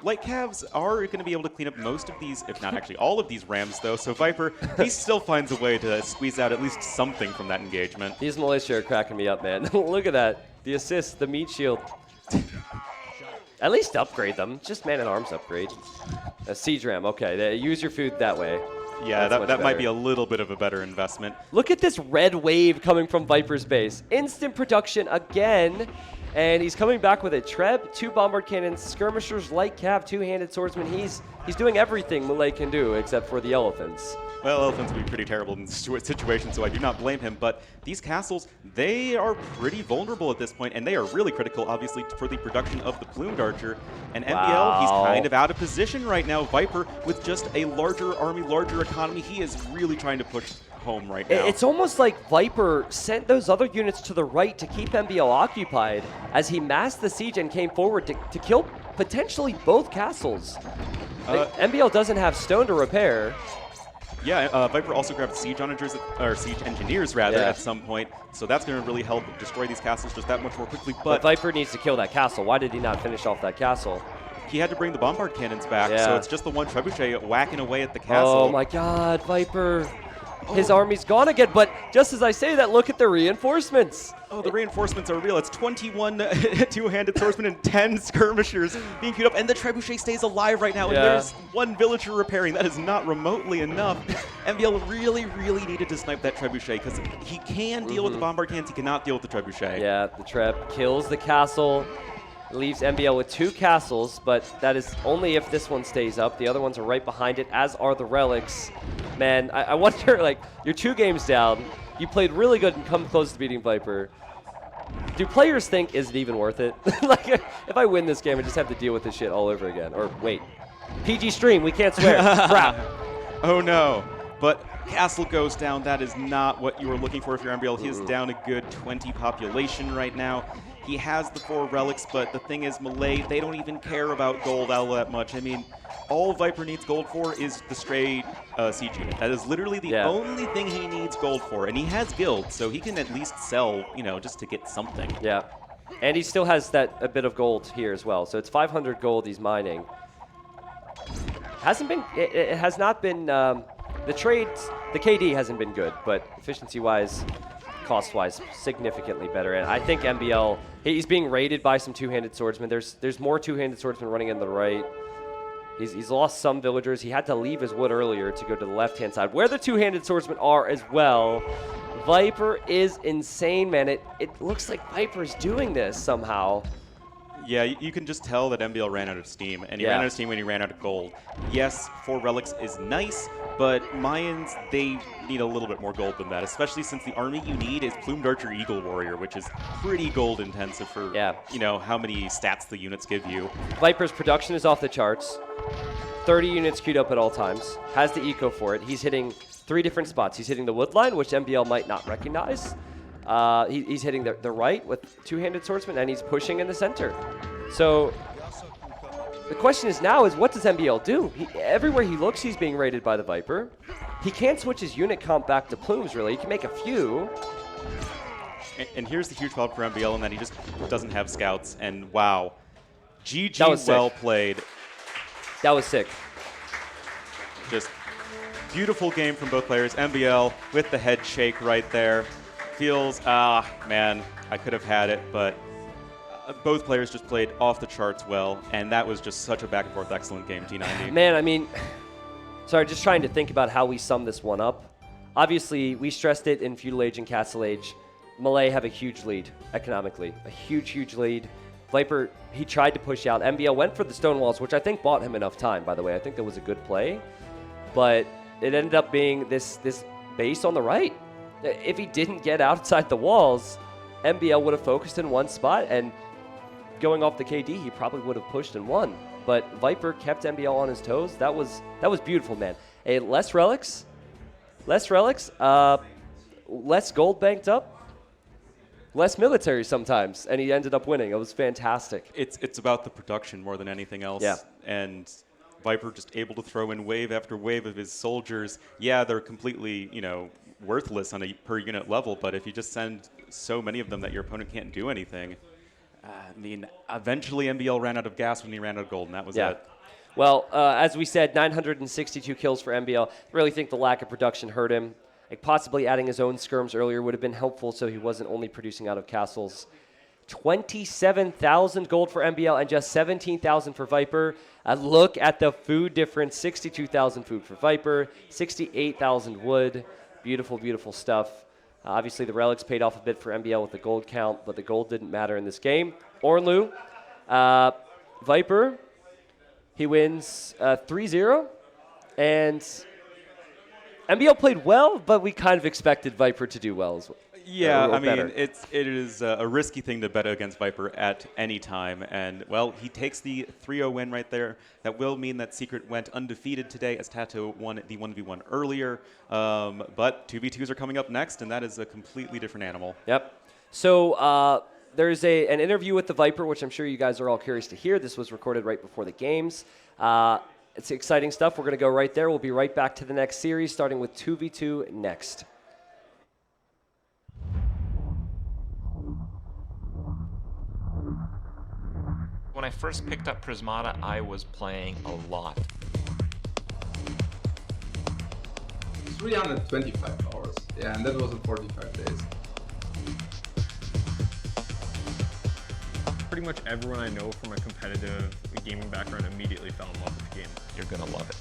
[SPEAKER 2] Light Cavs are going to be able to clean up most of these, if not actually all of these rams, though. So Viper, he still finds a way to squeeze out at least something from that engagement.
[SPEAKER 1] These militia are cracking me up, man. Look at that. The assist, the meat shield. At least upgrade them. Just man-at-arms upgrade. A siege ram, okay. Use your food that way.
[SPEAKER 2] Yeah, that might be a little bit of a better investment.
[SPEAKER 1] Look at this red wave coming from Viper's base. Instant production again. And he's coming back with a Treb, 2 bombard cannons, skirmishers, light cav, 2-handed swordsman. He's doing everything Malay can do except for the elephants.
[SPEAKER 2] Well, elephants would be pretty terrible in this situation, so I do not blame him. But these castles, they are pretty vulnerable at this point, and they are really critical, obviously, for the production of the plumed archer. And MbL, he's kind of out of position right now. Viper, with just a larger army, larger economy, he is really trying to push home right now.
[SPEAKER 1] It's almost like Viper sent those other units to the right to keep MbL occupied as he masked the siege and came forward to kill potentially both castles. MbL doesn't have stone to repair.
[SPEAKER 2] Yeah, Viper also grabbed siege engineers at some point, so that's going to really help destroy these castles just that much more quickly.
[SPEAKER 1] But Viper needs to kill that castle. Why did he not finish off that castle?
[SPEAKER 2] He had to bring the bombard cannons back, so it's just the one trebuchet whacking away at the castle.
[SPEAKER 1] Oh my God, Viper! His army's gone again. But just as I say that, look at the reinforcements.
[SPEAKER 2] Oh, the reinforcements are real. It's 21 two-handed swordsmen and 10 skirmishers being queued up, and the trebuchet stays alive right now. And there's 1 villager repairing. That is not remotely enough. MbL really, really needed to snipe that trebuchet because he can deal with the bombard cannons. He cannot deal with the trebuchet.
[SPEAKER 1] Yeah, the Treb kills the castle, leaves MbL with 2 castles, but that is only if this one stays up. The other ones are right behind it, as are the relics. Man, I wonder, like, you're 2 games down. You played really good and come close to beating Viper. Do players think, is it even worth it? Like, if I win this game, I just have to deal with this shit all over again. Or, wait. PG stream, we can't swear. Crap.
[SPEAKER 2] Oh, no. But castle goes down. That is not what you were looking for if you're MbL. He is down a good 20 population right now. He has the 4 relics, but the thing is, Malay, they don't even care about gold all that much. I mean, all Viper needs gold for is the stray siege unit. That is literally the only thing he needs gold for. And he has guild, so he can at least sell, you know, just to get something.
[SPEAKER 1] Yeah. And he still has a bit of gold here as well. So it's 500 gold he's mining. It has not been, the trades, the KD hasn't been good, but efficiency-wise, cost-wise, significantly better. And I think MbL, he's being raided by some 2-handed swordsmen. There's more 2-handed swordsmen running in the right. He's lost some villagers. He had to leave his wood earlier to go to the left-hand side, where the 2-handed swordsmen are as well. Viper is insane, man. It looks like Viper's doing this somehow.
[SPEAKER 2] Yeah, you can just tell that MbL ran out of steam, and he ran out of steam when he ran out of gold. Yes, 4 relics is nice, but Mayans, they need a little bit more gold than that, especially since the army you need is Plumed Archer Eagle Warrior, which is pretty gold intensive for, you know, how many stats the units give you.
[SPEAKER 1] Viper's production is off the charts. 30 units queued up at all times. Has the eco for it. He's hitting 3 different spots. He's hitting the wood line, which MbL might not recognize. He's hitting the right with 2-handed swordsman, and he's pushing in the center. So the question is now is, what does MbL do? Everywhere he looks, he's being raided by the Viper. He can't switch his unit comp back to plumes, really. He can make a few.
[SPEAKER 2] And here's the huge problem for MbL in that he just doesn't have scouts. And wow, GG, well played.
[SPEAKER 1] That was sick.
[SPEAKER 2] Just beautiful game from both players. MbL with the head shake right there. Feels, man, I could have had it, but both players just played off the charts well, and that was just such a back-and-forth excellent game, T90.
[SPEAKER 1] Man, I mean, sorry, just trying to think about how we sum this one up. Obviously, we stressed it in Feudal Age and Castle Age. Malay have a huge lead economically, a huge, huge lead. Viper, he tried to push out. MbL went for the stone walls, which I think bought him enough time, by the way. I think that was a good play, but it ended up being this base on the right. If he didn't get outside the walls, MbL would have focused in one spot, and going off the KD, he probably would have pushed and won. But Viper kept MbL on his toes. That was beautiful, man. Less relics, less gold banked up, less military sometimes, and he ended up winning. It was fantastic.
[SPEAKER 2] It's about the production more than anything else.
[SPEAKER 1] Yeah.
[SPEAKER 2] And Viper just able to throw in wave after wave of his soldiers. Yeah, they're completely, you know, worthless on a per unit level, but if you just send so many of them that your opponent can't do anything, I mean, eventually MbL ran out of gas when he ran out of gold, and that was it.
[SPEAKER 1] Well, as we said, 962 kills for MbL. I really think the lack of production hurt him. Like, possibly adding his own skirms earlier would have been helpful so he wasn't only producing out of castles. 27,000 gold for MbL and just 17,000 for Viper. Look at the food difference. 62,000 food for Viper, 68,000 wood. Beautiful, beautiful stuff. Obviously, the relics paid off a bit for MbL with the gold count, but the gold didn't matter in this game. Ornlu, Viper, he wins 3-0, and MbL played well, but we kind of expected Viper to do well as well.
[SPEAKER 2] Yeah,
[SPEAKER 1] or
[SPEAKER 2] I mean,
[SPEAKER 1] better.
[SPEAKER 2] it is a risky thing to bet against Viper at any time, and, well, he takes the 3-0 win right there. That will mean that Secret went undefeated today as Tato won the 1v1 earlier, but 2v2s are coming up next, and that is a completely different animal.
[SPEAKER 1] Yep. So there's an interview with the Viper, which I'm sure you guys are all curious to hear. This was recorded right before the games. It's exciting stuff. We're going to go right there. We'll be right back to the next series, starting with 2v2 next.
[SPEAKER 3] When I first picked up Prismata, I was playing a lot.
[SPEAKER 4] 325 hours. Yeah, and that was in 45 days.
[SPEAKER 5] Pretty much everyone I know from a competitive gaming background immediately fell in love with the game.
[SPEAKER 3] You're gonna love it.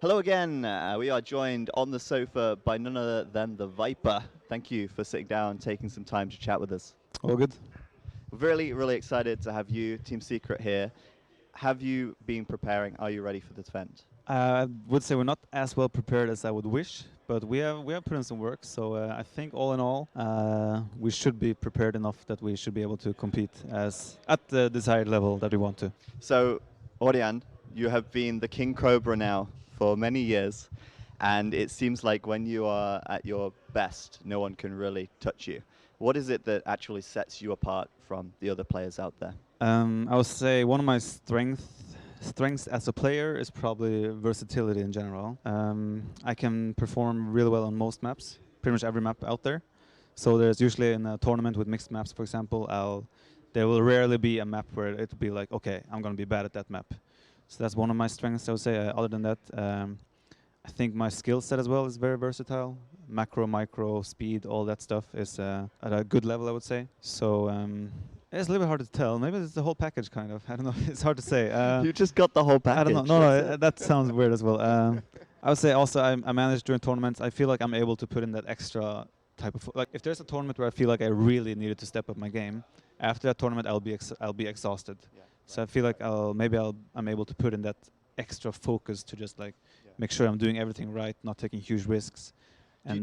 [SPEAKER 6] Hello again. We are joined on the sofa by none other than the Viper. Thank you for sitting down and taking some time to chat with us.
[SPEAKER 7] All good.
[SPEAKER 6] We're really, really excited to have you, Team Secret, here. Have you been preparing? Are you ready for this event?
[SPEAKER 7] I would say we're not as well prepared as I would wish, but we have put in some work. So I think all in all, we should be prepared enough that we should be able to compete at the desired level that we want to.
[SPEAKER 6] So, Orion, you have been the King Cobra now for many years, and it seems like when you are at your best, no one can really touch you. What is it that actually sets you apart from the other players out there?
[SPEAKER 7] I would say one of my strengths as a player is probably versatility in general. I can perform really well on most maps, pretty much every map out there. So there's usually in a tournament with mixed maps, for example, there will rarely be a map where it will be like, okay, I'm going to be bad at that map. So that's one of my strengths, I would say. Other than that, I think my skill set as well is very versatile. Macro, micro, speed, all that stuff is at a good level, I would say. So it's a little bit hard to tell. Maybe it's the whole package, kind of. I don't know. It's hard to say.
[SPEAKER 6] You just got the whole package.
[SPEAKER 7] I don't know. No, that sounds weird as well. I would say also I manage during tournaments. I feel like I'm able to put in that extra type of... Like if there's a tournament where I feel like I really needed to step up my game, after that tournament I'll be exhausted. Yeah. So I feel like I'm able to put in that extra focus to just like make sure I'm doing everything right, not taking huge risks.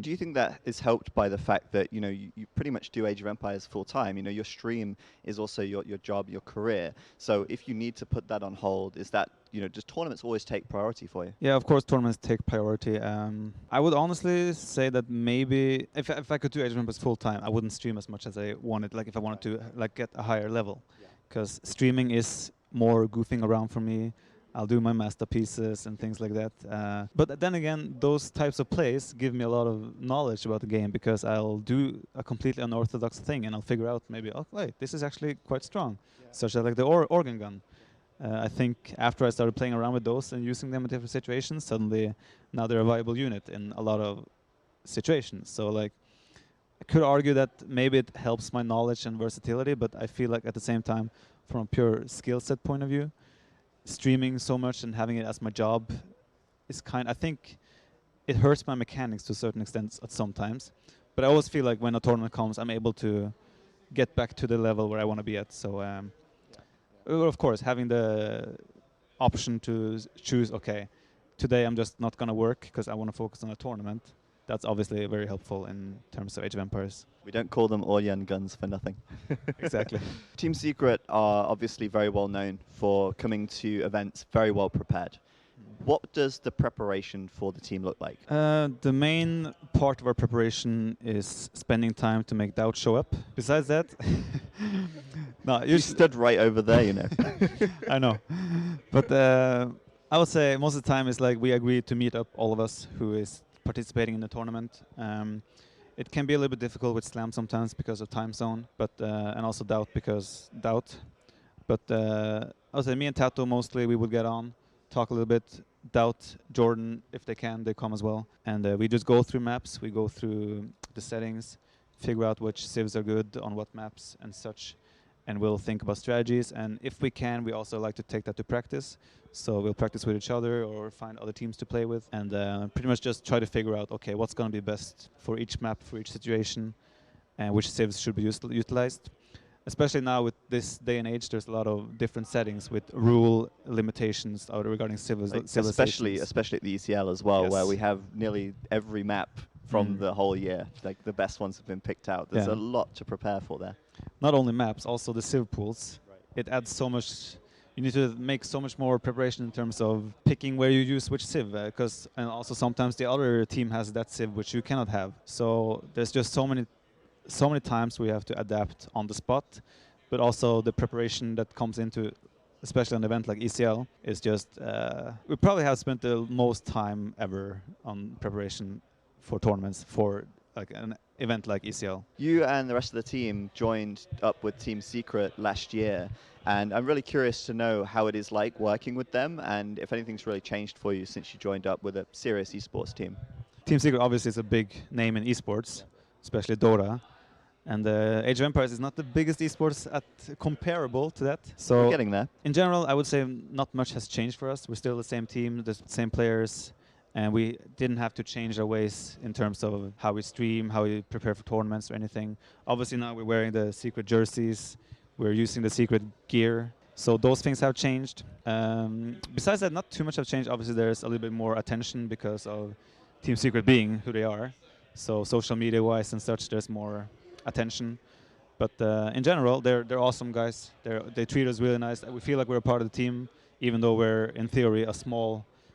[SPEAKER 6] Do you think that is helped by the fact that you pretty much do Age of Empires full time? Your stream is also your job, your career. So if you need to put that on hold, is that does tournaments always take priority for you?
[SPEAKER 7] Yeah, of course tournaments take priority. I would honestly say that maybe if I could do Age of Empires full time, I wouldn't stream as much as I wanted. Like if I wanted to like get a higher level, because streaming is more goofing around for me. I'll do my masterpieces and things like that. But then again, those types of plays give me a lot of knowledge about the game, because I'll do a completely unorthodox thing and I'll figure out maybe, oh wait, this is actually quite strong, such as like the organ gun. I think after I started playing around with those and using them in different situations, suddenly now they're a viable unit in a lot of situations. So like, I could argue that maybe it helps my knowledge and versatility, but I feel like at the same time, from a pure skill set point of view, streaming so much and having it as my job is I think it hurts my mechanics to a certain extent at sometimes. But I always feel like when a tournament comes, I'm able to get back to the level where I want to be at. So, of course, having the option to choose, okay, today I'm just not going to work because I want to focus on a tournament. That's obviously very helpful in terms of Age of Empires.
[SPEAKER 6] We don't call them Orjan guns for nothing.
[SPEAKER 7] Exactly.
[SPEAKER 6] Team Secret are obviously very well known for coming to events very well prepared. What does the preparation for the team look like?
[SPEAKER 7] The main part of our preparation is spending time to make Doubt show up. Besides that, no,
[SPEAKER 6] You stood right over there, you know.
[SPEAKER 7] I know. But I would say most of the time it's like we agree to meet up, all of us who is participating in the tournament. It can be a little bit difficult with Slam sometimes because of time zone, but and also Doubt because Doubt. But I would say me and Tato mostly we would get on, talk a little bit. Doubt, Jordan, if they can, they come as well. And we just go through maps, we go through the settings, figure out which civs are good on what maps and such. And we'll think about strategies. And if we can, we also like to take that to practice. So we'll practice with each other or find other teams to play with. And pretty much just try to figure out, okay, what's going to be best for each map, for each situation, and which civs should be utilized. Especially now with this day and age, there's a lot of different settings with rule limitations regarding civilizations.
[SPEAKER 6] Especially at the ECL as well,
[SPEAKER 7] Yes.
[SPEAKER 6] where we have nearly every map from the whole year. Like the best ones have been picked out. There's a lot to prepare for there.
[SPEAKER 7] Not only maps, also the civ pools. It adds so much. You need to make so much more preparation in terms of picking where you use which civ, and also sometimes the other team has that civ which you cannot have. So there's just so many times we have to adapt on the spot, but also the preparation that comes into, especially an event like ECL, is just we probably have spent the most time ever on preparation for tournaments for like an event like ECL.
[SPEAKER 6] You and the rest of the team joined up with Team Secret last year, and I'm really curious to know how it is like working with them and if anything's really changed for you since you joined up with a serious esports team.
[SPEAKER 7] Team Secret obviously is a big name in esports, especially Dota. And Age of Empires is not the biggest esports comparable to that. So
[SPEAKER 6] We're getting there.
[SPEAKER 7] in general, I would say not much has changed for us. We're still the same team, the same players, and we didn't have to change our ways in terms of how we stream, how we prepare for tournaments or anything. Obviously now we're wearing the Secret jerseys, we're using the Secret gear, so those things have changed. Besides that, not too much have changed. Obviously there's a little bit more attention because of Team Secret being who they are. So social media-wise and such, there's more attention, but in general they're awesome guys. They treat us really nice. We feel like we're a part of the team, even though we're in theory a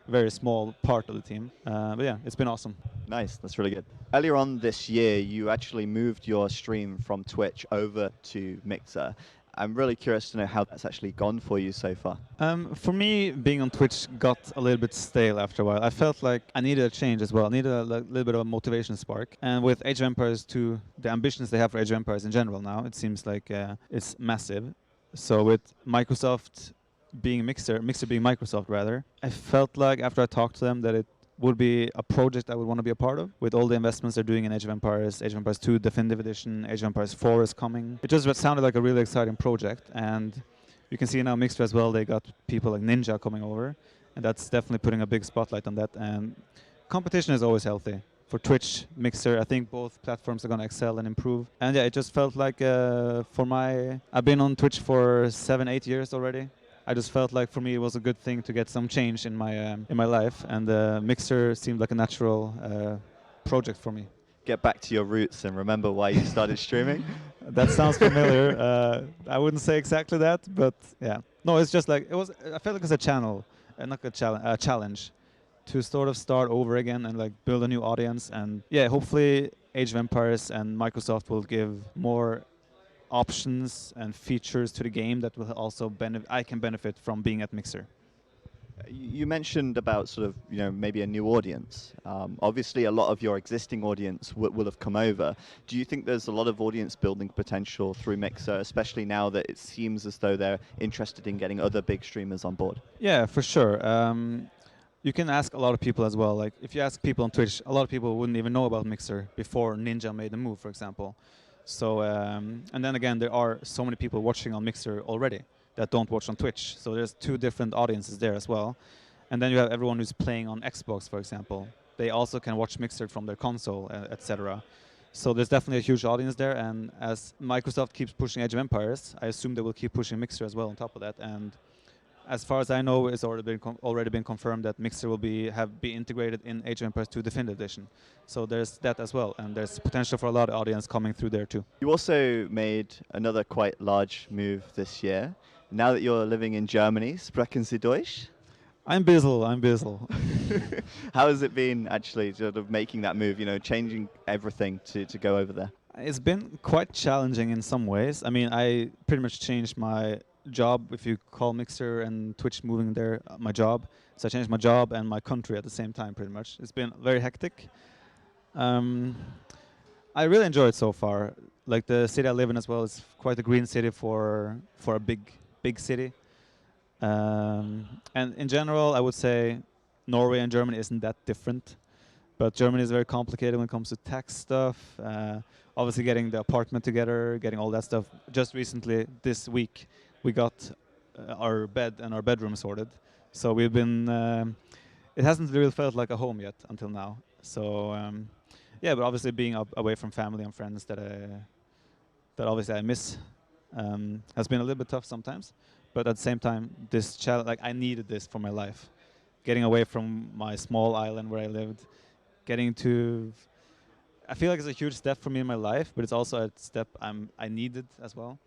[SPEAKER 7] very small part of the team. But yeah, it's been awesome.
[SPEAKER 6] Nice, that's really good. Earlier on this year, you actually moved your stream from Twitch over to Mixer. I'm really curious to know how that's actually gone for you so far.
[SPEAKER 7] For me, being on Twitch got a little bit stale after a while. I felt like I needed a change as well. I needed a little bit of a motivation spark. And with Age of Empires 2, the ambitions they have for Age of Empires in general now, it seems like it's massive. So with Microsoft being Mixer being Microsoft rather, I felt like after I talked to them that it would be a project I would want to be a part of. With all the investments they're doing in Age of Empires 2 Definitive Edition, Age of Empires 4 is coming. It just sounded like a really exciting project, and you can see now Mixer as well, they got people like Ninja coming over, and that's definitely putting a big spotlight on that, and competition is always healthy. For Twitch, Mixer, I think both platforms are going to excel and improve. And yeah, it just felt like I've been on Twitch for 7-8 years already. I just felt like for me it was a good thing to get some change in my life, and Mixer seemed like a natural project for me.
[SPEAKER 6] Get back to your roots and remember why you started streaming.
[SPEAKER 7] That sounds familiar. I wouldn't say exactly that, but yeah. No, it's just like I felt like it's a channel, not a challenge, to sort of start over again and like build a new audience. And yeah, hopefully Age of Empires and Microsoft will give more options and features to the game that will also I can benefit from being at Mixer.
[SPEAKER 6] You mentioned about sort of, maybe a new audience. Obviously, a lot of your existing audience will have come over. Do you think there's a lot of audience building potential through Mixer, especially now that it seems as though they're interested in getting other big streamers on board?
[SPEAKER 7] Yeah, for sure. You can ask a lot of people as well. Like, if you ask people on Twitch, a lot of people wouldn't even know about Mixer before Ninja made the move, for example. So, and then again, there are so many people watching on Mixer already that don't watch on Twitch. So there's two different audiences there as well. And then you have everyone who's playing on Xbox, for example. They also can watch Mixer from their console, etc. So there's definitely a huge audience there. And as Microsoft keeps pushing Age of Empires, I assume they will keep pushing Mixer as well on top of that. And as far as I know, it's already been confirmed that Mixer will be integrated in Age of Empires 2 Definitive Edition. So there's that as well, and there's potential for a lot of audience coming through there too.
[SPEAKER 6] You also made another quite large move this year. Now that you're living in Germany, sprechen Sie Deutsch?
[SPEAKER 7] I'm Bizzle.
[SPEAKER 6] How has it been actually sort of making that move, changing everything to go over there?
[SPEAKER 7] It's been quite challenging in some ways. I mean, I pretty much changed my job, if you call Mixer and Twitch moving there my job. So I changed my job and my country at the same time, pretty much. It's been very hectic. I really enjoy it so far. Like, the city I live in as well is quite a green city for a big city. And in general, I would say Norway and Germany isn't that different. But Germany is very complicated when it comes to tax stuff. Obviously, getting the apartment together, getting all that stuff. Just recently, this week, we got our bed and our bedroom sorted. So we've been, it hasn't really felt like a home yet until now. So yeah, but obviously being away from family and friends that obviously I miss has been a little bit tough sometimes. But at the same time, this challenge, like, I needed this for my life. Getting away from my small island where I lived, getting to, I feel like it's a huge step for me in my life, but it's also a step I needed as well.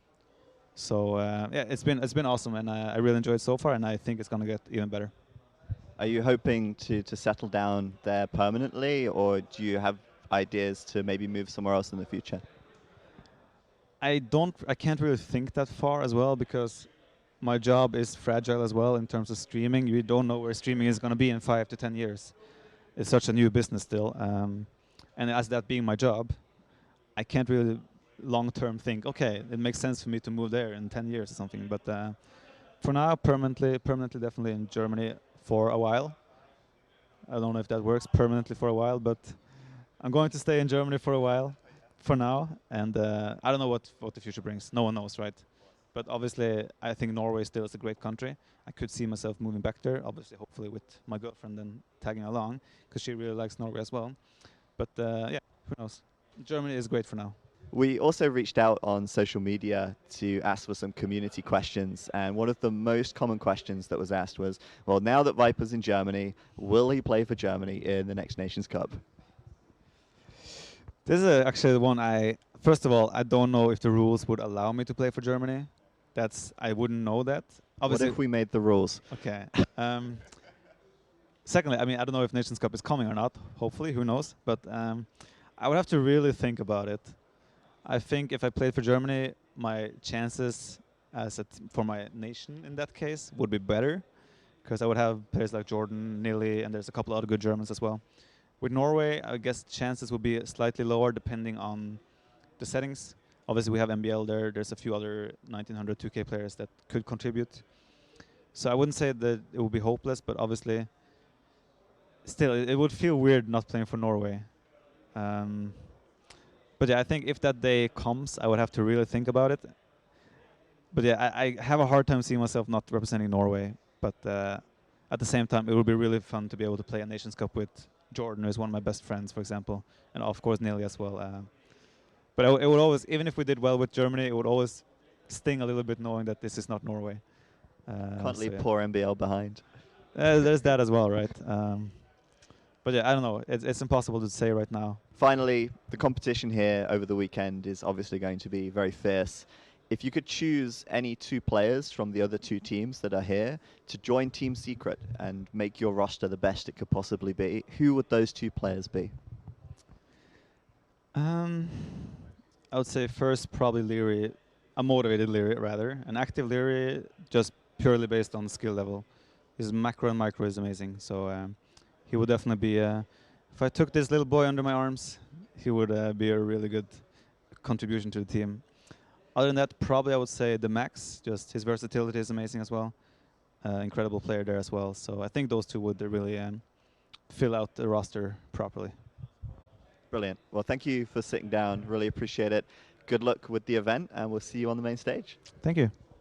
[SPEAKER 7] So yeah, it's been awesome, and I really enjoyed it so far, and I think it's gonna get even better.
[SPEAKER 6] Are you hoping to settle down there permanently, or do you have ideas to maybe move somewhere else in the future?
[SPEAKER 7] I can't really think that far as well, because my job is fragile as well in terms of streaming. You don't know where streaming is gonna be in 5 to 10 years. It's such a new business still, and as that being my job, I can't really long-term think, okay, it makes sense for me to move there in 10 years or something. But for now, permanently definitely in Germany for a while. I don't know if that works permanently for a while, but I'm going to stay in Germany for a while for now. And I don't know what the future brings. No one knows, right? But obviously, I think Norway still is a great country. I could see myself moving back there, obviously, hopefully with my girlfriend and tagging along, because she really likes Norway as well. But yeah, who knows? Germany is great for now.
[SPEAKER 6] We also reached out on social media to ask for some community questions, and one of the most common questions that was asked was, well, now that Viper's in Germany, will he play for Germany in the next Nations Cup?
[SPEAKER 7] This is actually the one first of all, I don't know if the rules would allow me to play for Germany. I wouldn't know that. Obviously,
[SPEAKER 6] what if we made the rules?
[SPEAKER 7] Okay. Secondly, I mean, I don't know if Nations Cup is coming or not. Hopefully, who knows? But I would have to really think about it. I think if I played for Germany, my chances for my nation in that case would be better, because I would have players like Jordan, Nili, and there's a couple other good Germans as well. With Norway, I guess chances would be slightly lower depending on the settings. Obviously, we have MbL there. There's a few other 1900 2K players that could contribute. So I wouldn't say that it would be hopeless, but obviously, still, it would feel weird not playing for Norway. But yeah, I think if that day comes, I would have to really think about it. But yeah, I have a hard time seeing myself not representing Norway. But at the same time, it would be really fun to be able to play a Nations Cup with Jordan, who is one of my best friends, for example, and of course Nili as well. But it would always, even if we did well with Germany, it would always sting a little bit knowing that this is not Norway.
[SPEAKER 6] Can't leave poor MbL behind.
[SPEAKER 7] There's that as well, right? But yeah, I don't know. It's impossible to say right now.
[SPEAKER 6] Finally, the competition here over the weekend is obviously going to be very fierce. If you could choose any two players from the other two teams that are here to join Team Secret and make your roster the best it could possibly be, who would those two players be?
[SPEAKER 7] I would say first probably Leary, a motivated Leary rather, an active Leary just purely based on skill level. his macro and micro is amazing. So he would definitely be. If I took this little boy under my arms, he would be a really good contribution to the team. Other than that, probably I would say the Max. Just his versatility is amazing as well. Incredible player there as well. So I think those two would really fill out the roster properly.
[SPEAKER 6] Brilliant. Well, thank you for sitting down. Really appreciate it. Good luck with the event, and we'll see you on the main stage.
[SPEAKER 7] Thank you.